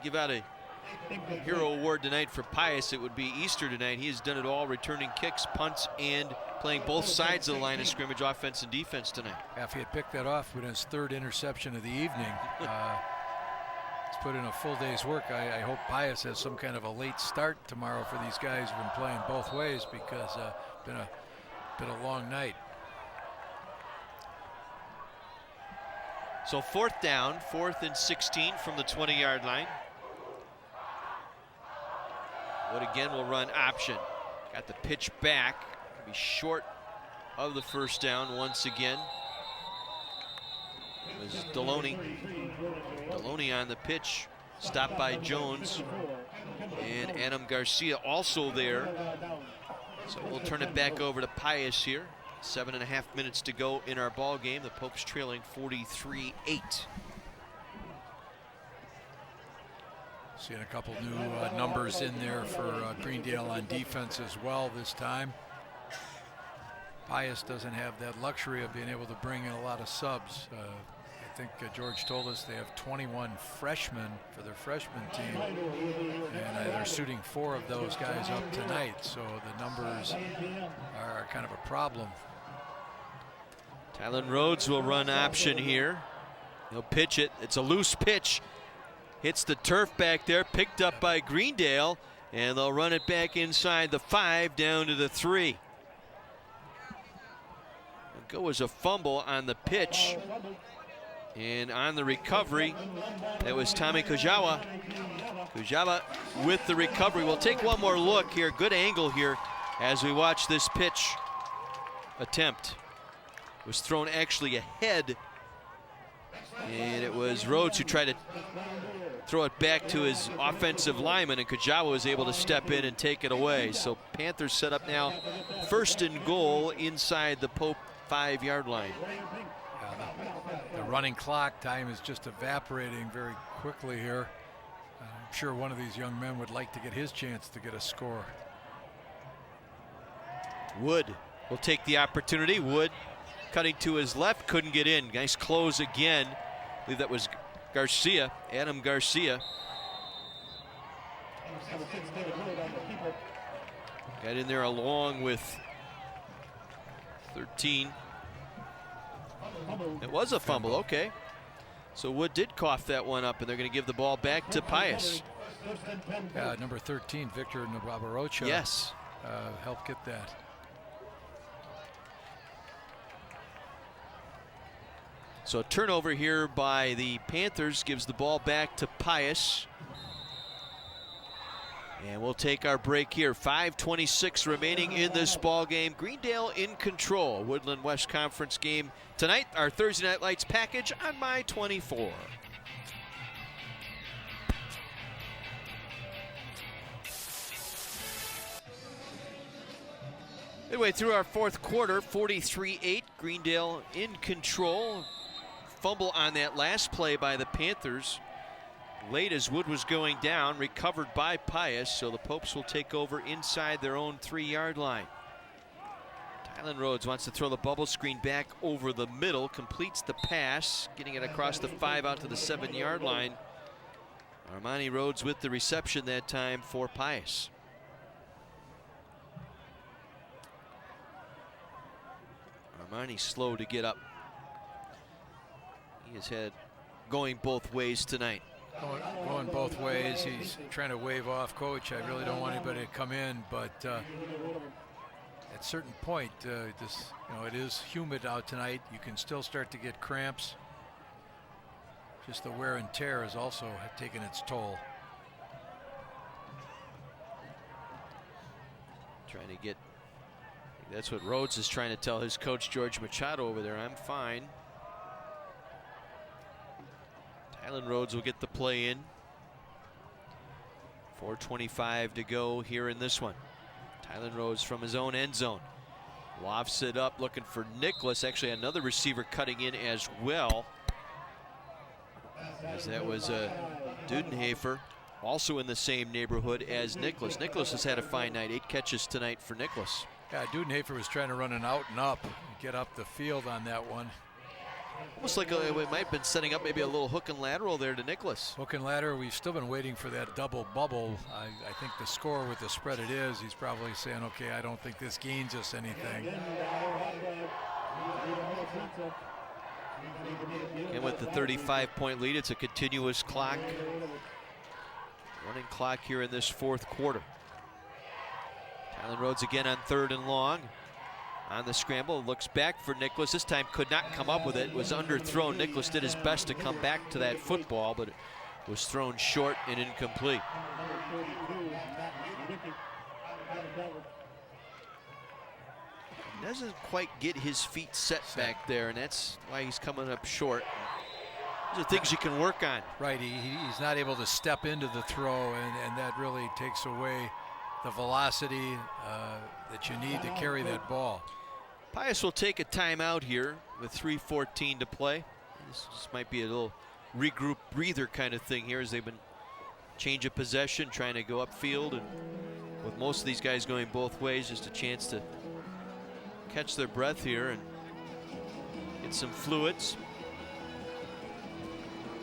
D: give out a hero award tonight for Pius, it would be Easter tonight. He has done it all, returning kicks, punts, and playing both sides of the line of scrimmage, offense and defense tonight.
E: Yeah, if he had picked that off with his 3rd interception of the evening, he's put in a full day's work. I hope Pius has some kind of a late start tomorrow for these guys who've been playing both ways, because been a long night.
D: So 4th down, 4th and 16 from the 20-yard line. Wood again will run option. Got the pitch back. Be short of the first down once again. It was Deloney. Deloney on the pitch. Stopped by Jones. And Adam Garcia also there. So we'll turn it back over to Pius here. 7.5 minutes to go in our ball game. The Popes trailing 43-8.
E: Seeing a couple new numbers in there for Greendale on defense as well this time. Pius doesn't have that luxury of being able to bring in a lot of subs. I think George told us they have 21 freshmen for their freshman team, and they're suiting 4 of those guys up tonight, so the numbers are kind of a problem.
D: Tylen Rhodes will run option here. He'll pitch it. It's a loose pitch. Hits the turf back there, picked up by Greendale, and they'll run it back inside the 5 down to the 3. It'll go as a fumble on the pitch. And on the recovery, that was Tommy Kujawa. Kujawa with the recovery. We'll take one more look here. Good angle here as we watch this pitch attempt. It was thrown actually ahead, and it was Rhodes who tried to throw it back to his offensive lineman, and Kujawa was able to step in and take it away. So Panthers set up now 1st and goal inside the Pope 5-yard line.
E: The running clock time is just evaporating very quickly here. I'm sure one of these young men would like to get his chance to get a score. Wood
D: will take the opportunity. Wood cutting to his left, couldn't get in. Nice close again. I believe that was Garcia, Adam Garcia. Got in there along with 13. It was a fumble, okay. So Wood did cough that one up, and they're going to give the ball back to Pius.
E: Number 13, Victor Nabarocha.
D: Yes.
E: Helped get that.
D: So a turnover here by the Panthers gives the ball back to Pius. And we'll take our break here. 5:26 remaining in this ball game. Greendale in control. Woodland West Conference game tonight. Our Thursday Night Lights package on My 24. Midway through our fourth quarter, 43-8. Greendale in control. Fumble on that last play by the Panthers. Late as Wood was going down, recovered by Pius, so the Popes will take over inside their own 3-yard line. Tylen Rhodes wants to throw the bubble screen back over the middle, completes the pass, getting it across the 5 out to the 7-yard line. Armani Rhodes with the reception that time for Pius. Armani slow to get up. He has had going both ways tonight.
E: Going both ways. He's trying to wave off coach. I really don't want anybody to come in, but at a certain point, it is humid out tonight. You can still start to get cramps. Just the wear and tear has also taken its toll.
D: Trying to get, that's what Rhodes is trying to tell his coach, George Machado, over there. I'm fine. Tylen Rhodes will get the play in. 4:25 to go here in this one. Tylen Rhodes from his own end zone. Lofts it up, looking for Nicholas. Actually, another receiver cutting in as well. As that was Dudenhofer, also in the same neighborhood as Nicholas. Nicholas has had a fine night. 8 catches tonight for Nicholas.
E: Yeah, Dudenhofer was trying to run an out and up, get up the field on that one.
D: Almost like it might have been setting up maybe a little hook and lateral there to Nicholas.
E: Hook and lateral. We've still been waiting for that double bubble. I think the score with the spread it is, he's probably saying, okay, I don't think this gains us anything.
D: And with the 35-point lead, it's a continuous clock. Running clock here in this fourth quarter. Tylen Rhodes again on 3rd and long. On the scramble, looks back for Nicholas. This time could not come up with it. Was underthrown. Nicholas did his best to come back to that football, but it was thrown short and incomplete. He doesn't quite get his feet set back there, and that's why he's coming up short. These are things you can work on.
E: Right, he's not able to step into the throw, and that really takes away the velocity that you need to carry that ball.
D: Pius will take a timeout here with 3:14 to play. This might be a little regroup breather kind of thing here as they've been change of possession, trying to go upfield, and with most of these guys going both ways, just a chance to catch their breath here and get some fluids.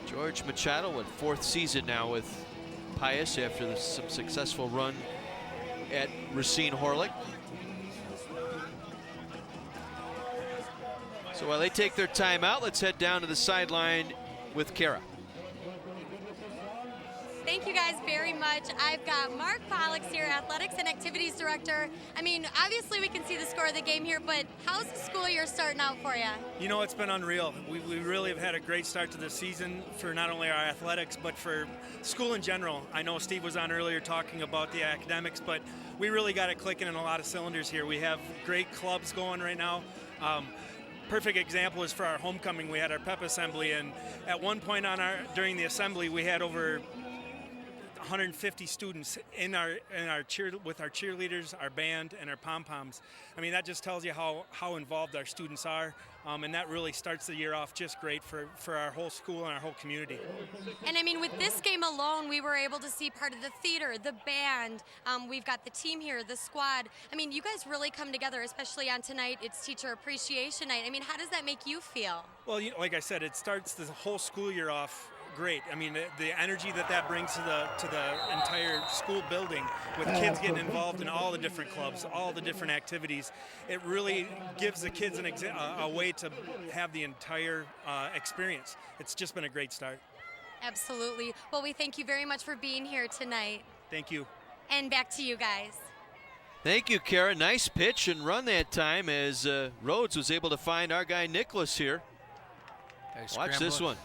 D: George Machado, in 4th season now with Pius after some successful run at Racine Horlick. So while they take their timeout, let's head down to the sideline with Kara.
G: Thank you guys very much. I've got Mark Pollux here, Athletics and Activities Director. I mean, obviously we can see the score of the game here, but how's the school year starting out for you?
R: You know, it's been unreal. We really have had a great start to the season for not only our athletics, but for school in general. I know Steve was on earlier talking about the academics, but we really got it clicking in a lot of cylinders here. We have great clubs going right now. Perfect example is for our homecoming. We had our pep assembly, and at one point during the assembly, we had over 150 students with our cheerleaders, our band, and our pom-poms. I mean, that just tells you how involved our students are, and that really starts the year off just great for our whole school and our whole community.
G: And I mean, with this game alone, we were able to see part of the theater, the band. We've got the team here, the squad. I mean, you guys really come together, especially on tonight. It's Teacher Appreciation Night. I mean, how does that make you feel?
R: Well, like I said, it starts the whole school year off great. I mean, the energy that brings to the entire school building, with kids getting involved in all the different clubs, all the different activities, it really gives the kids a way to have the entire experience. It's just been a great start.
G: Absolutely. Well, we thank you very much for being here tonight.
R: Thank you.
G: And back to you guys.
D: Thank you, Kara. Nice pitch and run that time as Rhodes was able to find our guy Nicholas here. Watch this one.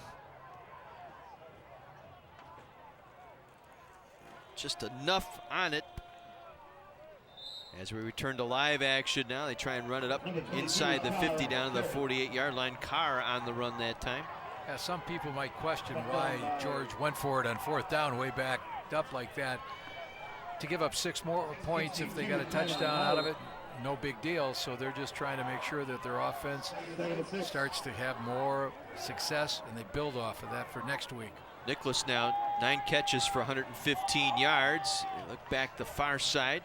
D: just enough on it. As we return to live action now, they try and run it up inside the 50 down to the 48-yard line. Carr on the run that time.
E: Yeah, some people might question why George went for it on 4th down way back up like that. To give up 6 more points if they got a touchdown out of it, no big deal. So they're just trying to make sure that their offense starts to have more success, and they build off of that for next week.
D: Nicholas now 9 catches for 115 yards. They look back the far side.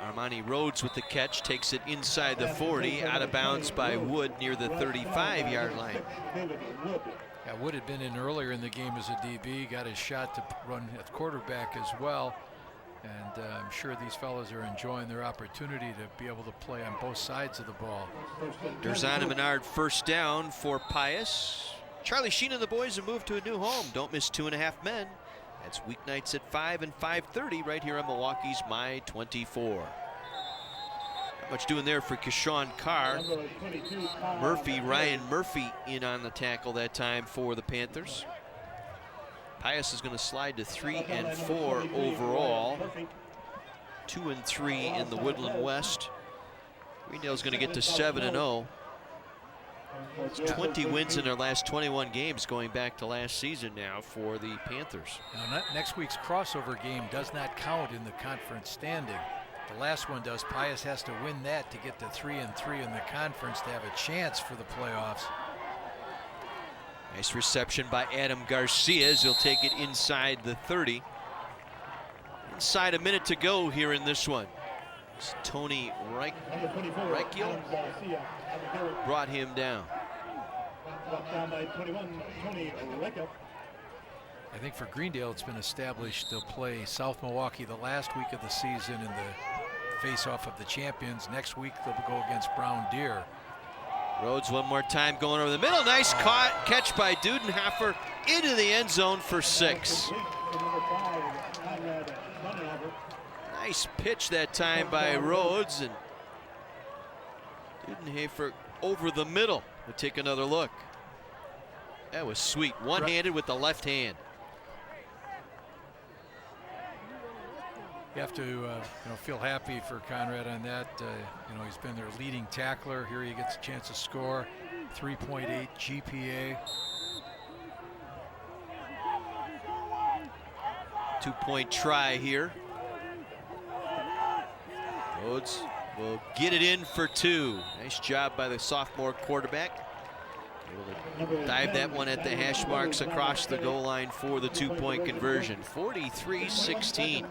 D: And Armani Rhodes with the catch, takes it inside the 40, out of bounds by Wood near the 35-yard line.
E: Yeah, Wood had been in earlier in the game as a DB, got his shot to run at quarterback as well. And I'm sure these fellas are enjoying their opportunity to be able to play on both sides of the ball.
D: Derzan and Menard first down for Pius. Charlie Sheen and the boys have moved to a new home. Don't miss 2.5 Men. That's weeknights at 5 and 5:30 right here on Milwaukee's My 24. Not much doing there for Keshawn Carr. Ryan Murphy in on the tackle that time for the Panthers. Pius is going to slide to 3 and 4 overall. 2 and 3 in the Woodland West. Greendale's going to get to 7 and 0. It's 20 wins in their last 21 games going back to last season now for the Panthers.
E: Now, next week's crossover game does not count in the conference standing. The last one does. Pius has to win that to get to 3 and 3 in the conference to have a chance for the playoffs.
D: Nice reception by Adam Garcia as he'll take it inside the 30. Inside a minute to go here in this one. It's Tony Reichel brought him down.
E: I think for Greendale it's been established they'll play South Milwaukee the last week of the season in the face-off of the champions. Next week they'll go against Brown Deer.
D: Rhodes one more time going over the middle. Nice catch by Dudenhofer into the end zone for 6. Nice pitch that time by Rhodes, and Dudenhofer over the middle. We'll take another look. That was sweet. One-handed with the left hand.
E: You have to feel happy for Conrad on that. He's been their leading tackler. Here he gets a chance to score. 3.8 GPA.
D: 2-point try here. Rhodes will get it in for 2. Nice job by the sophomore quarterback. Able to dive that one at the hash marks across the goal line for the 2-point conversion. 43-16.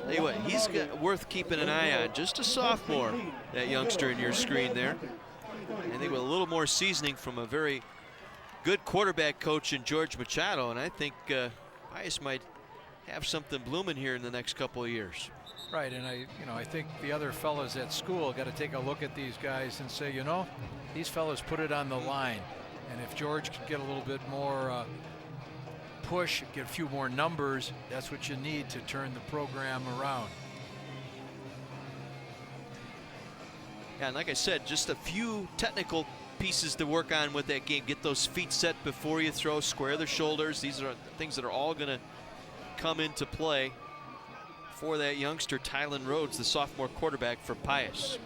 D: Tell you what, he's worth keeping an eye on. Just a sophomore, that youngster in your screen there. I think with a little more seasoning from a very good quarterback coach in George Machado, and I think Pius might have something blooming here in the next couple of years.
E: Right, and I think the other fellas at school got to take a look at these guys and say, these fellas put it on the line, and if George could get a little bit more push, get a few more numbers, that's what you need to turn the program around.
D: Yeah, and like I said, just a few technical pieces to work on with that game. Get those feet set before you throw, square the shoulders. These are things that are all going to come into play for that youngster, Tylen Rhodes, the sophomore quarterback for Pius.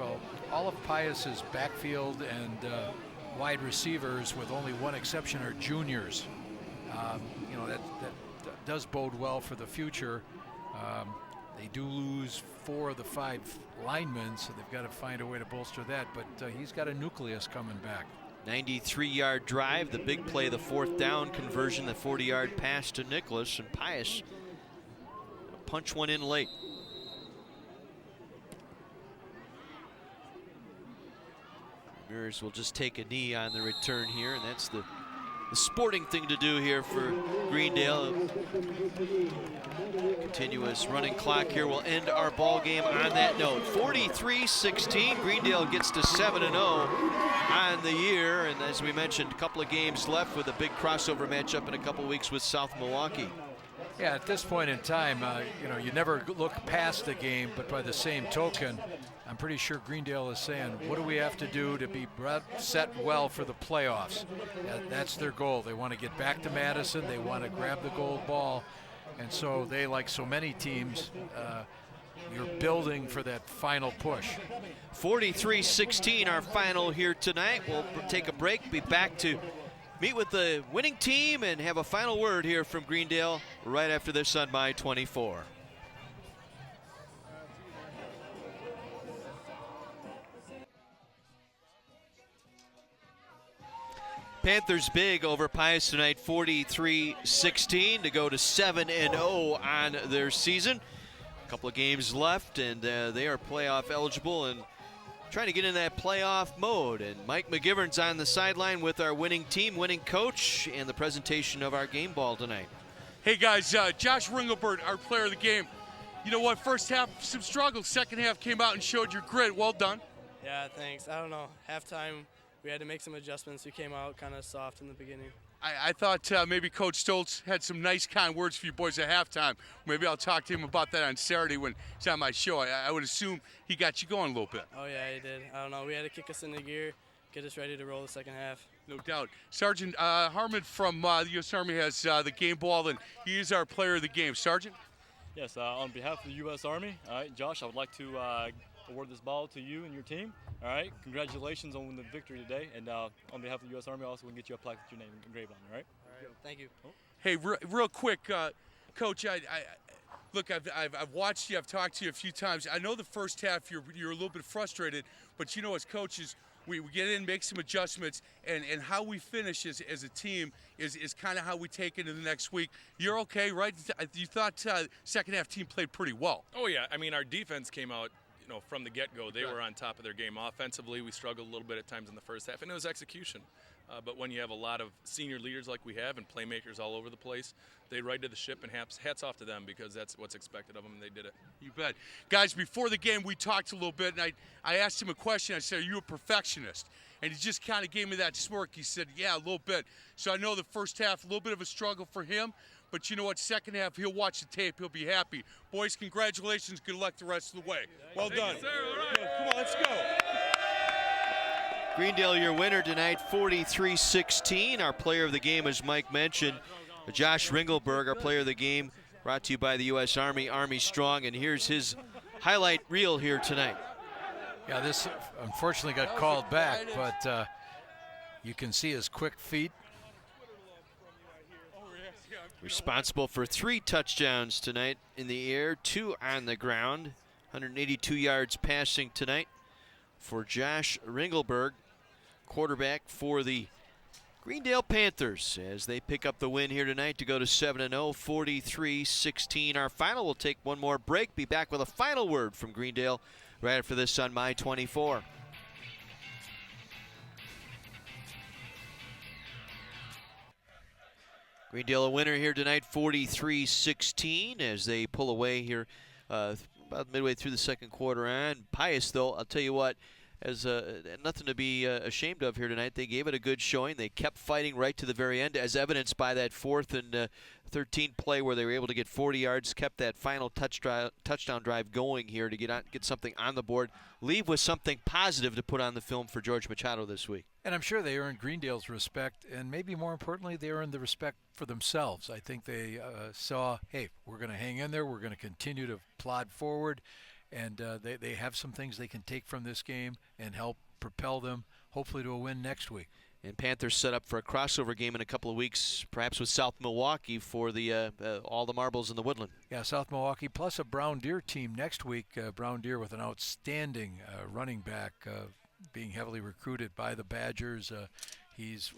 E: Well, all of Pius's backfield and wide receivers, with only one exception, are juniors. That does bode well for the future. They do lose 4 of the 5 linemen, so they've got to find a way to bolster that, but he's got a nucleus coming back.
D: 93-yard drive, the big play, the 4th down conversion, the 40-yard pass to Nicholas, and Pius punch one in late. Ramirez will just take a knee on the return here, and that's the sporting thing to do here for Greendale. Continuous running clock here will end our ball game on that note. 43-16, Greendale gets to 7-0 on the year, and as we mentioned, a couple of games left with a big crossover matchup in a couple weeks with South Milwaukee.
E: Yeah, at this point in time, you never look past the game, but by the same token, I'm pretty sure Greendale is saying, what do we have to do to be set well for the playoffs? That's their goal. They want to get back to Madison. They want to grab the gold ball. And so they, like so many teams, you're building for that final push.
D: 43-16 our final here tonight. We'll take a break, be back to meet with the winning team and have a final word here from Greendale right after this on My 24. Panthers big over Pius tonight, 43-16 to go to 7-0 on their season. A couple of games left, and they are playoff eligible and trying to get in that playoff mode. And Mike McGivern's on the sideline with our winning team, winning coach, and the presentation of our game ball tonight.
A: Hey guys, Josh Ringelberg, our player of the game. You know what? First half, some struggles. Second half came out and showed your grit. Well done.
S: Yeah, thanks. I don't know. Halftime, we had to make some adjustments. We came out kind of soft in the beginning.
A: I thought maybe Coach Stoltz had some nice, kind words for you boys at halftime. Maybe I'll talk to him about that on Saturday when he's on my show. I would assume he got you going a little bit.
S: Oh, yeah, he did. I don't know. We had to kick us into gear, get us ready to roll the second half.
A: No doubt. Sergeant Harmon from the U.S. Army has the game ball, and he is our player of the game. Sergeant?
L: Yes, on behalf of the U.S. Army, all right, Josh, I would like to award this ball to you and your team. All right, congratulations on the victory today. And on behalf of the U.S. Army, also, we can get you a plaque with your name engraved on, all right?
S: All right, thank you.
A: Hey, real quick, Coach, look, I've watched you, I've talked to you a few times. I know the first half you're a little bit frustrated, but you know, as coaches, we get in, make some adjustments, and how we finish as a team is kind of how we take into the next week. You're okay, right? You thought second half team played pretty well.
B: Oh, yeah. I mean, our defense came out, from the get-go. They were on top of their game. Offensively, we struggled a little bit at times in the first half, and it was execution. But when you have a lot of senior leaders like we have and playmakers all over the place, they righted the ship, and hats off to them because that's what's expected of them, and they did it.
A: You bet. Guys, before the game, we talked a little bit, and I asked him a question. I said, are you a perfectionist? And he just kind of gave me that smirk. He said, yeah, a little bit. So I know the first half, a little bit of a struggle for him, but you know what, second half, he'll watch the tape, he'll be happy. Boys, congratulations, good luck the rest of the way. Well done.
B: Sir. All right.
A: Come on, let's go.
D: Greendale, your winner tonight, 43-16. Our player of the game, as Mike mentioned, Josh Ringelberg, our player of the game, brought to you by the U.S. Army, Army Strong, and here's his highlight reel here tonight.
E: Yeah, this unfortunately got called back, but you can see his quick feet.
D: Responsible for 3 touchdowns tonight in the air, 2 on the ground. 182 yards passing tonight for Josh Ringelberg, quarterback for the Greendale Panthers, as they pick up the win here tonight to go to 7-0, 43-16. Our final will take one more break. Be back with a final word from Greendale right after this on My 24. Greendale a winner here tonight, 43-16, as they pull away here about midway through the second quarter on. Pius, though, I'll tell you what, has nothing to be ashamed of here tonight. They gave it a good showing. They kept fighting right to the very end, as evidenced by that 4th and 13 play where they were able to get 40 yards, kept that final touchdown drive going here to get something on the board, leave with something positive to put on the film for George Machado this week.
E: And I'm sure they earned Greendale's respect, and maybe more importantly, they earned the respect for themselves. I think they saw, hey, we're going to hang in there, we're going to continue to plod forward, and they have some things they can take from this game and help propel them, hopefully, to a win next week.
D: And Panthers set up for a crossover game in a couple of weeks, perhaps with South Milwaukee for the all the marbles in the Woodland.
E: Yeah, South Milwaukee plus a Brown Deer team next week. Brown Deer with an outstanding running back, being heavily recruited by the Badgers. He's,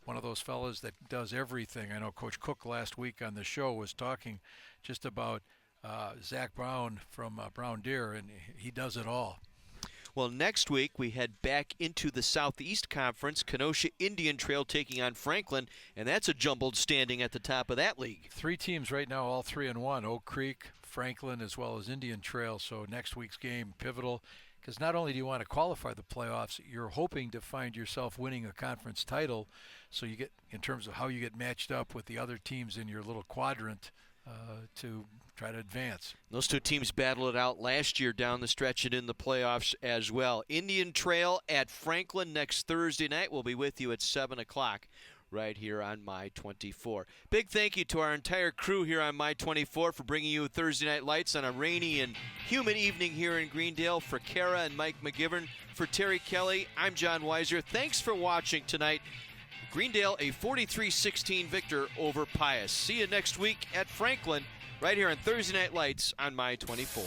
E: one of those fellas that does everything. I know Coach Cook last week on the show was talking just about Zach Brown from Brown Deer, and he does it all.
D: Well, next week we head back into the Southeast Conference. Kenosha Indian Trail taking on Franklin, and that's a jumbled standing at the top of that league.
E: 3 teams right now, all 3-1. Oak Creek, Franklin, as well as Indian Trail. So next week's game, pivotal, because not only do you want to qualify the playoffs, you're hoping to find yourself winning a conference title. So you get, in terms of how you get matched up with the other teams in your little quadrant, to try to advance.
D: Those 2 teams battled it out last year down the stretch and in the playoffs as well. Indian Trail at Franklin next Thursday night. We'll be with you at 7 o'clock right here on My 24. Big thank you to our entire crew here on My 24 for bringing you Thursday Night Lights on a rainy and humid evening here in Greendale. For Kara and Mike McGivern, for Terry Kelly, I'm John Weiser. Thanks for watching tonight. Greendale a 43-16 victor over Pius. See you next week at Franklin right here on Thursday Night Lights on My 24.